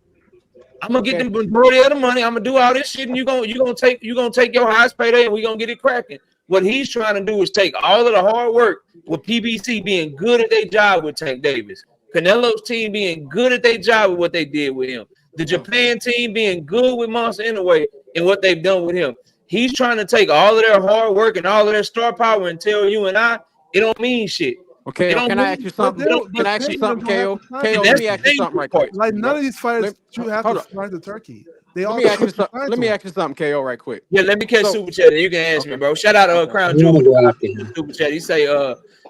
S2: I'm gonna get the majority of the money. I'm gonna do all this shit, and you're gonna take your highest payday, and we're gonna get it cracking. What he's trying to do is take all of the hard work with PBC being good at their job with Tank Davis, Canelo's team being good at their job with what they did with him, the Japan team being good with Monster Inoue and what they've done with him. He's trying to take all of their hard work and all of their star power and tell you and I it don't mean shit.
S10: Okay, can I ask you something? Can I ask you something, KO? KO, let me ask you something right quick.
S5: Like none of these fighters should have to fly to Turkey. Let
S10: me ask you something, KO, right quick.
S2: Yeah, let me catch Super Chat. You can ask me, bro. Shout out to Crown Jewel. Super Chat. He say,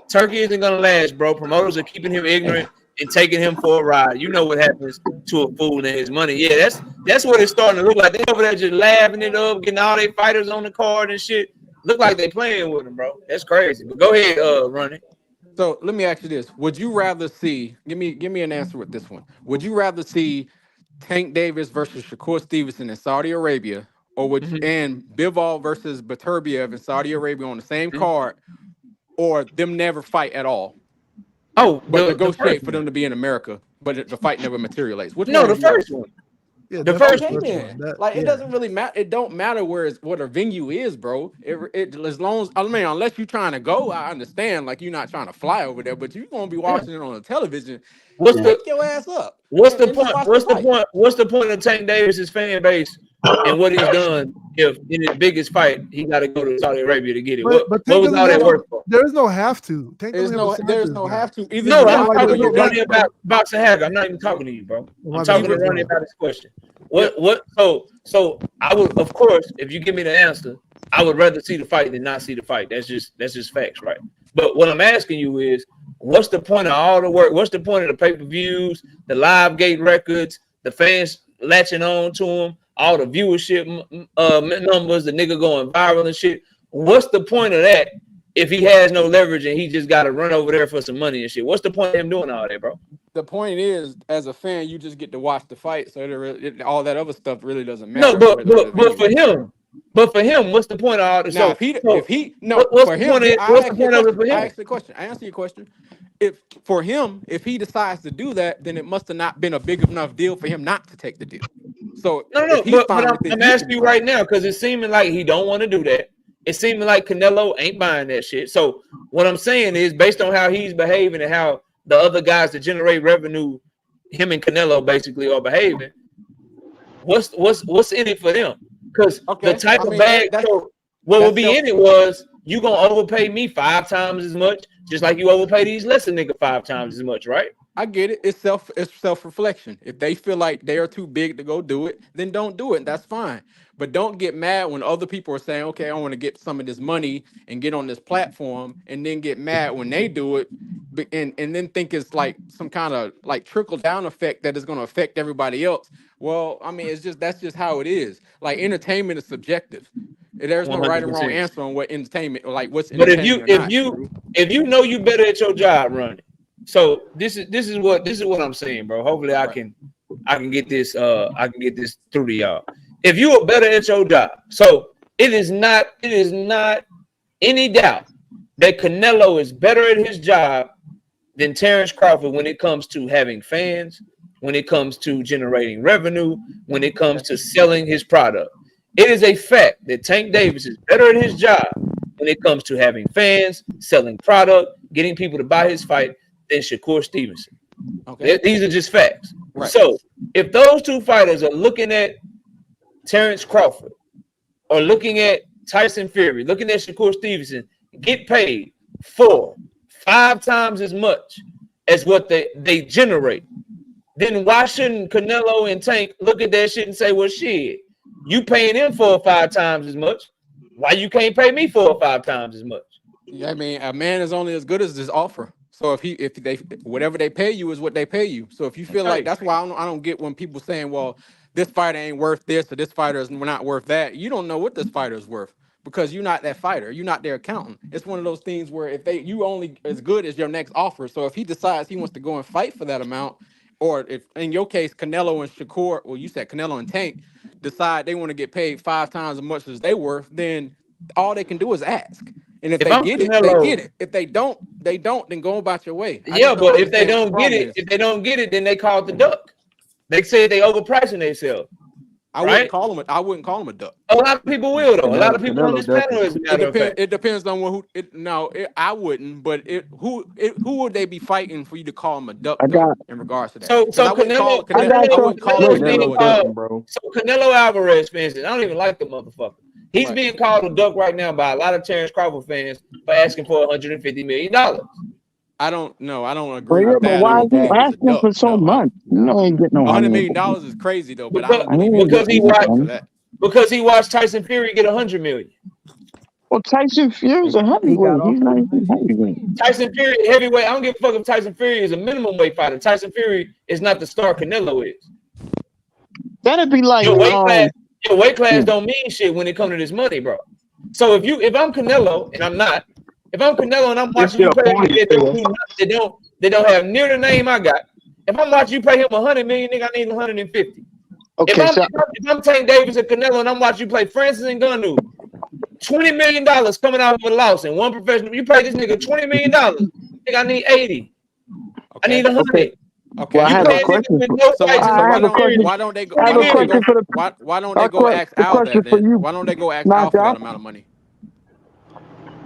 S2: Turkey isn't gonna last, bro. Promoters are keeping him ignorant and taking him for a ride. You know what happens to a fool and his money. Yeah, that's what it's starting to look like. They over there just laughing it up, getting all their fighters on the card and shit. Look like they playing with him, bro. That's crazy. But go ahead, Ronnie.
S10: So let me ask you this: would you rather see? Give me an answer with this one. Would you rather see Tank Davis versus Shakur Stevenson in Saudi Arabia, or would and Bivol versus Beterbiev in Saudi Arabia on the same card, or them never fight at all?
S2: Oh,
S10: but negotiate for them to be in America, but the fight never materializes.
S2: The first one.
S5: Yeah,
S2: the first
S10: one. It doesn't really matter. It don't matter what a venue is, bro. It as long as unless you're trying to go, I understand. Like you're not trying to fly over there, but you're gonna be watching it on the television. Pick your ass up.
S2: What's the point? What's the point of Tank Davis's fan base and what he's done? If in his biggest fight he got to go to Saudi Arabia to get it, what was all that work for?
S5: There is no have to.
S10: There's no have to.
S2: No, I'm talking to Ronnie about boxing hacker. I'm not even talking to you, bro. I'm talking to Ronnie about this question. So I would, of course, if you give me the answer, I would rather see the fight than not see the fight. That's just facts, right? But what I'm asking you is, what's the point of all the work? What's the point of the pay-per-views, the live gate records, the fans latching on to them, all the viewership numbers, the nigga going viral and shit? What's the point of that if he has no leverage and he just got to run over there for some money and shit? What's the point of him doing all that, bro?
S10: The point is, as a fan, you just get to watch the fight, so all that other stuff really doesn't matter.
S2: No, but for him, what's the point of all this?
S10: Now,
S2: what's the point of it for him?
S10: I asked the question. I answer your question. If he decides to do that, then it must have not been a big enough deal for him not to take the deal. So
S2: but I'm asking you right now because it's seeming like he don't want to do that. It's seeming like Canelo ain't buying that shit. So what I'm saying is, based on how he's behaving and how the other guys that generate revenue, him and Canelo basically are behaving, what's in it for them? Because the type of bag, what would be in it was you gonna overpay me 5 times as much, just like you overpay these lesser nigga 5 times as much, right?
S10: I get it. It's self-reflection. If they feel like they are too big to go do it, then don't do it. That's fine. But don't get mad when other people are saying, okay, I want to get some of this money and get on this platform, and then get mad when they do it and then think it's like some kind of like trickle down effect that is going to affect everybody else. Well, I mean, that's just how it is. Like entertainment is subjective. There's no 100%. Right or wrong answer on what entertainment, like what's entertainment.
S2: But if you know you better at your job, run it. So this is what I'm saying, bro. Hopefully I can get this through to y'all. If you are better at your job, so it is not any doubt that Canelo is better at his job than Terrence Crawford when it comes to having fans, when it comes to generating revenue, when it comes to selling his product. It is a fact that Tank Davis is better at his job when it comes to having fans, selling product, getting people to buy his fight than Shakur Stevenson. Okay. These are just facts. Right. So if those two fighters are looking at Terrence Crawford or looking at Tyson Fury, looking at Shakur Stevenson, get paid 4-5 times as much as what they generate, then why shouldn't Canelo and Tank look at that shit and say, well, shit, you paying him 4 or 5 times as much. Why you can't pay me 4 or 5 times as much?
S10: Yeah, I mean, a man is only as good as his offer. So if they whatever they pay you is what they pay you. So if you feel like that's why I don't get when people saying, well, this fighter ain't worth this or this fighter is not worth that. You don't know what this fighter is worth because you're not that fighter. You're not their accountant. It's one of those things where you only as good as your next offer. So if he decides he wants to go and fight for that amount, or if in your case Canelo and Shakur, well, you said Canelo and Tank decide they want to get paid 5 times as much as they worth, then all they can do is ask. And if they get it, they get it. If they don't, then go about your way.
S2: Yeah, but if they don't get it, then they call it the duck. They said they overpricing themselves.
S10: I wouldn't call him a duck.
S2: A lot of people will though. A lot of people on
S12: Canelo
S2: this panel, as a matter of fact.
S10: It depends on who. I wouldn't. But who would they be fighting for you to call him a duck though? In regards to that,
S2: So
S10: I wouldn't call
S2: Canelo
S10: a duck, bro.
S2: So Canelo Alvarez fans, I don't even like the motherfucker. He's being called a duck right now by a lot of Terrence Crawford fans for asking for $150 million.
S10: I don't know. I don't agree with
S12: But
S10: that.
S12: why is he asking for so much? You know, he ain't getting no
S10: $100 million is crazy though. But I don't
S2: because he watched
S10: that.
S2: Because he watched Tyson Fury get $100 million.
S12: Well, Tyson Fury's a heavyweight. He's not even heavyweight.
S2: Tyson Fury, heavyweight. I don't give a fuck if Tyson Fury is a minimum weight fighter. Tyson Fury is not the star Canelo is.
S12: That'd be like
S2: your weight class don't mean shit when it comes to this money, bro. So if I'm Canelo and I'm not, if I'm Canelo and I'm watching you pay they don't have near the name I got. If I'm watching you pay him $100 million, nigga, I need 150.
S12: Okay,
S2: if I'm Tank Davis and Canelo and I'm watching you play Francis and Ngannou, $20 million coming out of a loss and one professional, you pay this nigga $20 million. Nigga, I need 80. I need 100.
S12: Okay. Well, I have a question.
S10: Why don't they go ask Al that then? Why don't they go ask Al for that amount of money?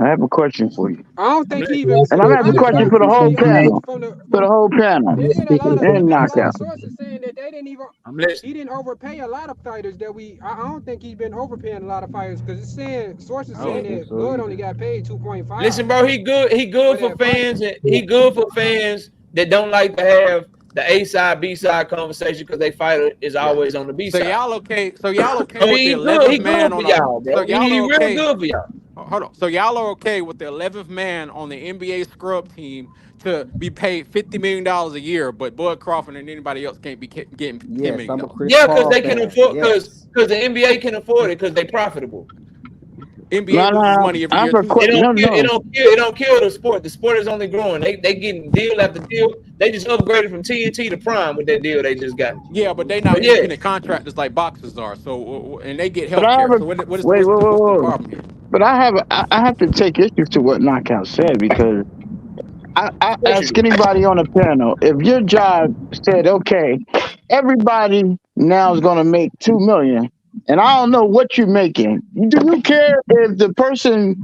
S12: I have a question for you.
S8: I don't think he even.
S12: And I have a question for the whole panel. For the whole panel. And knockout.
S8: Sources saying that they didn't even. He didn't overpay a lot of fighters that we. I don't think he's been overpaying a lot of fighters because it's saying sources saying that Bud only got paid 2.5.
S2: Listen, bro, he good for fans, and he good for fans that don't like to have the A side, B side conversation because they fighter is always on the B side.
S10: So y'all okay with the 11th man on
S2: y'all, bro. He real good for y'all.
S10: Hold on. So y'all are okay with the 11th man on the NBA scrub team to be paid $50 million a year, but Bud Crawford and anybody else can't be getting $10 million?
S2: Yeah, because they can afford because the NBA can afford it because they're profitable.
S10: NBA loses money every year.
S2: It don't kill the sport. The sport is only growing. They getting deal after deal. They just upgraded from TNT to Prime with that deal they just got.
S10: Yeah, but they not independent contractors like boxers are. So and they get health care. So what's the problem here?
S12: But I have to take issue to what Knockout said because I ask anybody on the panel, if your job said, okay, everybody now is going to make $2 million, and I don't know what you're making. Do you care if the person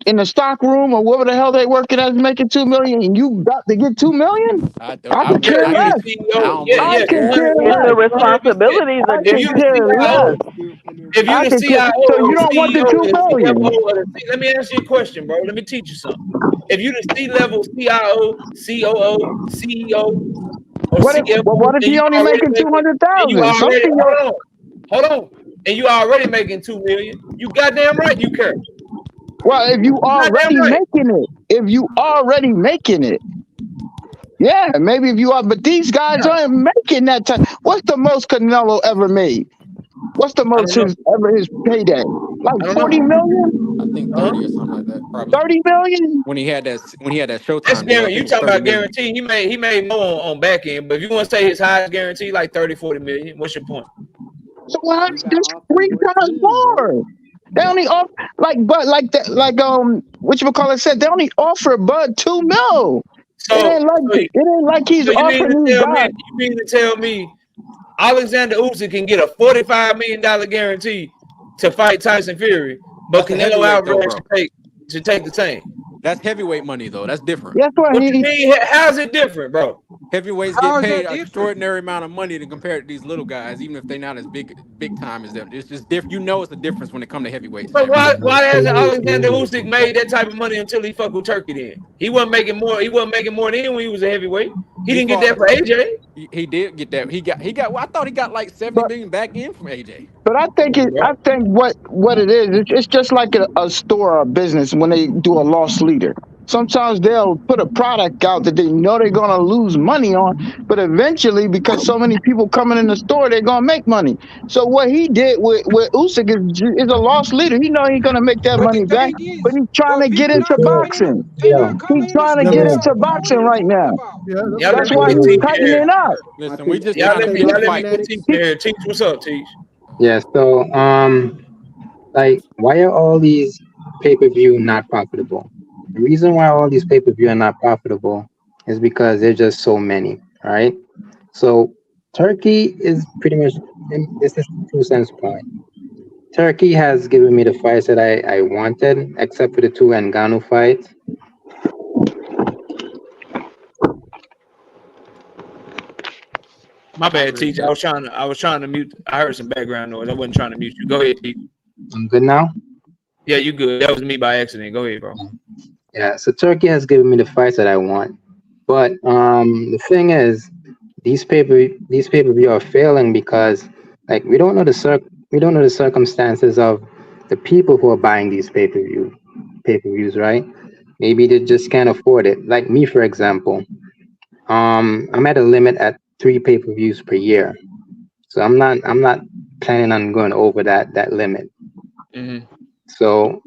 S12: in the stock room or whatever the hell they working at is making $2 million and you got to get $2 million? I could care less. I could care less.
S11: The responsibilities are different.
S2: If you're the CIO,
S12: so you don't want the $2 million.
S2: Let me ask you a question, bro. Let me teach you something. If you're the C-level CIO, COO, CEO, or CFO,
S12: what if he only making $200,000?
S2: Hold on. And you already making $2 million. You goddamn right you care.
S12: Well, if you already making it, yeah, maybe if you are, but these guys aren't making that time. What's the most Canelo ever made? What's the most his payday? Like 40 million?
S10: I think 30 or something like that. Probably
S12: 30 million?
S10: When he had that Showtime.
S2: That's guaranteed. You talking about guarantee? He made more on back end, but if you want to say his highest guarantee, like 30-40 million, what's your point?
S12: So that's 3 times more. They only offer whatchamacallit said, they only offer Bud $2 million. So it ain't like he's offering these guys.
S2: You mean to tell me Alexander Usyk can get a $45 million guarantee to fight Tyson Fury, but Canelo Alvarez should take the same?
S10: That's heavyweight money, though. That's different.
S12: That's what
S2: you mean? How's it different, bro?
S10: Heavyweights get paid an extraordinary amount of money to compare to these little guys, even if they're not as big time as them. It's just different. You know, it's a difference when it comes to heavyweights.
S2: But why hasn't Alexander Usyk made that type of money until he fucked with Turkey? Then he wasn't making more. He wasn't making more than when he was a heavyweight. He didn't get that for AJ.
S10: He did get that. He got. Well, I thought he got like $70 million back in from AJ.
S12: But I think what it is, it's just like a store or a business when they do a loss leader. Sometimes they'll put a product out that they know they're going to lose money on, but eventually, because so many people coming in the store, they're going to make money. So what he did with Usyk is a loss leader. He know he's going to make that money back, but he's trying to get into boxing. He's trying to get into boxing right now. That's why he's tightening up.
S10: Listen, we just trying to finish fight.
S2: Teach, what's up, Teach?
S9: Yeah, so like, why are all these pay-per-view not profitable? The reason why all these pay-per-view are not profitable is because there's just so many, right? So Turkey is pretty much, this is 2 cents point. Turkey has given me the fights that I wanted, except for the 2 Ngannou fights.
S2: My bad, TJ. I was trying to mute. I heard some background noise. I wasn't trying to mute you. Go ahead, TJ.
S9: I'm good now?
S2: Yeah, you good. That was me by accident. Go ahead, bro.
S9: Yeah, so Turkey has given me the fights that I want. But the thing is, these pay-per-view are failing because like we don't know the circumstances of the people who are buying these pay-per-views, right? Maybe they just can't afford it. Like me, for example. I'm at a limit at 3 pay-per-views per year. So I'm not planning on going over that limit.
S2: Mm-hmm.
S9: So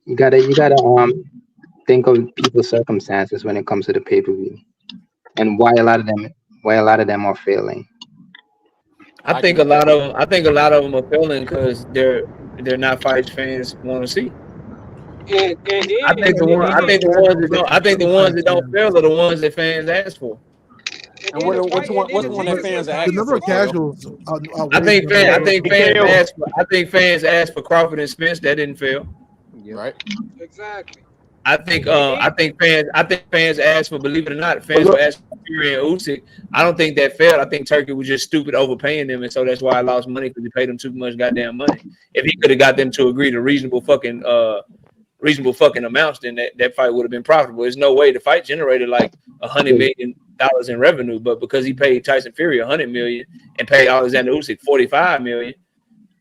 S9: you gotta think of people's circumstances when it comes to the pay-per-view and why a lot of them are failing.
S2: I think a lot of them are failing because they're not fights fans want to see.
S8: And
S2: I think the ones that don't fail are the ones that fans ask for.
S10: And what's one that fans are
S5: The
S10: asking
S5: number
S10: for?
S5: of casuals.
S2: I think fans asked for Crawford and Spence. That didn't fail.
S10: Right.
S8: Exactly.
S2: I think fans asked for, believe it or not, fans were asking for Fury and Usyk. I don't think that failed. I think Turkey was just stupid overpaying them, and so that's why I lost money because he paid them too much goddamn money. If he could have got them to agree to reasonable fucking amounts, then that fight would have been profitable. There's no way the fight generated like $100 million in revenue, but because he paid Tyson Fury $100 million and paid Alexander Usyk $45 million,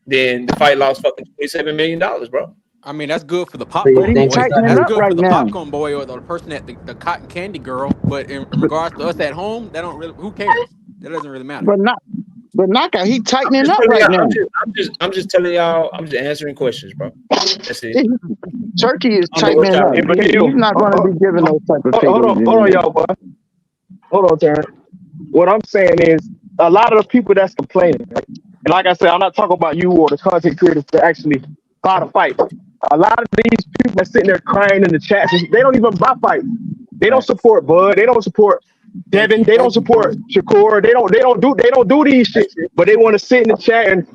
S2: then the fight lost fucking $27 million, bro.
S10: I mean, that's good for the
S9: So you
S10: popcorn
S9: think
S10: boy.
S9: he's
S10: That's
S12: up
S10: good
S12: right
S10: for the
S12: now.
S10: popcorn boy or the person at the cotton candy girl. But in regards to us at home, that don't really. Who cares? That doesn't really matter.
S12: But Knockout, he tightening up right now.
S2: I'm just telling y'all. I'm just answering questions, bro. That's it.
S12: Turkey is
S2: I don't know what
S12: tightening
S2: y'all-
S12: up. He's not going to be giving those type of
S6: Hold
S12: figures.
S6: on, y'all, boy. Hold on, Terrence. What I'm saying is a lot of the people that's complaining, right? And like I said, I'm not talking about you or the content creators that actually buy the fight. A lot of these people that sitting there crying in the chats, they don't even buy fights. They don't support Bud. They don't support Devin. They don't support Shakur. They don't do these shit. But they want to sit in the chat and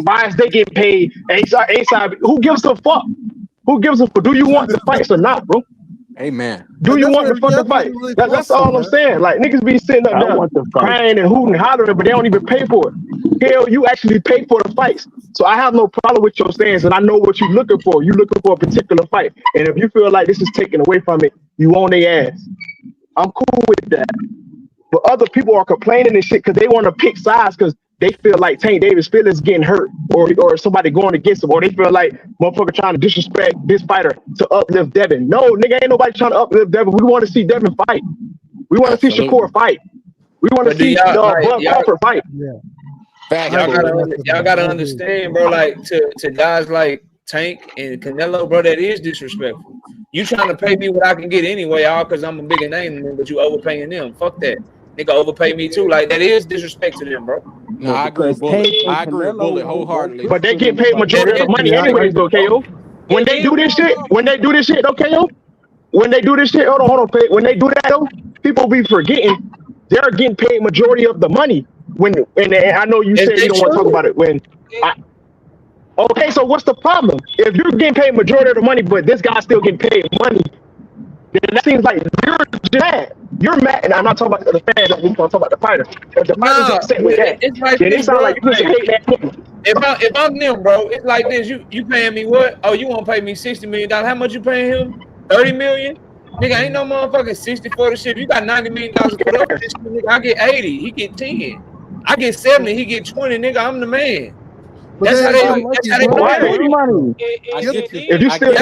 S6: why is they getting paid? A-side. Who gives a fuck? Who gives a fuck? Do you want the fights or not, bro?
S10: Amen.
S6: Do you want the fucking fight? That's all I'm saying. Like niggas be sitting up there crying and hooting and hollering, but they don't even pay for it. Hell, you actually pay for the fights. So I have no problem with your stance, and I know what you're looking for. You're looking for a particular fight, and if you feel like this is taken away from it, you want their ass. I'm cool with that. But other people are complaining and shit because they want to pick sides because they feel like Tank Davis feelings getting hurt or somebody going against him, or they feel like motherfucker trying to disrespect this fighter to uplift Devin. No, nigga, ain't nobody trying to uplift Devin. We want to see Devin fight. We want to see Shakur fight. We want to see Bud Crawford fight.
S2: Y'all gotta understand, bro. Like to guys like Tank and Canelo, bro, that is disrespectful. You trying to pay me what I can get anyway, all because I'm a bigger name than them, but you overpaying them. Fuck that. Nigga overpay me too. Like that is disrespect to them, bro.
S10: No, I agree with Bullet. I agree with Bullet wholeheartedly.
S6: But they get paid majority of the money anyways, though, KO. When they do this shit, though, KO. When they do this shit, hold on, when they do that though, people be forgetting they're getting paid majority of the money. And I know you said you don't want to talk about it. Okay, so what's the problem? If you're getting paid majority of the money, but this guy's still getting paid money, then that seems like you're mad. You're mad, and I'm not talking about the fans. I'm talking about the fighter. If the fighter's upset with that, then it sounds like you just hate that.
S2: If I'm them, bro, it's like this. You paying me what? Oh, you want to pay me $60 million? How much you paying him? $30 million? Nigga, ain't no motherfucking 60 for the shit. You got $90 million put up. Nigga, I get 80. He get 10. I get 70. He get 20. Nigga, I'm the man. That's how they do it.
S6: If you still, I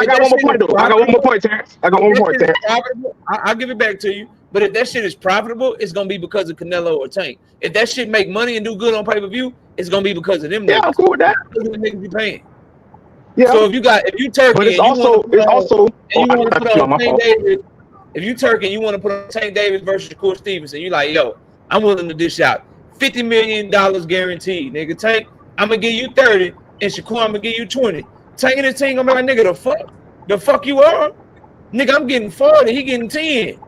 S6: got one more point though. I got one more point, Terrence.
S2: I'll give it back to you. But if that shit is profitable, it's gonna be because of Canelo or Tank. If that shit make money and do good on pay-per-view, it's gonna be because of them.
S6: Yeah, I'm cool with that.
S2: The niggas be paying.
S6: Yeah.
S2: So if you Turkey,
S6: but it's also
S2: if you Turkey and you want to put on Tank Davis versus Shakur Stevenson, you like, yo, I'm willing to dish out $50 million guaranteed, nigga. Tank, I'm gonna give you 30, and Shakur, I'm gonna give you 20. Tank and his team gonna be like, nigga, the fuck you are, nigga. I'm getting 40, he getting 10.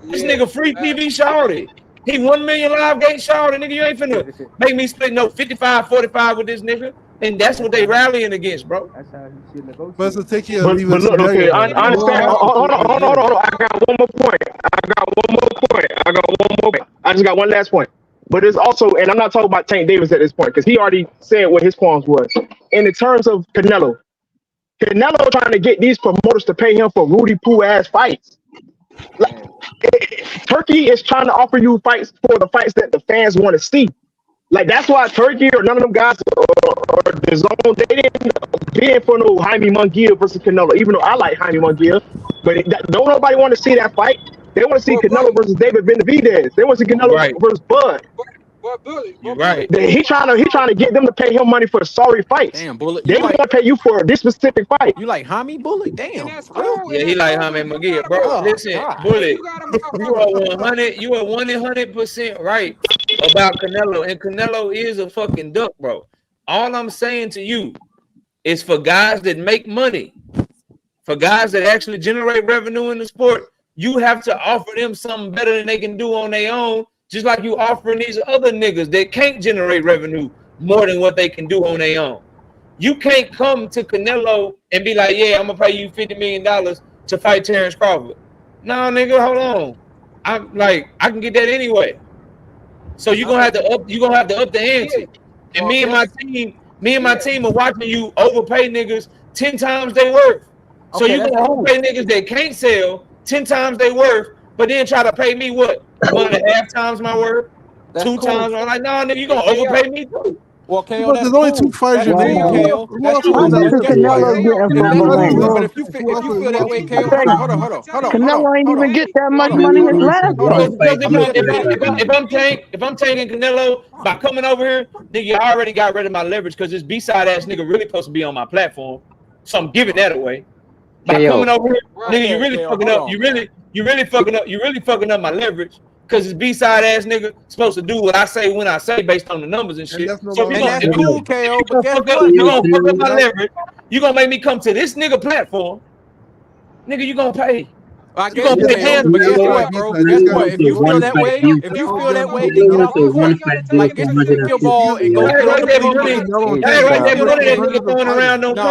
S2: This nigga free TV shorty. He 1 million live gate shorty, nigga. You ain't finna make me split no 55-45 with this nigga. And that's what they rallying against, bro.
S7: That's how he should negotiate.
S5: But it's a take you
S6: But
S5: leave
S6: look,
S5: scenario.
S6: okay, I
S5: You
S6: understand.
S5: don't have to
S6: Hold
S5: take
S6: on. I got one more point. I just got one last point. But it's also, and I'm not talking about Tank Davis at this point because he already said what his qualms was. And in terms of Canelo trying to get these promoters to pay him for Rudy Poo ass fights. Like, Turkey is trying to offer you fights for the fights that the fans want to see. Like that's why Turkey or none of them guys or the zone, they didn't bid for no Jaime Munguia versus Canelo. Even though I like Jaime Munguia, but don't nobody want to see that fight. They want to see Canelo versus David Benavidez. They want to see Canelo versus Bud.
S8: But Bullet,
S2: You're right.
S6: He trying to get them to pay him money for sorry fights.
S10: Damn, Bullet.
S6: They want to pay you for this specific fight.
S10: You like Jaime Bullet? Damn.
S8: And that's cool.
S2: Yeah, he like Jaime Munguia, bro. Listen, Bullet, you are 100% right about Canelo, and Canelo is a fucking duck, bro. All I'm saying to you is for guys that make money, for guys that actually generate revenue in the sport, you have to offer them something better than they can do on their own. Just like you offering these other niggas that can't generate revenue more than what they can do on their own. You can't come to Canelo and be like, yeah, I'm gonna pay you $50 million to fight Terrence Crawford. No, nigga, hold on. I can get that anyway. So you're gonna have to up the ante. And me and my team are watching you overpay niggas 10 times they worth. So you're gonna overpay niggas that can't sell 10 times they worth, but then try to pay me what? 1.5 times my worth?
S10: That's
S2: 2 times? I'm like, no, nigga, you gonna overpay me too.
S10: Well, KO,
S5: there's only 2 fighters.
S10: That's cool, KO. That's cool. But if you feel that way, KO, hold on.
S12: Canelo ain't even get that much money his last fight.
S2: If I'm taking Canelo by coming over here, nigga, I already got rid of my leverage because this B-side ass nigga really supposed to be on my platform. So I'm giving that away. By coming over here, nigga, you really fucking up. You really fucking up my leverage. Cause this B-side ass nigga supposed to do what I say when I say based on the numbers and shit.
S10: That's cool, KO. But guess what?
S2: You gonna fuck up my leverage. You gonna make me come to this nigga platform. Nigga, you gonna pay.
S10: I guess you can, but guess what, bro? Guess what? If you feel that way, then get off the court. Like, get your ball and go get on the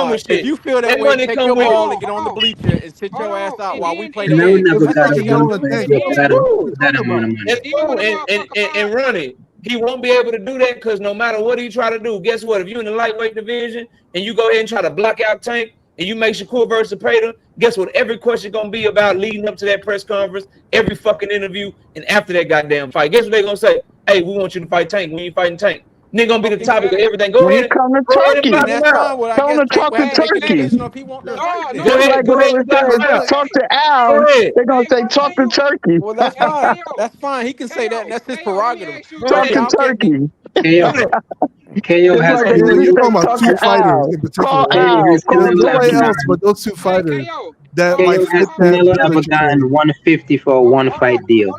S10: bleacher. If you feel that way, take your ball and get on the bleacher and sit your ass out while we play the game.
S2: And run it. He won't be able to do that because no matter what he try to do, guess what? If you're in the lightweight division and you go ahead and try to block out Tank, and you make Shakur versus Prater, guess what? Every question gonna be about leading up to that press conference, every fucking interview, and after that goddamn fight. Guess what they gonna say? Hey, we want you to fight Tank when you fighting Tank. Nigga gonna be the topic of everything. Go ahead.
S12: Come to Turkey. Tell him to talk to Turkey. Talk to Al. They're gonna say talk to Turkey.
S10: Well, that's fine. That's fine. He can say that. And that's his prerogative.
S12: Talk to Turkey.
S5: KO has you're talking about 2 fighters in particular. Nobody else but those 2 fighters that might fit
S9: Canelo never gotten 150 for a 1-fight deal.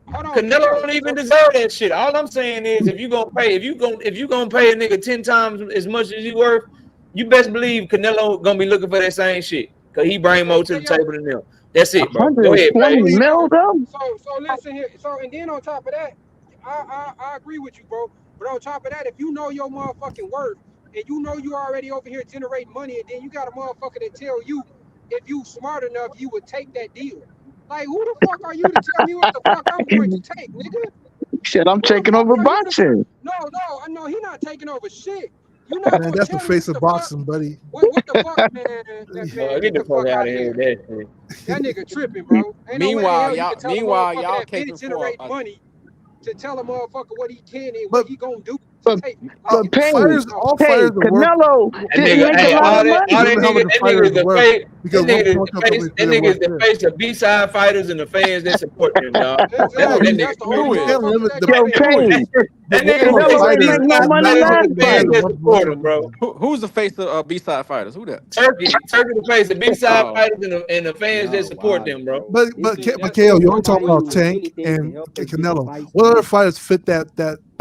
S2: Canelo don't even deserve that shit. All I'm saying is if you gonna pay a nigga 10 times as much as he worth, you best believe Canelo gonna be looking for that same shit. Cause he bring more to the table than them. That's it, bro. Go ahead, man.
S8: So listen here. So and then on top of that, I agree with you, bro. But on top of that, if you know your motherfucking worth and you know you already over here generating money, and then you got a motherfucker that tell you if you smart enough, you would take that deal. Like, who the fuck are you to tell me what the fuck I'm going to take, nigga?
S12: Shit, I'm taking over boxing.
S8: No, he not taking over shit. You not
S5: man, that's the face of boxing, buddy.
S8: What the fuck, man?
S2: Get the fuck out of here.
S8: That nigga tripping, bro.
S10: Meanwhile, y'all can't
S8: generate money to tell a motherfucker what he can and what he gonna do.
S12: But Canelo didn't make a lot of money.
S2: That nigga is the face of B-side fighters and the fans that support him, dog.
S10: Who's the face of B-side fighters? Who that?
S2: Turkey the face of B-side fighters and the fans that support them, bro.
S5: But KO, you're only talking about Tank and Canelo. What other fighters fit that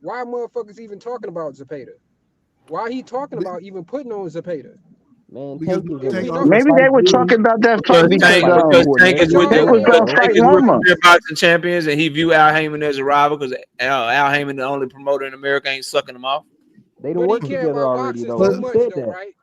S8: why motherfuckers even talking about Zepeda? Why he talking about even putting on Zepeda?
S7: Man,
S5: Because
S7: Tank is
S8: If
S5: Tank
S8: we
S7: a
S5: offered.
S8: know,
S12: Maybe they were talking about that fight because
S2: Because Tank is with
S8: but
S2: the
S8: y'all had
S12: gonna
S2: Tank
S12: fight
S2: is with the
S12: Loma.
S2: Pure Boxing Champions, and he view Al Heyman as a rival because Al Heyman, the only promoter in America, ain't sucking him off.
S7: They done
S8: but he
S7: worked
S8: care
S7: together
S8: about
S7: already
S8: boxing
S7: though.
S8: so
S5: But
S7: He
S8: much
S7: said
S8: though,
S7: that.
S8: right?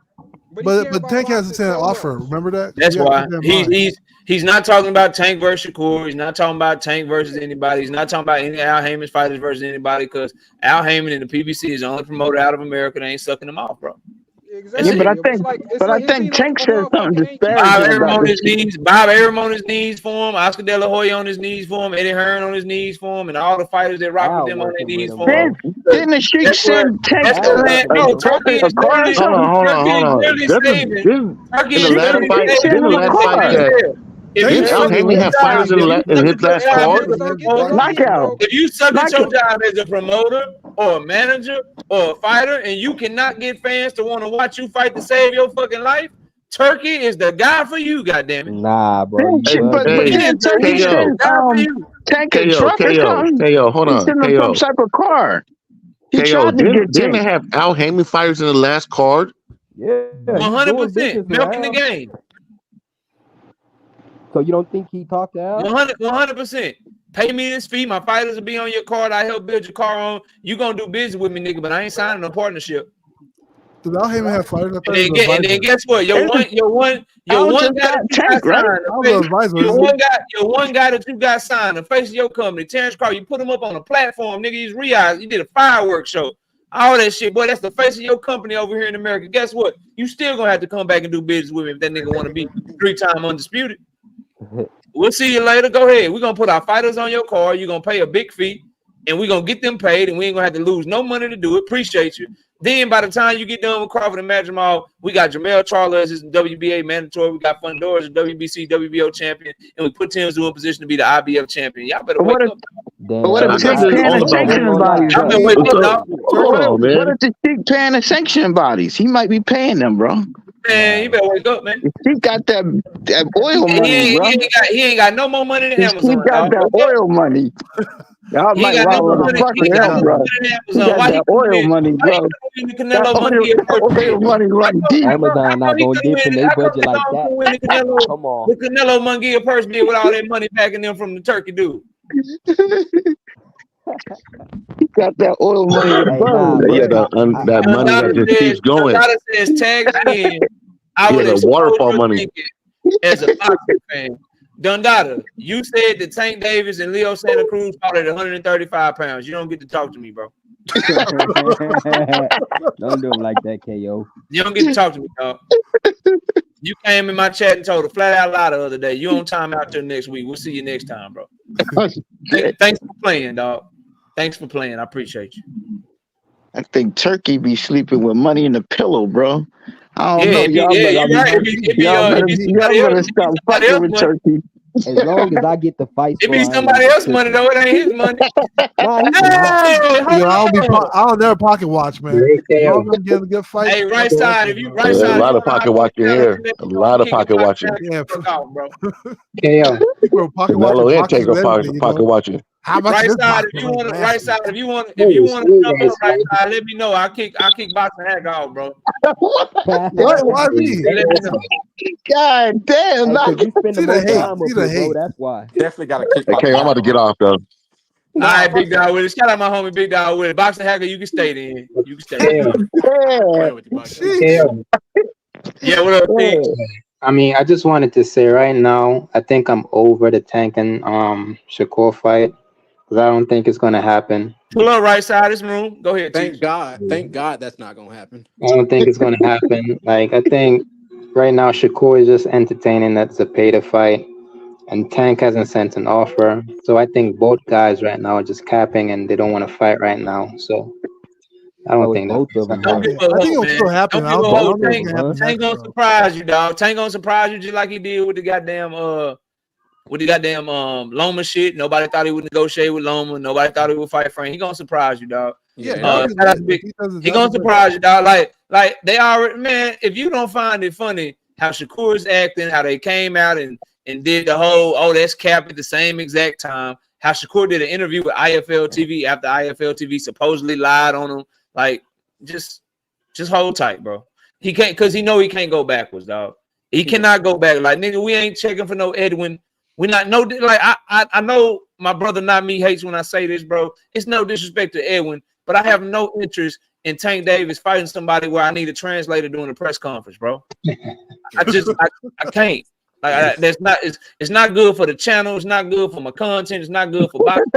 S5: But Tank hasn't sent an offer. Remember that?
S2: That's why
S5: that
S2: he's not talking about Tank versus Shakur. He's not talking about Tank versus anybody. He's not talking about any Al Heyman's fighters versus anybody because Al Heyman and the PBC is the only promoter out of America that ain't sucking them off, bro.
S8: Exactly.
S12: Yeah, but I think Tank said something disparaging about this.
S2: Bob Arum on his knees for him. Oscar De La Hoya on his knees for him. Eddie Hearn on his knees for him, and all the fighters that rock with them on their knees for him.
S12: Didn't the Sheik send Tank
S2: Turkey is literally
S13: Didn't the last fight that didn't Al Heyman have fighters in his last card?
S12: Knockout.
S2: If you suck at your job as a promoter or a manager or a fighter and you cannot get fans to want to watch you fight to save your fucking life, Turkey is the guy for you, goddammit.
S7: Nah, bro.
S12: But Turkey sent Tank a truck or something.
S13: KO, hold on.
S12: He sent him some type of car. He
S13: KO,
S12: tried to get
S13: didn't they have Al Heyman fighters in the last card?
S7: Yeah,
S2: 100% milking the game.
S7: So you don't think he talked to Al?
S2: 100%. Pay me this fee. My fighters will be on your card. I help build your car on. You gonna do business with me, nigga, but I ain't signing no partnership.
S5: Does Al Heyman have fighters?
S2: And then guess what? Your one guy that you got signed, the face of your company, Terrence Carr, you put him up on a platform, nigga. He's Riaz. You did a fireworks show. All that shit, boy. That's the face of your company over here in America. Guess what? You still gonna have to come back and do business with me if that nigga want to be 3-time undisputed. We'll see you later. Go ahead. We're gonna put our fighters on your card. You're gonna pay a big fee, and we're gonna get them paid, and we ain't gonna have to lose no money to do it. Appreciate you. Then by the time you get done with Crawford and Matchmaking, we got Jamel Charlo as his WBA mandatory. We got Fundora as a WBC, WBO champion, and we put Tim Tszyu in position to be the IBF champion. Y'all better wake up.
S12: But what if Tank paying the sanction bodies? What if the Sheik paying the sanction bodies? He might be paying them, bro.
S2: Man, you better wake up, man.
S12: He got that oil money, bro.
S2: He ain't got no more money than Amazon.
S12: He got that oil money. Y'all might roll with the fucking hell, bro. He got that oil money, bro. Oil money run deep.
S7: Amazon not gonna dip in their budget like that. Come on.
S2: The Canelo Munguia purse did with all that money backing them from the Turkey dude.
S12: He got that oil money.
S13: That money that just keeps going.
S2: Says tag in. I would
S13: waterfall money.
S2: As a boxing fan. Dundada, you said that Tank Davis and Leo Santa Cruz fought at 135 pounds. You don't get to talk to me, bro.
S7: Don't do him like that, KO.
S2: You don't get to talk to me, dog. You came in my chat and told a flat out lie the other day. You on time out till next week. We'll see you next time, bro. Thanks for playing, dog. Thanks for playing. I appreciate you.
S12: I think Turkey be sleeping with money in the pillow, bro. I don't know. Y'all better stop fucking with Turkey.
S7: As long as I get the fight,
S2: it be somebody else's money though. It ain't his money.
S5: I'll never pocket watch, man. Get a good fight.
S2: Hey, right side. If you right
S13: There's
S2: side,
S13: a lot of pocket watching here. A lot of pocket watching.
S5: Yeah,
S2: out, bro.
S13: Canelo and take a pocket watching.
S5: How much
S2: right side, if you want to right side, if you want to jump on right side, let me know. I'll kick boxing heck off, bro.
S5: Why me?
S12: God damn,
S7: you spend the most time with me, bro. That's why.
S10: Definitely got to kick.
S13: Okay, I'm about to get off though.
S2: All right, Big Dog with it. Shout out my homie Big Dog with it. Boxing hacker, you can stay then. You can stay. Yeah, what up, Big?
S9: I mean, I just wanted to say right now, I think I'm over the Tank and Shakur fight. Because I don't think it's going to happen.
S2: Pull up right side of this room. Go ahead.
S10: Thank God that's not going to happen.
S9: I don't think it's going to happen. Like, I think right now Shakur is just entertaining that's a pay to fight. And Tank hasn't sent an offer. So I think both guys right now are just capping and they don't want to fight right now. So I don't think
S7: both of them.
S5: I think it'll still happen.
S2: Tank gonna surprise you, dog. Tank gonna surprise you just like he did with the goddamn Loma shit. Nobody thought he would negotiate with Loma. Nobody thought he would fight Frank. He gonna surprise you, dog.
S5: Yeah,
S2: he gonna surprise you, dog. Like they already, man. If you don't find it funny how Shakur's acting, how they came out and did the whole that's cap at the same exact time. How Shakur did an interview with IFL TV after IFL TV supposedly lied on him. Like just hold tight, bro. He can't because he know he can't go backwards, dog. He cannot go back. Like nigga, we ain't checking for no Edwin. We not no like I know my brother not me hates when I say this, bro. It's no disrespect to Edwin, but I have no interest and Tank Davis fighting somebody where I need a translator during the press conference, bro. I can't. Like that's not. It's not good for the channel. It's not good for my content. It's not good for boxing.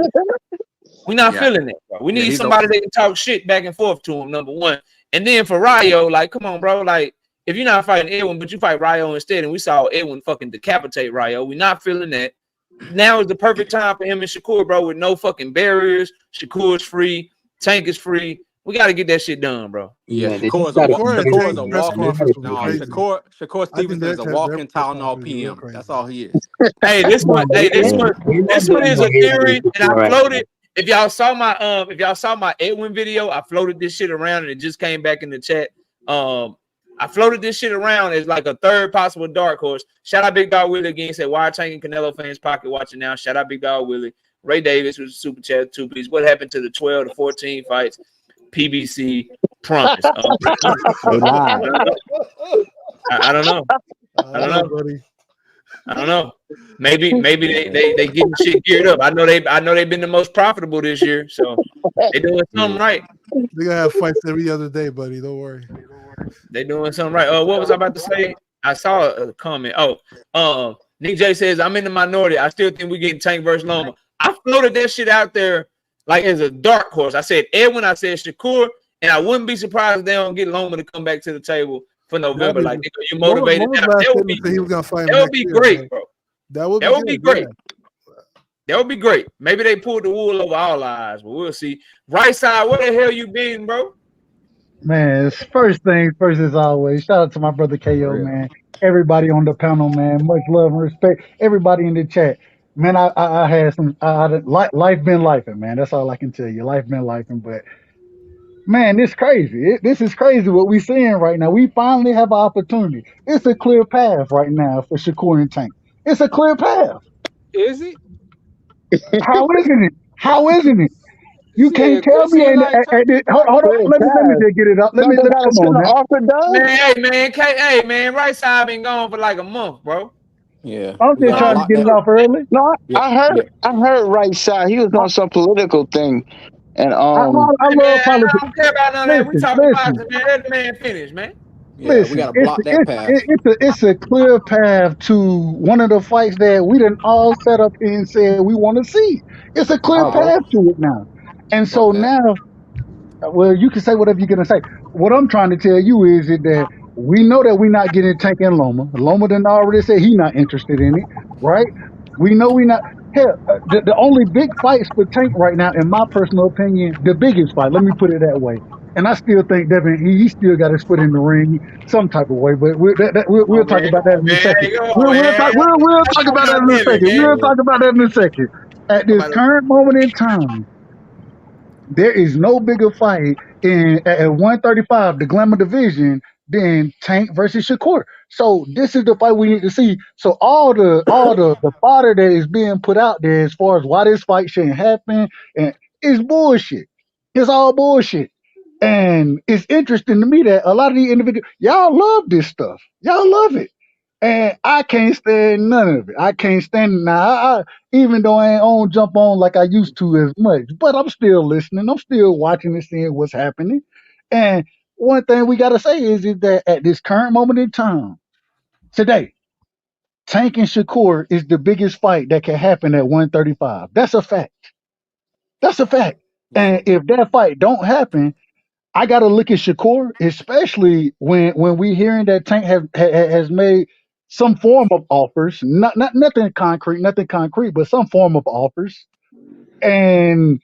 S2: We're not feeling that, bro. We need somebody that can talk shit back and forth to him. Number one, and then for Rayo, like, come on, bro. Like, if you're not fighting Edwin, but you fight Rayo instead, and we saw Edwin fucking decapitate Rayo, we're not feeling that. Now is the perfect time for him and Shakur, bro, with no fucking barriers. Shakur's free. Tank is free. We got to get that shit done, bro.
S9: Yeah,
S10: Shakur Stevenson is a walking Tylenol PM. That's all he is.
S2: Hey, this one is a theory, and I floated. If y'all saw my Edwin video, I floated this shit around, and it just came back in the chat. I floated this shit around as like a third possible dark horse. Shout out Big Dog Willie again. Said, why are Tank and Canelo fans pocket watching now? Shout out Big Dog Willie. Ray Davis was a super chat 2-piece. What happened to the 12 to 14 fights? PBC promise. I don't know. I don't know. Maybe they getting shit geared up. I know they've been the most profitable this year, so they doing something right.
S5: They gonna have fights every other day, buddy. Don't worry.
S2: They doing something right. What was I about to say? I saw a comment. Nick J says, I'm in the minority. I still think we getting Tank versus Loma. I floated that shit out there like as a dark horse. I said Edwin, I said Shakur, and I wouldn't be surprised if they don't get Loma to come back to the table for November. Like, you're motivated. That would be great, bro. That would be great. That would be great. Maybe they pulled the wool over all our eyes, but we'll see. Right side, where the hell you been, bro?
S14: Man, it's first things first as always. Shout out to my brother KO, man. Everybody on the panel, man. Much love and respect. Everybody in the chat. Man, I had some life been lifing, man. That's all I can tell you. Life been lifing, but man, this crazy. This is crazy what we seeing right now. We finally have an opportunity. It's a clear path right now for Shakur and Tank. It's a clear path.
S8: Is it?
S14: How isn't it? How isn't it? You can't tell me. Hold on. Let me just get it up. Let me come on,
S2: man. Hey, man. Right side been gone for like a month, bro.
S10: Yeah,
S14: I'm just trying to get it off early.
S12: No, I heard right side. He was on some political thing, and
S14: I love politics.
S2: I don't care about none of that. We talking about it, man. Let the man finish, man.
S10: Yeah, listen, we gotta block that path.
S14: It's a clear path to one of the fights that we done all set up and said we want to see. It's a clear path to it now, and so now, well, you can say whatever you're gonna say. What I'm trying to tell you is that we know that we're not getting Tank and Loma. Loma done already said he's not interested in it, right? We know we're not. Hell, the only big fights for Tank right now, in my personal opinion, the biggest fight, let me put it that way. And I still think Devin, he still got his foot in the ring some type of way, but we'll talk about that in a second. We'll talk about that in a second. We'll talk about that in a second. At this current moment in time, there is no bigger fight at 135, the Glamour division, than Tank versus Shakur. So this is the fight we need to see. So all the fodder that is being put out there as far as why this fight shouldn't happen, and it's bullshit. It's all bullshit. And it's interesting to me that a lot of these individuals, y'all love this stuff. Y'all love it. And I can't stand none of it. I can't stand it now. Even though I don't jump on like I used to as much, but I'm still listening. I'm still watching and seeing what's happening. And one thing we got to say is that at this current moment in time, today, Tank and Shakur is the biggest fight that can happen at 135. That's a fact. That's a fact. And if that fight don't happen, I got to look at Shakur, especially when we hearing that Tank has made some form of offers, not nothing concrete, but some form of offers. And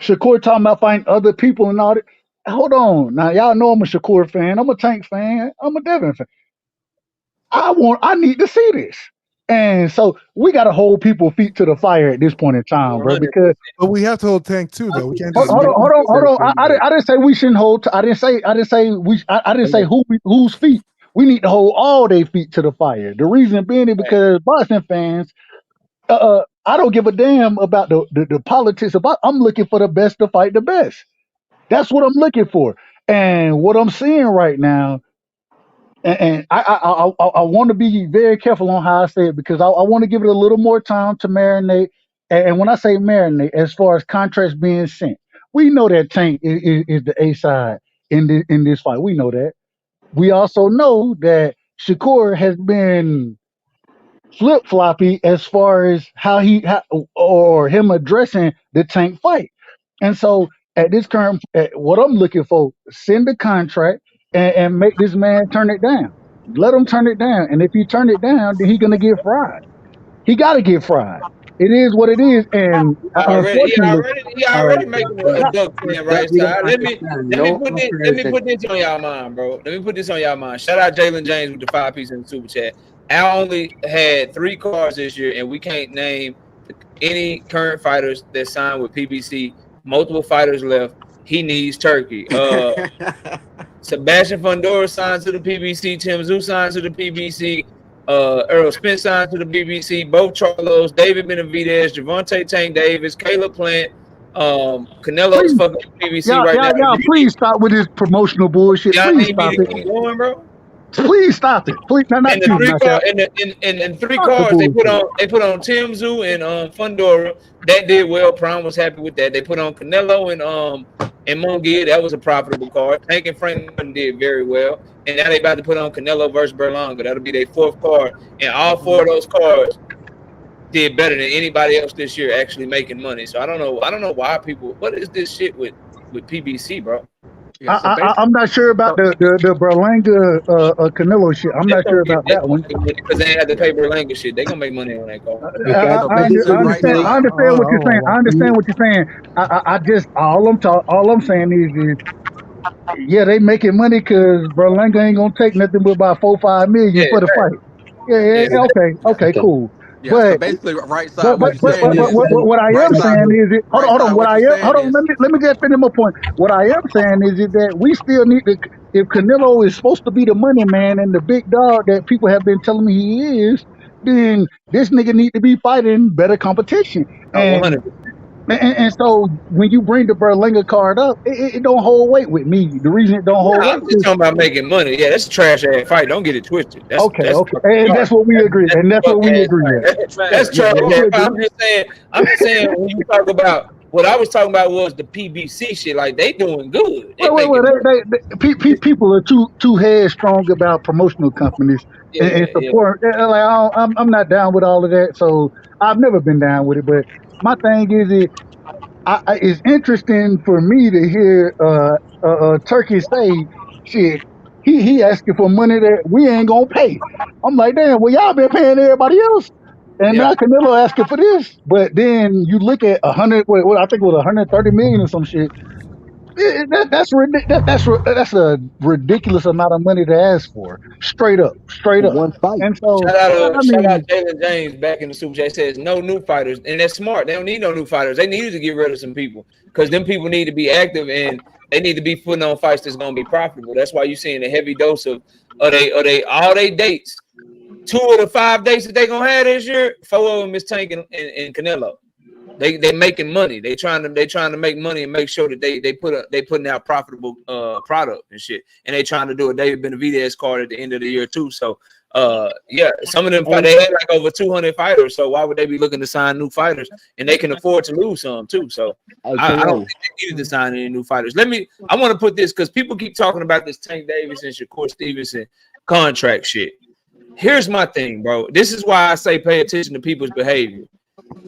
S14: Shakur talking about fighting other people and all that. Hold on, now y'all know I'm a Shakur fan, I'm a Tank fan, I'm a Devin fan. I need to see this. And so we got to hold people's feet to the fire at this point in time, bro. Because
S5: we have to hold Tank too, though. We can't.
S14: Hold on. I didn't say we shouldn't hold. I didn't say whose feet. We need to hold all their feet to the fire. The reason being is because boxing fans, I don't give a damn about the politics. I'm looking for the best to fight the best. That's what I'm looking for. And what I'm seeing right now. And I want to be very careful on how I say it because I want to give it a little more time to marinate. And when I say marinate, as far as contracts being sent, we know that Tank is the A side. in this fight. We know that. We also know that Shakur has been flip floppy as far as or him addressing the Tank fight. And so at this current, what I'm looking for, send a contract and make this man turn it down. Let him turn it down. And if he turn it down, then he's gonna get fried. He got to get fried. It is what it is. And unfortunately,
S2: He already making a
S9: But
S2: duck
S9: but
S2: in,
S9: but
S2: right?
S9: you
S2: So
S9: don't
S2: let me
S9: understand.
S2: let me
S9: No
S2: put this
S9: offer
S2: let
S9: is
S2: me put this on y'all mind, bro. Let me put this on y'all mind. Shout out Jalen James with the 5 piece in the super chat. Al only had 3 cards this year, and we can't name any current fighters that signed with PBC. Multiple fighters left. He needs Turkey. Sebastian Fundora signed to the PBC. Tim Tszyu signed to the PBC. Earl Spence signed to the PBC. Both Charlos, David Benavidez, Gervonta Tank Davis, Caleb Plant. Canelo's
S14: please,
S2: fucking PBC right now.
S14: y'all, please stop with this promotional bullshit.
S2: Y'all
S14: Please
S2: need me
S14: stop
S2: to
S14: it.
S2: keep going, bro.
S14: Please stop it. Please, no,
S2: And
S14: not
S2: the
S14: you,
S2: 3
S14: knockout.
S2: card and 3
S14: Stop the
S2: cards they put
S14: bullshit.
S2: on Tim Tszyu and Fundora. That did well. Prime was happy with that. They put on Canelo and Munguia. That was a profitable card. Tank and Franklin did very well. And now they about to put on Canelo versus Berlanga. That'll be their 4th card. And all 4 of those cards did better than anybody else this year actually making money. So I don't know why people. What is this shit with PBC, bro?
S10: Yeah, so basically,
S14: I'm not sure about the Berlanga Canelo shit. I'm not sure about that one.
S2: Because they ain't had to pay Berlanga shit. They gonna make money on that card.
S9: because
S14: I
S10: basically, right
S14: understand. I
S10: side.
S14: understand what you're saying. I understand what you're saying. I just all I'm saying is yeah, they making money because Berlanga ain't gonna take nothing but about 4-5 million
S2: Yeah,
S14: for the fight. Yeah,
S2: yeah.
S14: okay, cool.
S10: Yeah, so
S14: But
S10: basically, right
S14: but
S10: side.
S14: but
S10: What
S9: but
S10: you're
S14: but
S9: just
S10: saying
S14: but, but,
S10: is
S14: what,
S9: understand
S14: what I
S10: right
S14: am
S10: side.
S14: saying is it
S10: Right
S14: hold on.
S10: side. What you're saying is
S14: Let me just finish my point. What I am saying is that we still need to, if Canelo is supposed to be the money man and the big dog that people have been telling me he is, then this nigga need to be fighting better competition.
S2: Oh, 100.
S14: And so when you bring the Berlanga card up, it don't hold weight with me. The reason it don't hold
S2: Nah,
S14: weight
S2: I'm just
S14: is
S2: talking about making money. Yeah, that's a trash ass fight. Don't get it twisted. That's
S14: okay,
S2: that's
S14: and
S2: sorry.
S14: that's what we agree.
S2: That's
S14: And that's
S2: a fuck
S14: what we
S2: ass
S14: agree
S2: fight.
S14: at.
S2: That's
S14: Yeah,
S2: trash
S14: we
S2: ass fight.
S14: agree.
S2: I'm just saying when you talk about what I was talking about was the PBC shit. Like they doing good. They
S14: Well,
S2: making money.
S14: people are too headstrong about promotional companies and
S2: Yeah.
S14: support. Like I'm not down with all of that. So I've never been down with it. But my thing is, it's interesting for me to hear Turkey say, "Shit, he asking for money that we ain't gonna pay." I'm like, damn. Well, y'all been paying everybody else, and
S2: Yeah.
S14: now Canelo asking for this. But then you look at 100. What I think it was 130 million or some shit. That's a ridiculous amount of money to ask for. Straight
S7: For
S14: up.
S7: one fight.
S14: And so, I
S2: Shout out
S14: mean,
S2: Jalen James back in the Super Chat says no new fighters, and that's smart. They don't need no new fighters. They needed to get rid of some people because them people need to be active and they need to be putting on fights that's gonna be profitable. That's why you're seeing a heavy dose of they all they dates. 2 of the 5 dates that they gonna have this year, 4 of them is Tank and Canelo. They making money. They trying to make money and make sure that they putting out profitable product and shit. And they trying to do a David Benavidez card at the end of the year too. So yeah, some of them they had like over 200 fighters. So why would they be looking to sign new fighters? And they can afford to lose some too. So
S7: Hey,
S2: I don't
S7: KO.
S2: think they needed to sign any new fighters. I want to put this because people keep talking about this Tank Davis and Shakur Stevenson contract shit. Here's my thing, bro. This is why I say pay attention to people's behavior.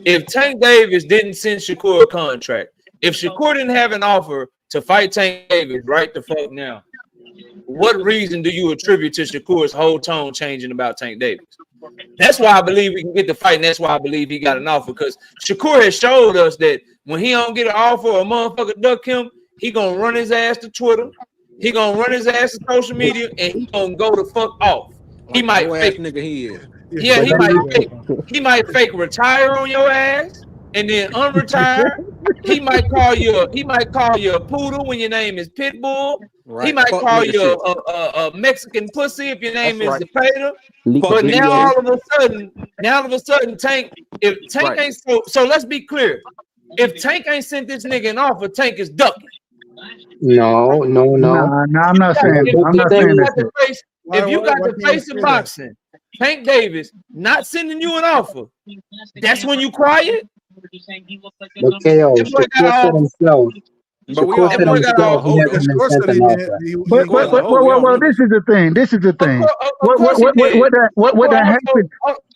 S2: If Tank Davis didn't send Shakur a contract, if Shakur didn't have an offer to fight Tank Davis right the fuck now, what reason do you attribute to Shakur's whole tone changing about Tank Davis? That's why I believe we can get the fight, and that's why I believe he got an offer. Because Shakur has showed us that when he don't get an offer or a motherfucker duck him, he gonna run his ass to Twitter, he gonna run his ass to social media, and he gonna go the fuck off. He
S10: Like the
S2: might
S10: whole ass
S2: fake.
S10: nigga he is.
S2: Yeah,
S14: but
S2: he might fake retire on your ass and then unretire. He might call you a poodle when your name is Pitbull. He
S10: Right.
S2: might
S10: Fuck
S2: call
S10: nigga
S2: you
S10: shit.
S2: a Mexican pussy if your
S10: That's
S2: name is
S10: right.
S2: Zepeda.
S7: Leak a
S10: Fuck
S2: But
S10: nigga
S2: now
S7: video.
S10: shit.
S2: all of a sudden, Tank, if Tank
S10: Right.
S2: ain't so let's be clear. If Tank ain't sent this nigga an offer, Tank is ducking.
S9: No, no, no.
S14: nah, I'm not
S9: But
S14: saying.
S9: but
S14: I'm
S9: the
S14: not
S2: If you
S14: saying
S9: thing,
S14: this
S2: got
S14: shit.
S2: the face, if you got the face of boxing, Tank Davis not sending you an offer, that's when you quiet.
S9: but KO,
S2: That boy got
S9: Shakur
S2: an
S9: said
S2: offer.
S9: himself.
S10: But we
S9: Shakur
S10: all
S9: said
S10: know
S2: boy got
S10: Shakur
S2: all
S9: himself he
S10: hold
S9: has
S10: though.
S9: an
S5: Shakur said
S9: incentive
S5: he didn't.
S9: offer.
S5: He
S12: But
S5: ain't
S12: but
S5: gonna
S10: Shakur is a
S12: but
S5: hold.
S10: hold. We all
S12: well,
S10: know
S12: this
S10: that.
S12: is the thing. This is the thing.
S2: Of course he did.
S12: What
S2: Shakur
S12: that
S2: also,
S12: happened?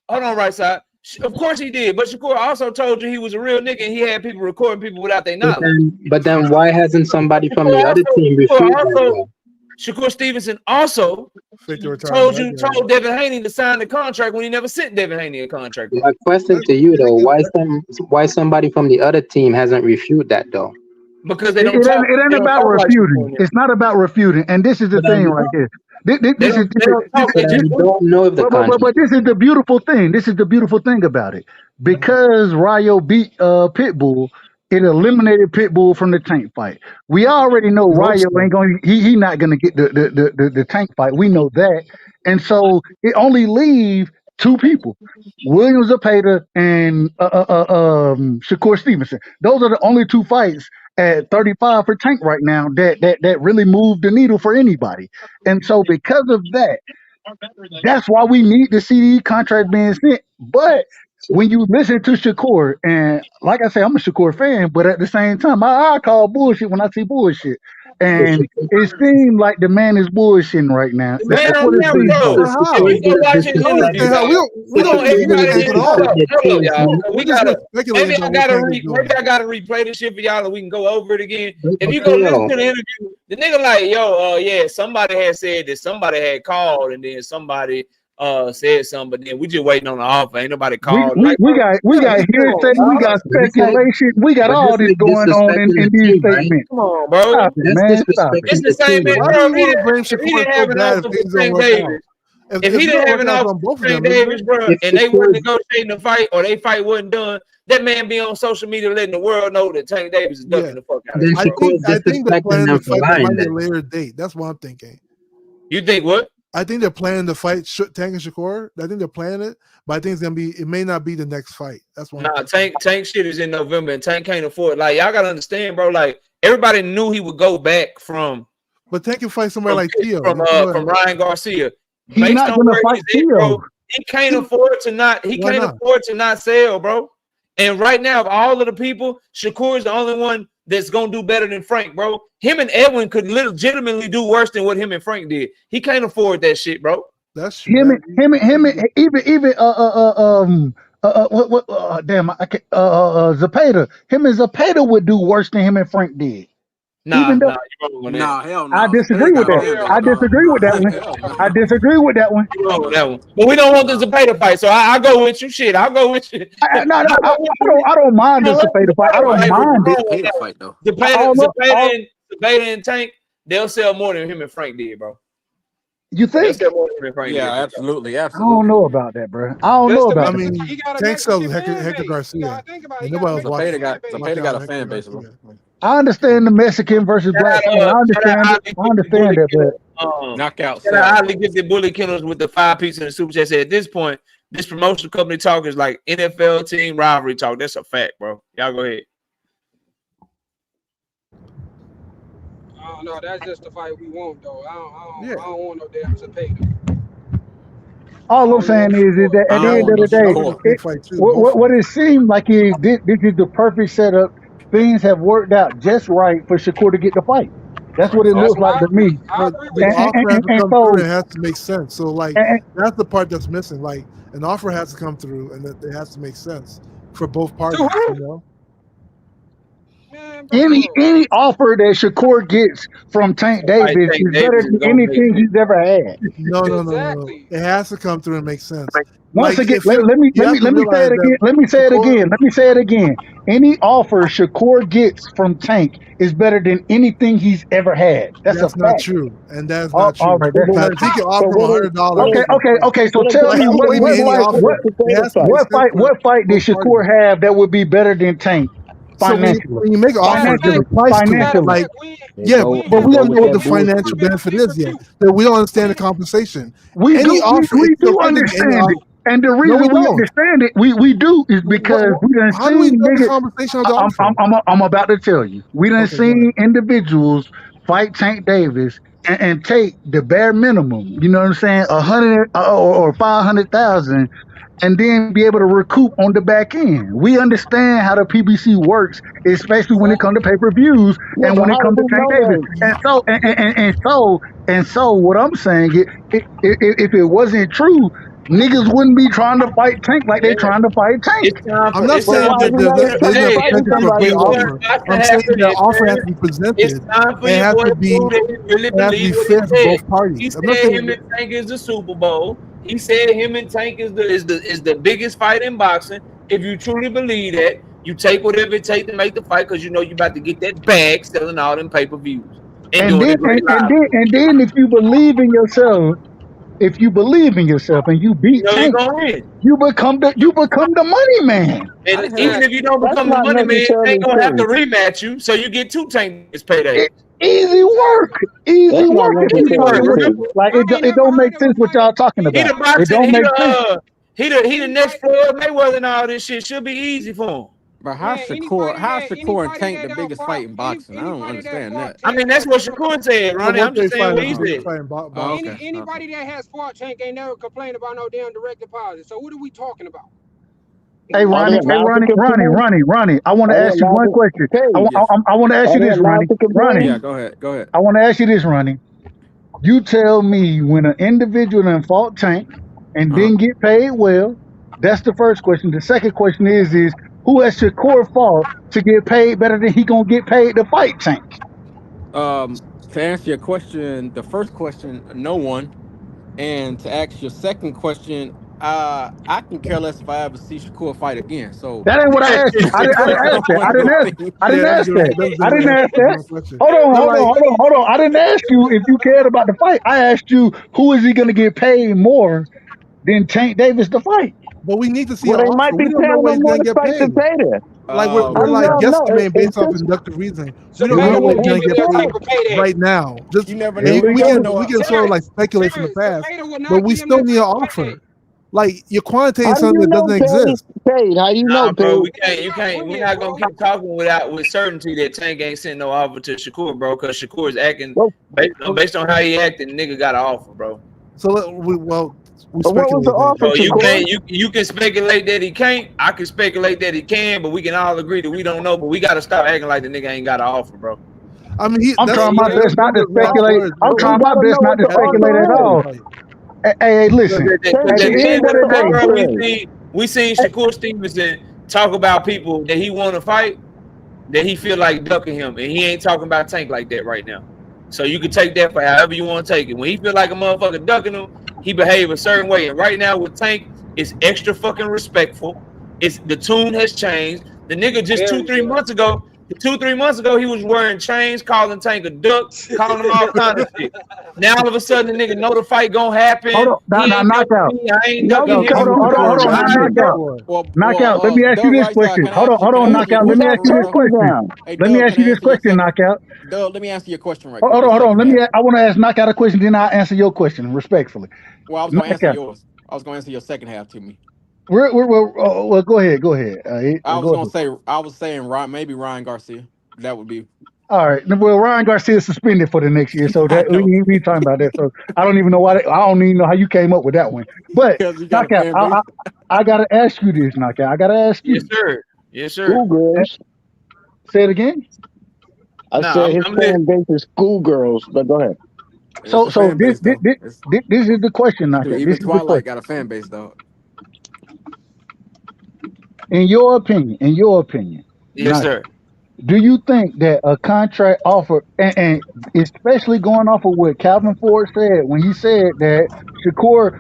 S2: hold on, right side. Of course he did, but Shakur also told you he was a real nigga and he had people recording people without their knowledge.
S9: But then why hasn't somebody from
S2: Shakur
S9: the other
S2: also,
S9: team
S2: Shakur
S9: refused that
S2: also,
S9: though?
S2: Shakur Stevenson also
S5: 50 retired black guy.
S2: told Devin Haney to sign the contract when he never sent Devin Haney a contract.
S9: My question to you though, why somebody from the other team hasn't refuted that though?
S2: Because they
S12: It
S2: don't talk.
S12: ain't
S2: They don't
S12: about
S2: talk like
S12: refuting.
S2: Shakur.
S12: It's not about refuting. And this is the
S9: But
S12: thing right here. This is
S2: They don't talk.
S9: so
S2: They just
S9: then you don't know if the contract.
S12: but this is the beautiful thing. This is the beautiful thing about it. Because Rayo beat Pitbull, it eliminated Pitbull from the Tank fight. We already know
S5: I hope
S12: Rayo
S5: so.
S12: ain't going. He not going to get the Tank fight. We know that, and so it only leave two people: William Zepeda and Shakur Stevenson. Those are the only two fights at 35 for Tank right now that really moved the needle for anybody. And so because of that, that's why we need the CD contract being sent. But when you listen to Shakur, and like I say, I'm a Shakur fan, but at the same time, I call bullshit when I see bullshit.
S9: So
S12: And
S9: Shakur,
S12: it seems like the man is bullshitting right now.
S2: man,
S12: That's
S2: I
S12: what it
S2: am,
S12: seems
S2: bro.
S12: like.
S5: But
S2: If
S5: how?
S2: you go watch his
S5: I don't
S2: interview,
S5: understand how.
S2: dog,
S5: We
S2: hold
S5: don't
S2: on,
S5: believe in
S2: everybody
S5: Tank
S2: listen.
S5: at
S2: Hold
S5: all.
S2: up, y'all.
S5: We're just here speculating about what Tank is
S2: Maybe
S5: doing.
S2: I gotta replay this shit for y'all, and we can go over it again. If you go
S9: okay,
S2: listen to the interview, the nigga like, yo, yeah, somebody had said that somebody had called, and then somebody said something, but then we just waiting on the offer. Ain't nobody called. Like, bro,
S12: We got
S2: come
S12: hearsay,
S2: on,
S12: we
S2: dog.
S12: got
S9: but it's like
S12: speculation, we got all this going on
S9: disrespecting
S12: in
S9: the
S12: these
S9: team, right?
S12: statements.
S2: Come on,
S12: Stop
S2: bro.
S12: it,
S9: That's
S12: man. Stop it.
S2: It's
S9: disrespecting
S2: the
S9: the
S2: same
S9: team,
S2: man,
S5: Why
S9: right?
S5: do
S2: bro.
S5: you want to blame
S2: If he
S5: Shakur
S2: didn't
S5: so
S2: have an
S5: bad
S2: offer
S5: if
S2: for
S5: things don't
S2: Tank
S5: work out?
S2: Davis, if
S5: If
S2: he
S5: it's
S2: didn't
S5: not
S2: have an
S5: working out
S2: offer
S5: on both
S2: for
S5: of
S2: Tank
S5: them, isn't
S2: Davis,
S5: it?
S2: bro,
S9: If
S2: and they weren't
S9: Shakur,
S2: negotiating the fight or they fight wasn't done, that man be on social media letting the world know that Tank Davis is
S5: Yeah.
S2: ducking the fuck out of
S9: then
S2: him, bro.
S9: Shakur is
S5: I think they're
S9: disrespecting
S5: planning
S9: them
S5: the
S9: for
S5: fight that
S9: lying.
S5: might be a
S9: Then
S5: later date. That's what I'm thinking.
S2: You think what?
S5: I think they're planning the fight Tank and Shakur. I think they're planning it, but I think it's gonna be. It may not be the next fight. That's what I'm
S2: Nah,
S5: thinking.
S2: Tank shit is in November, and Tank can't afford. Like y'all gotta understand, bro. Like everybody knew he would go back from
S5: But Tank can fight somebody like Theo.
S2: from Ryan Garcia,
S12: He's
S2: based
S12: not
S2: on
S12: gonna
S2: where
S12: fight
S2: he's at,
S12: Theo.
S2: bro. He can't afford to not. He
S5: Why
S2: can't
S5: not?
S2: afford to not sell, bro. And right now, of all of the people, Shakur is the only one that's gonna do better than Frank, bro. Him and Edwin could legitimately do worse than what him and Frank did. He can't afford that shit, bro.
S5: That's true.
S12: Even damn, I can't, Zepeda. Him and Zepeda would do worse than him and Frank did. Even though
S2: You're wrong on that.
S10: Nah, hell
S12: I
S10: no.
S12: disagree
S10: Zapata
S12: with
S10: got a
S12: that.
S10: fan
S12: I
S10: base, dog.
S12: disagree with that one.
S10: Hell no.
S12: I disagree with that one.
S2: You're wrong on that one. But we don't want the Zepeda fight, so I'll go with you. Shit, I'll go with you.
S12: No,
S2: I'll go with you.
S12: I don't mind
S2: You
S12: the
S2: don't like
S12: Zepeda
S2: the
S12: fight. I
S2: Zepeda
S12: don't
S2: fight, but you're
S12: mind it.
S2: wrong on
S10: Zapata
S2: that
S10: fight though.
S2: Zepeda and Tank, they'll sell more than him and Frank did, bro.
S12: You
S2: They'll
S12: think?
S2: sell more than him and Frank
S10: Yeah,
S2: did.
S10: absolutely,
S12: I don't
S10: absolutely.
S12: know about that, bro. I don't
S8: That's
S12: know
S8: the
S12: about
S5: I
S12: that.
S8: Mexican.
S5: mean,
S8: He got a
S5: Tank
S8: Mexican
S5: sells
S8: fan
S5: Hector
S8: base. You
S5: Garcia,
S8: gotta think about it.
S5: and
S8: He got a
S5: nobody was
S8: Mexican
S5: watching.
S8: fan base.
S10: Zapata got a fan base, bro.
S5: Garcia.
S12: I understand the Mexican versus black fan. I understand it. I understand that, but
S10: Knockout
S2: Shout out
S10: sell.
S2: Oddly Gifted Bully Killers with the 5 piece in the super chat. Said at this point, this promotional company talk is like NFL team rivalry talk. That's a fact, bro. Y'all go ahead.
S8: No, that's just the fight we want, though. I
S5: Yeah.
S8: don't want no damn Zepeda.
S12: all I'm
S8: I only
S12: saying
S8: want
S12: is
S8: Shakur.
S12: that at
S10: I
S12: the
S10: don't
S12: end
S10: want
S12: of
S10: no
S12: the
S5: That
S12: day,
S5: was a
S10: Shakur.
S5: quick fight too. Both of
S12: what
S5: them.
S12: it seems like is this is the perfect setup. Things have worked out just right for Shakur to get the fight. That's what it looks like
S8: I
S12: to me.
S8: agree. I
S5: But
S8: agree
S5: the
S8: with that.
S5: offer has to
S12: And
S5: come through and
S12: so,
S5: it has to make sense. So like
S12: and,
S5: that's the part that's missing. Like an offer has to come through and that it has to make sense for both
S8: To
S5: parties,
S8: who?
S5: you know.
S8: Man,
S12: any offer that Shakur gets from Tank
S2: Somebody
S12: Davis
S2: Tank
S12: is better
S2: Davis is
S12: than
S2: gonna make
S12: anything
S2: sense.
S12: he's ever had.
S5: No.
S8: exactly.
S5: It has to come through and make sense.
S12: Once
S5: Like
S12: again,
S5: if it, you have to
S12: let me say
S5: realize
S12: it
S5: that
S12: again. Let me say it
S5: Shakur,
S12: again. Let me say it again. Any offer Shakur gets from Tank is better than anything he's ever had. That's a
S5: that's not
S12: fact.
S5: true. And that's
S12: Oh,
S5: not
S12: all
S5: true.
S12: right, that's not
S5: If he
S12: true.
S5: can
S13: So
S5: offer him
S13: what is
S5: $100,
S12: Okay. So tell
S5: like
S12: me
S5: what do you mean any offer? It has to make sense for
S12: what fight did
S5: both parties.
S12: Shakur have that would be better than Tank
S5: So
S12: financially?
S5: when you make an offer, there's a price to it.
S8: Matter of
S12: Financially.
S5: Like
S8: fact,
S9: they
S5: yeah,
S9: go
S5: but
S9: they
S5: we
S9: go
S5: don't
S9: with
S5: know what the
S9: that
S5: financial
S9: bullshit.
S5: benefit is yet. That we don't understand the compensation.
S12: We
S5: Any
S12: do
S5: offer,
S12: we
S5: so
S12: do
S5: if they give any
S12: understand
S5: offer,
S12: it. And the
S5: no,
S12: reason
S5: we
S12: we
S5: don't.
S12: understand it, we do is because we done
S5: How do we
S12: seen
S5: know the
S12: niggas.
S5: compensation of the offer?
S12: I'm about to tell you. We done
S5: Okay, go
S12: seen
S5: ahead.
S12: individuals fight Tank Davis
S14: and take the bare minimum, you know what I'm saying, 100 or 500,000, and then be able to recoup on the back end. We understand how the PBC works, especially when it comes to pay-per-views
S12: Yeah,
S14: and
S12: but
S14: when it
S12: how do
S14: comes to
S12: we
S14: Tank
S12: know
S14: Davis. And so, what I'm saying is, if it wasn't true, niggas wouldn't be trying to fight Tank like they trying to fight Tank.
S2: It's time
S5: I'm
S2: for
S5: not
S2: it's
S12: But
S5: saying
S2: time
S12: why
S2: for
S5: that
S12: we
S2: you
S12: not
S2: to
S5: there's no
S12: interested in
S2: hey,
S12: fighting
S5: potential for a
S2: it's
S5: great
S12: somebody then?
S5: offer.
S2: time to
S5: I'm saying
S2: happen,
S5: that offer has
S2: man.
S5: to be
S2: It's
S5: presented
S2: time for
S5: and it
S2: your
S5: has
S2: boy
S5: to
S2: to
S5: be
S2: prove that he really
S5: it has to be
S2: believe what he
S5: fair for
S2: said.
S5: both
S2: He
S5: parties. I'm not
S2: said
S5: saying
S2: him and Tank is the Super Bowl. He said him and Tank is the biggest fight in boxing. If you truly believe that, you take whatever it takes to make the fight because you know you about to get that bag selling all them pay-per-views and
S14: And
S2: doing
S14: then
S2: a great live.
S14: and then if you believe in yourself and you
S2: You
S14: beat
S2: know you're
S14: Tank,
S2: gonna win.
S14: you become the money man.
S2: And
S10: I just
S2: even
S10: had
S2: if you don't
S12: That's
S2: become the
S12: not
S2: money man, Tank
S12: necessarily
S2: gonna have to
S12: true.
S2: rematch you, so you get 2 Tank
S14: It,
S2: paydays.
S14: easy work,
S8: Exactly.
S14: easy
S12: That's not
S14: work. If you
S2: Easy
S14: know
S2: work.
S12: necessarily
S14: what you
S12: true.
S14: like,
S8: I ain't
S14: it
S8: never
S14: don't
S8: heard
S14: make
S8: of a
S14: sense what
S8: fighter.
S14: y'all talking
S2: He
S14: about.
S2: the
S14: It
S2: boxing.
S14: don't make sense.
S2: He the next
S8: Anybody,
S2: Floyd Mayweather and all this shit should be easy for him.
S10: But
S8: man,
S10: How's Shakur and Tank the biggest
S8: fought
S10: fight in boxing? I don't
S8: anybody that
S10: understand
S8: fought
S10: that.
S2: I
S8: Tank
S2: mean, that's
S8: has
S2: what
S8: never
S2: Shakur said,
S5: the
S2: Ronnie. I'm just
S5: welterweight
S2: saying
S5: fight
S2: what
S5: is
S2: he
S5: the biggest
S2: said.
S5: fight in boxing.
S10: Okay.
S8: anybody that has fought Tank ain't never complained about no damn direct deposit. So what are we talking about?
S14: Hey
S12: Are they
S14: Ronnie,
S12: allowed to compete?
S14: I want to
S12: Are they
S14: ask you
S12: allowed
S14: one
S12: to
S14: question.
S12: pay?
S10: Yes.
S14: I want to ask
S12: Are
S14: you
S12: they
S14: this,
S12: allowed
S14: Ronnie.
S12: to
S14: Ronnie,
S10: Yeah,
S12: compete?
S10: go ahead. Go ahead.
S14: I want to ask you this, Ronnie. You tell me when an individual then fought Tank and
S10: Uh-huh.
S14: didn't get paid well. That's the first question. The second question is who has Shakur fought to get paid better than he gonna get paid to fight Tank?
S10: To answer your question, the first question, no one. And to ask your second question, I can care less if I ever see Shakur fight again. So
S14: That ain't what I asked you. I didn't ask that.
S10: one of those things.
S14: I
S5: Yeah,
S14: didn't ask that.
S5: that's a
S14: I
S5: different
S14: didn't
S5: answer.
S14: ask
S5: That's a
S14: that.
S5: different question.
S14: Hold on,
S5: But
S14: hold
S5: like,
S14: on, hold on, hold on. I didn't ask you if you cared about the fight. I asked you who is he gonna get paid more than Tank Davis to fight?
S5: but we need to see
S12: Well,
S5: an
S12: they might
S5: offer.
S12: be
S5: We don't know
S12: paying
S5: what
S12: them
S5: he's
S12: more
S5: gonna
S12: to
S5: get
S12: fight to
S5: paid.
S12: pay there.
S5: Like
S12: How
S5: we're
S12: do
S5: like
S12: y'all know?
S5: guesstimating based off
S12: It's
S5: inductive reasoning. We don't
S8: Savannah
S5: know
S14: we,
S5: what
S8: will
S5: he's
S8: give
S5: gonna
S8: you
S5: get
S8: that
S5: paid
S8: type of payday.
S5: right now. Just
S10: You never
S5: and
S10: know.
S12: here we
S5: we
S12: go.
S5: can sort of
S8: Terrence,
S5: like speculate from the past,
S8: Savannah will
S5: but
S8: not
S5: we
S8: give him
S5: still
S8: that
S5: need an
S8: type of
S5: offer.
S8: payday.
S5: Like you're quantitating
S12: How do
S5: something
S12: you
S5: that
S12: know
S5: doesn't
S12: paid?
S5: exist.
S12: Paid? How do you know
S2: Nah, bro,
S12: paid?
S2: we can't. You
S8: Not
S2: can't. We're
S8: friends,
S2: not gonna
S8: bro.
S2: keep talking with certainty that Tank ain't sending no offer to Shakur, bro. Because Shakur is acting
S12: Well,
S2: based on how he acting. Nigga got an offer, bro.
S5: So we
S12: but what was the
S5: speculate then.
S12: offer,
S2: So you
S12: Shakur?
S2: can't. You can speculate that he can't. I can speculate that he can, but we can all agree that we don't know. But we got to stop acting like the nigga ain't got an offer, bro.
S5: I mean,
S14: I'm
S5: that's
S14: trying my
S5: those
S14: best not to
S5: are rash
S14: speculate.
S5: words.
S14: I'm
S12: But we
S14: trying my
S12: gotta
S14: best
S12: know
S14: not
S12: what
S14: to
S12: the
S5: At the
S14: speculate at
S12: offer is.
S5: welterweight
S14: all.
S5: fight.
S14: Hey,
S2: Because
S14: listen.
S12: Hey,
S2: at
S14: At the
S2: the
S12: see
S14: end
S2: end
S14: of
S12: what
S2: of
S12: the
S2: the
S14: the
S2: day,
S14: day,
S2: bro,
S12: offer is.
S2: we seen Shakur Stevenson talk about people that he want to fight that he feel like ducking him, and he ain't talking about Tank like that right now. So you can take that for however you want to take it. When he feel like a motherfucker ducking him, he behave a certain way. And right now with Tank, it's extra fucking respectful. It's the tune has changed. The nigga just
S8: Very true.
S2: 2-3 months ago, he was wearing chains, calling Tank a duck, calling him all kind of shit. Now all of a sudden, the nigga know the fight gonna
S14: hold
S2: happen.
S14: on,
S2: He
S14: now
S2: ain't
S14: knock
S2: ducking
S14: out.
S2: me. I ain't
S12: No,
S2: ducking
S5: Yo,
S2: him.
S12: because
S5: Kevin
S14: Hold on,
S5: Shakur,
S2: All
S14: now
S5: man.
S2: right,
S14: knock
S5: Kevin
S2: bro.
S14: out.
S5: Shakur.
S14: Knock out. Let me ask you
S10: Doug
S14: this
S10: Rightside,
S14: question.
S10: can I ask you?
S14: Hold
S10: Can I
S14: on,
S12: who,
S10: answer
S14: knock
S10: your
S14: out.
S12: who
S14: Let me
S10: question
S12: got
S14: ask
S10: real
S14: you
S10: quick,
S14: this
S10: Doug?
S12: Turkey
S14: question.
S12: down?
S10: Hey,
S14: Let me
S10: Doug,
S14: ask
S10: can I
S14: you this
S10: answer your
S14: question,
S10: second?
S14: knock out.
S10: Doug, let me answer your question right quick. Your
S14: Hold on.
S10: second half.
S14: I want to ask knock out a question, then I'll answer your question respectfully.
S10: Well, I was gonna
S14: Knock
S10: answer
S14: out.
S10: yours. I was gonna answer your second half to me.
S14: Well, go ahead. Go ahead. Go ahead.
S10: I was saying maybe Ryan Garcia. That would be.
S14: All right. Well, Ryan Garcia is suspended for the next year, so
S10: I
S14: that
S10: know
S14: we ain't talking about that. So I don't even know why. I don't even know how you came up with that one. But
S10: because you got a
S14: knockout,
S10: fan base.
S14: I gotta ask you this, knockout. I gotta ask
S2: Yes,
S14: you.
S2: sir. Yes, sir.
S12: Schoolgirls.
S14: Say it again.
S12: I
S2: No,
S12: said his
S2: I'm listening.
S12: fan base is schoolgirls, but go ahead.
S10: It's a
S14: So
S10: fan base though. It's
S14: this is the question,
S10: shoot,
S14: knockout. This
S10: even
S14: is the
S10: Twilight
S14: question.
S10: got a fan base though.
S14: In your opinion,
S2: Yes,
S14: knockout.
S2: sir.
S14: Do you think that a contract offer, and especially going off of what Calvin Ford said when he said that Shakur,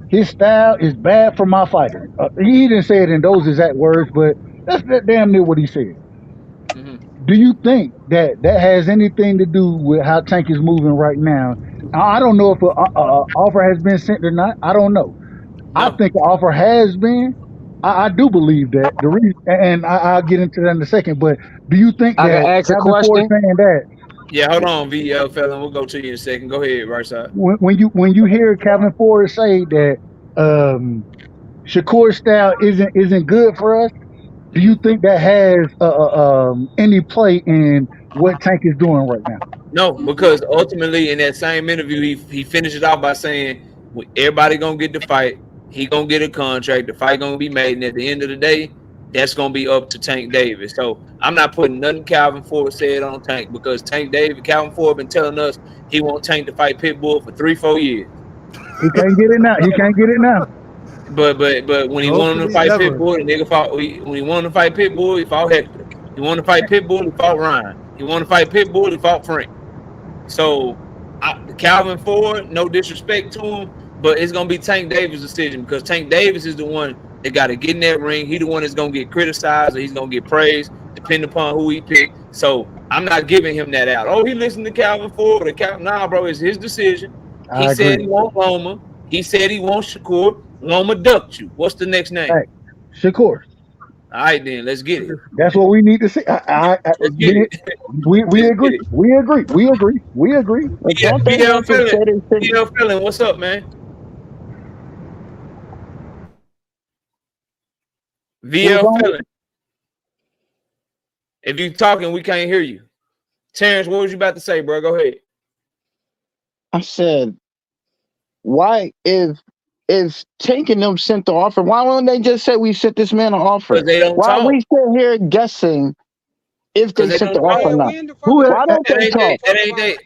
S14: his style is bad for my fighter. He didn't say it in those exact words, but that's damn near what he said.
S2: Mm-hmm.
S14: Do you think that that has anything to do with how Tank is moving right now? I don't know if an offer has been sent or not. I don't know. I
S2: No.
S14: think an offer has been. I do believe that the reason, and I'll get into that in a second. But do you think
S13: I can
S14: that
S13: ask a
S14: Calvin Ford
S13: question.
S14: saying that
S2: Yeah, hold on, VL fella. We'll go to you in a second. Go ahead, right side.
S14: when you hear Calvin Ford say that Shakur style isn't good for us, do
S2: Mm-hmm.
S14: you think that has any play in what Tank is doing right now?
S2: No, because ultimately in that same interview, he finished it off by saying, everybody gonna get the fight. He gonna get a contract. The fight gonna be made, and at the end of the day, that's gonna be up to Tank Davis. So I'm not putting nothing Calvin Ford said on Tank, because Calvin Ford been telling us he want Tank to fight Pitbull for 3-4 years.
S14: He can't get it now. He can't get it now.
S2: But when he wanted to fight Pitbull, the nigga fought. When he wanted to fight Pitbull, he fought Hector. He wanted to fight Pitbull, he fought Ryan. He wanted to fight Pitbull, he fought Frank. So Calvin Ford, no disrespect to him, but it's gonna be Tank Davis' decision, because Tank Davis is the one that got to get in that ring. He the one that's gonna get criticized or he's gonna get praised, depending upon who he picked. So I'm not giving him that out. Oh, he listened to Calvin Ford or Calvin. Nah, bro, it's his decision. He said he wants Loma. He said he wants Shakur. Loma ducked you. What's the next name?
S14: Right. Shakur.
S2: All right, then let's get it.
S14: That's what we need to see. We agree. We agree. We agree. We agree.
S2: VL Feeling, what's up, man? VL Feeling. If you talking, we can't hear you. Terrence, what was you about to say, bro? Go ahead.
S12: I said, why if taking them sent the offer, why wouldn't they just say we sent this man an offer?
S2: Because they don't
S12: why
S2: talk.
S12: are we still here guessing if they sent the offer or not?
S14: Why
S12: don't they talk?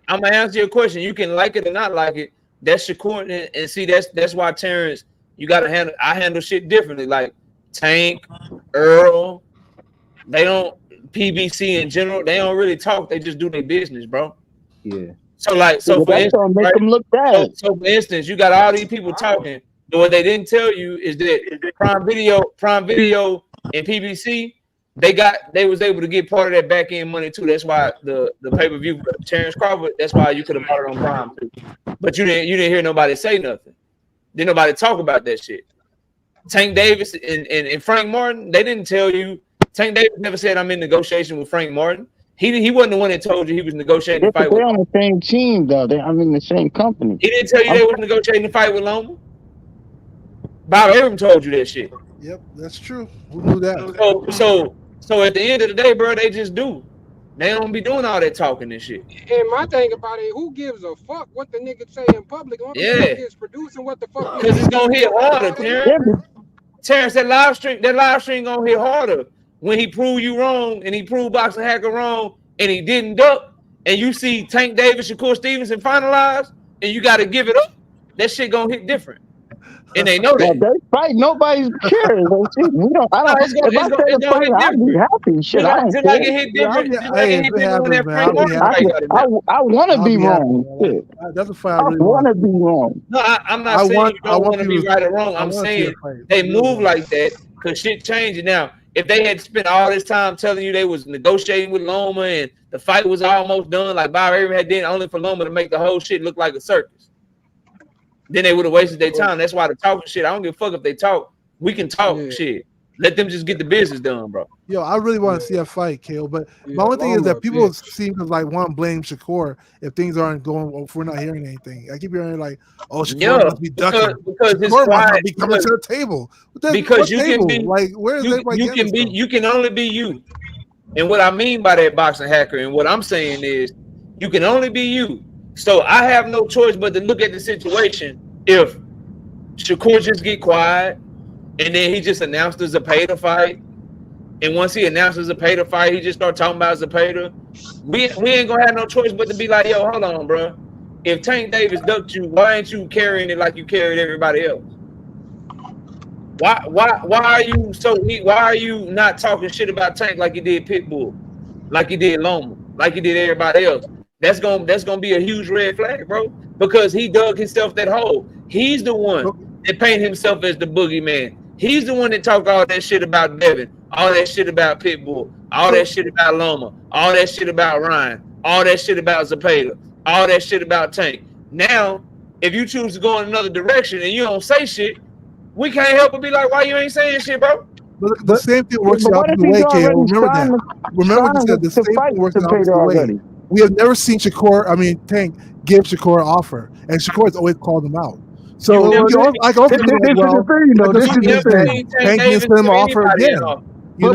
S2: I'm gonna answer your question. You can like it or not like it. That's Shakur, and see that's why Terrence, you gotta handle. I handle shit differently. Like Tank, Earl, they don't. PBC in general, they don't really talk. They just do their business, bro.
S7: Yeah.
S2: So for instance,
S12: make them look bad.
S2: So for instance, you got all these people talking, but what they didn't tell you is that Prime Video, and PBC, they was able to get part of that back end money too. That's why the pay-per-view for Terrence Crawford, that's why you could have bought it on Prime too. But you didn't hear nobody say nothing. Didn't nobody talk about that shit. Tank Davis and Frank Martin, they didn't tell you. Tank Davis never said I'm in negotiation with Frank Martin. He wasn't the one that told you he was negotiating to fight with.
S12: They're on the same team though. I'm in the same company.
S2: He didn't tell you they were negotiating to fight with Loma. Bob Arum told you that shit.
S5: Yep, that's true. Who knew that?
S2: So at the end of the day, bro, they just do. They don't be doing all that talking and shit.
S8: And my thing about it, who gives a fuck what the nigga say in public? Only is producing what the fuck.
S2: Because it's gonna hit harder, Terrence. Terrence, that live stream gonna hit harder when he proved you wrong and he proved Boxing Hacker wrong and he didn't duck, and you see Tank Davis, Shakur Stevenson finalized, and you got to give it up. That shit gonna hit different, and they know that.
S12: They fight. Nobody's caring. We don't. I don't. If I say the fight, I'd be happy. Shit, I don't care.
S2: Like it hit different.
S12: I want to be wrong.
S5: That's a fight.
S12: I want to be wrong.
S2: No, I'm not saying you don't want to be right or wrong. I'm saying they move like that because shit changes now. If they had spent all this time telling you they was negotiating with Loma and the fight was almost done, like Bob Arum had done, only for Loma to make the whole shit look like a circus, then they would have wasted their time. That's why the talking shit. I don't give a fuck if they talk. We can talk shit. Let them just get the business done, bro.
S5: Yo, I really want to see a fight, Kale. But my only thing is that people seem to like want to blame Shakur if things aren't going. If we're not hearing anything, I keep hearing like, "Oh, Shakur must be ducking."
S2: Because
S5: Shakur must not be coming to the table.
S2: Because you
S5: can
S2: be
S5: like, where is everybody?
S2: You can only be you. And what I mean by that, Boxing Hacker, and what I'm saying is, you can only be you. So I have no choice but to look at the situation. If Shakur just get quiet, and then he just announced a Zepeda fight, and once he announces a Zepeda fight, he just start talking about Zepeda. We ain't gonna have no choice but to be like, yo, hold on, bro. If Tank Davis ducked you, why ain't you carrying it like you carried everybody else? Why are you so weak? Why are you not talking shit about Tank like you did Pitbull, like you did Loma, like you did everybody else? That's gonna be a huge red flag, bro, because he dug himself that hole. He's the one that painted himself as the boogeyman. He's the one that talked all that shit about Devin, all that shit about Pitbull, all that shit about Loma, all that shit about Ryan, all that shit about Zepeda, all that shit about Tank. Now, if you choose to go in another direction and you don't say shit, we can't help but be like, why you ain't saying shit, bro?
S5: But the same thing works out the way, Kale. Remember that. Remember the same thing works out the way. We have never seen Tank give Shakur an offer, and Shakur has always called him out. So
S14: this is the thing, though. This is the thing.
S5: Tank can send him an offer again.
S14: But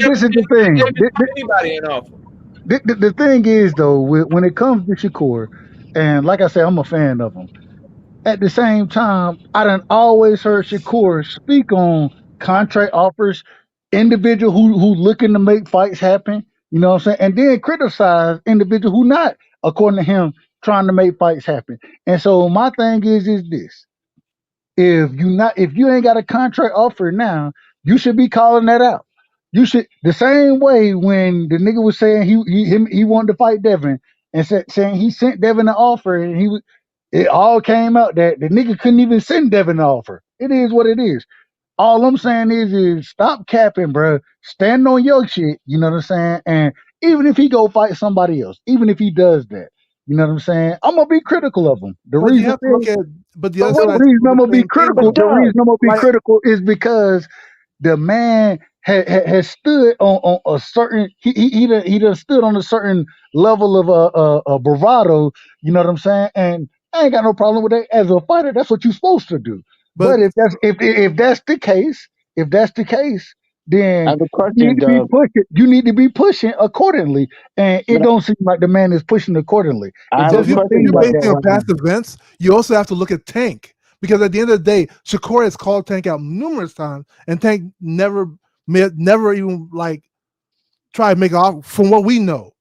S14: this is the thing.
S2: Anybody an offer.
S14: the thing is though, when it comes to Shakur, and like I said, I'm a fan of him. At the same time, I done always heard Shakur speak on contract offers, individual who looking to make fights happen. You know what I'm saying? And then criticize individual who not, according to him, trying to make fights happen. And so my thing is this: if you ain't got a contract offer now, you should be calling that out. You should the same way when the nigga was saying he wanted to fight Devin and saying he sent Devin an offer and it all came out that the nigga couldn't even send Devin an offer. It is what it is. All I'm saying is stop capping, bro. Stand on your shit. You know what I'm saying? And even if he go fight somebody else, even if he does that, you know what I'm saying? I'm gonna be critical of him. The
S5: But you
S14: reason
S5: have to look at, but the other
S14: the
S5: side.
S14: reason I'm gonna be critical,
S11: But Doug,
S5: Like,
S14: is because the man has stood on a certain he done stood on a certain level of bravado. You know what I'm saying? And I ain't got no problem with that. As a fighter, that's what you're supposed to do.
S5: but
S14: But if that's the case,
S12: I
S14: then
S12: have a question, Dub.
S14: you need to be pushing accordingly. And it
S12: But
S14: don't seem like the man is pushing accordingly.
S12: I
S14: It
S12: have
S5: so
S12: a
S5: if
S14: doesn't
S5: if
S12: question,
S14: seem
S5: you're
S14: like
S12: Dub.
S14: that
S5: basing on
S14: right now.
S5: past events, you also have to look at Tank, because at the end of the day, Shakur has called Tank out numerous times, and Tank never even like try to make it off. From what we know,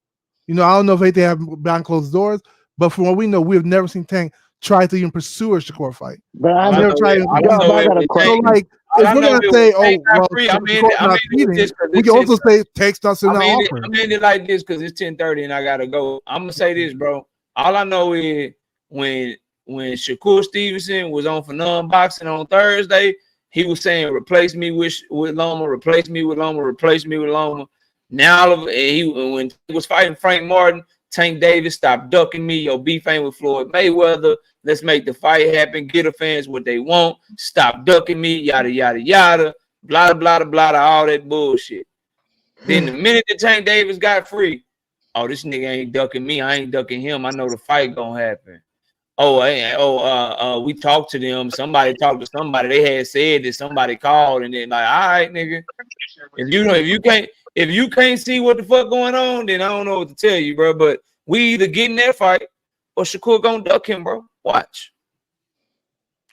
S5: I don't know if they have behind closed doors, but from what we know, we have never seen Tank try to even pursue a Shakur fight.
S12: But I
S2: All
S12: have
S2: I
S12: a
S14: Never
S2: know
S14: tried
S2: is,
S14: to
S2: all I
S12: Dub.
S14: intervene.
S2: know
S12: I
S2: is
S12: got a
S2: with
S14: So,
S2: Tank.
S12: question.
S14: like,
S2: All
S14: if
S2: I
S14: we're
S2: know
S14: gonna
S2: is
S14: say,
S2: with
S14: "Oh,
S2: Tank
S14: well,
S2: got free.
S14: Shakur's not
S2: I mean
S14: cheating,"
S2: this because
S14: we
S2: it's
S14: can also
S2: 10:30.
S14: say Tank's not sending an offer.
S2: I mean it like this because it's 10:30 and I gotta go. I'm gonna say this, bro. All I know is when Shakur Stevenson was on for non-boxing on Thursday, he was saying replace me with Loma, replace me with Loma, replace me with Loma. Now when he was fighting Frank Martin, Tank Davis, stop ducking me. Your beef ain't with Floyd Mayweather. Let's make the fight happen. Get the fans what they want. Stop ducking me. Yada yada yada. Blah blah blah blah. All that bullshit. Then the minute that Tank Davis got free, oh, this nigga ain't ducking me. I ain't ducking him. I know the fight gonna happen. We talked to them. Somebody talked to somebody. They had said that somebody called, and then like, all right, nigga. If you can't see what the fuck going on, then I don't know what to tell you, bro. But we either get in that fight or Shakur gonna duck him, bro. Watch.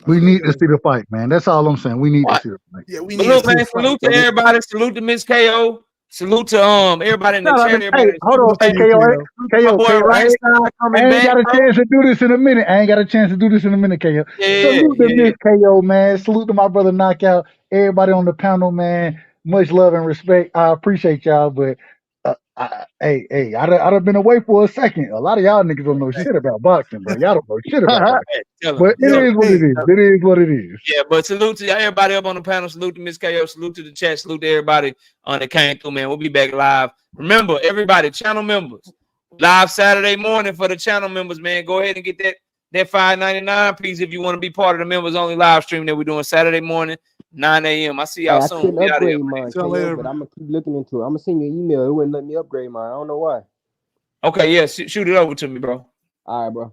S14: We need to see the fight, man. That's all I'm saying. We need to
S2: Watch.
S14: see the fight.
S5: Yeah, we
S2: But
S5: need to
S2: look,
S5: see
S2: man,
S5: the fight.
S2: salute to everybody. Salute to Miss KO. Salute to everybody in the
S14: Shout out
S2: chat.
S14: to, hey,
S2: Everybody in the
S14: hold
S2: super
S14: on, hey,
S2: chat.
S5: Salute to you, KO.
S2: Salute to my boy Right Side
S14: I
S2: coming
S14: ain't
S2: back,
S14: got a
S2: bro.
S14: chance to do this in a minute. KO. Salute to
S2: Yeah.
S14: Miss KO, man. Salute to my brother Knockout. Everybody on the panel, man. Much love and respect. I appreciate y'all, but I done been away for a second. A lot of y'all niggas don't know shit about boxing, bro. Y'all don't know shit about boxing.
S2: Tell
S14: But
S2: him.
S14: it
S5: Yo,
S14: is what it
S5: hey,
S14: is. It is what it is.
S2: Yeah, but salute to everybody up on the panel. Salute to Miss KO. Salute to the chat. Salute to everybody on that came through, man. We'll be back live. Remember, everybody, channel members, live Saturday morning for the channel members, man. Go ahead and get that $5.99 piece if you want to be part of the members only live stream that we're doing Saturday morning, 9 a.m. I see
S7: Hey,
S2: y'all
S7: I
S2: soon.
S7: couldn't
S2: We out of here,
S7: upgrade
S2: man.
S7: mine,
S5: see y'all
S7: KO,
S5: later.
S7: but I'm gonna keep looking into it. I'm gonna send you an email. It wouldn't let me upgrade mine. I don't know why.
S2: Okay, yeah, shoot it over to me, bro.
S7: All right, bro.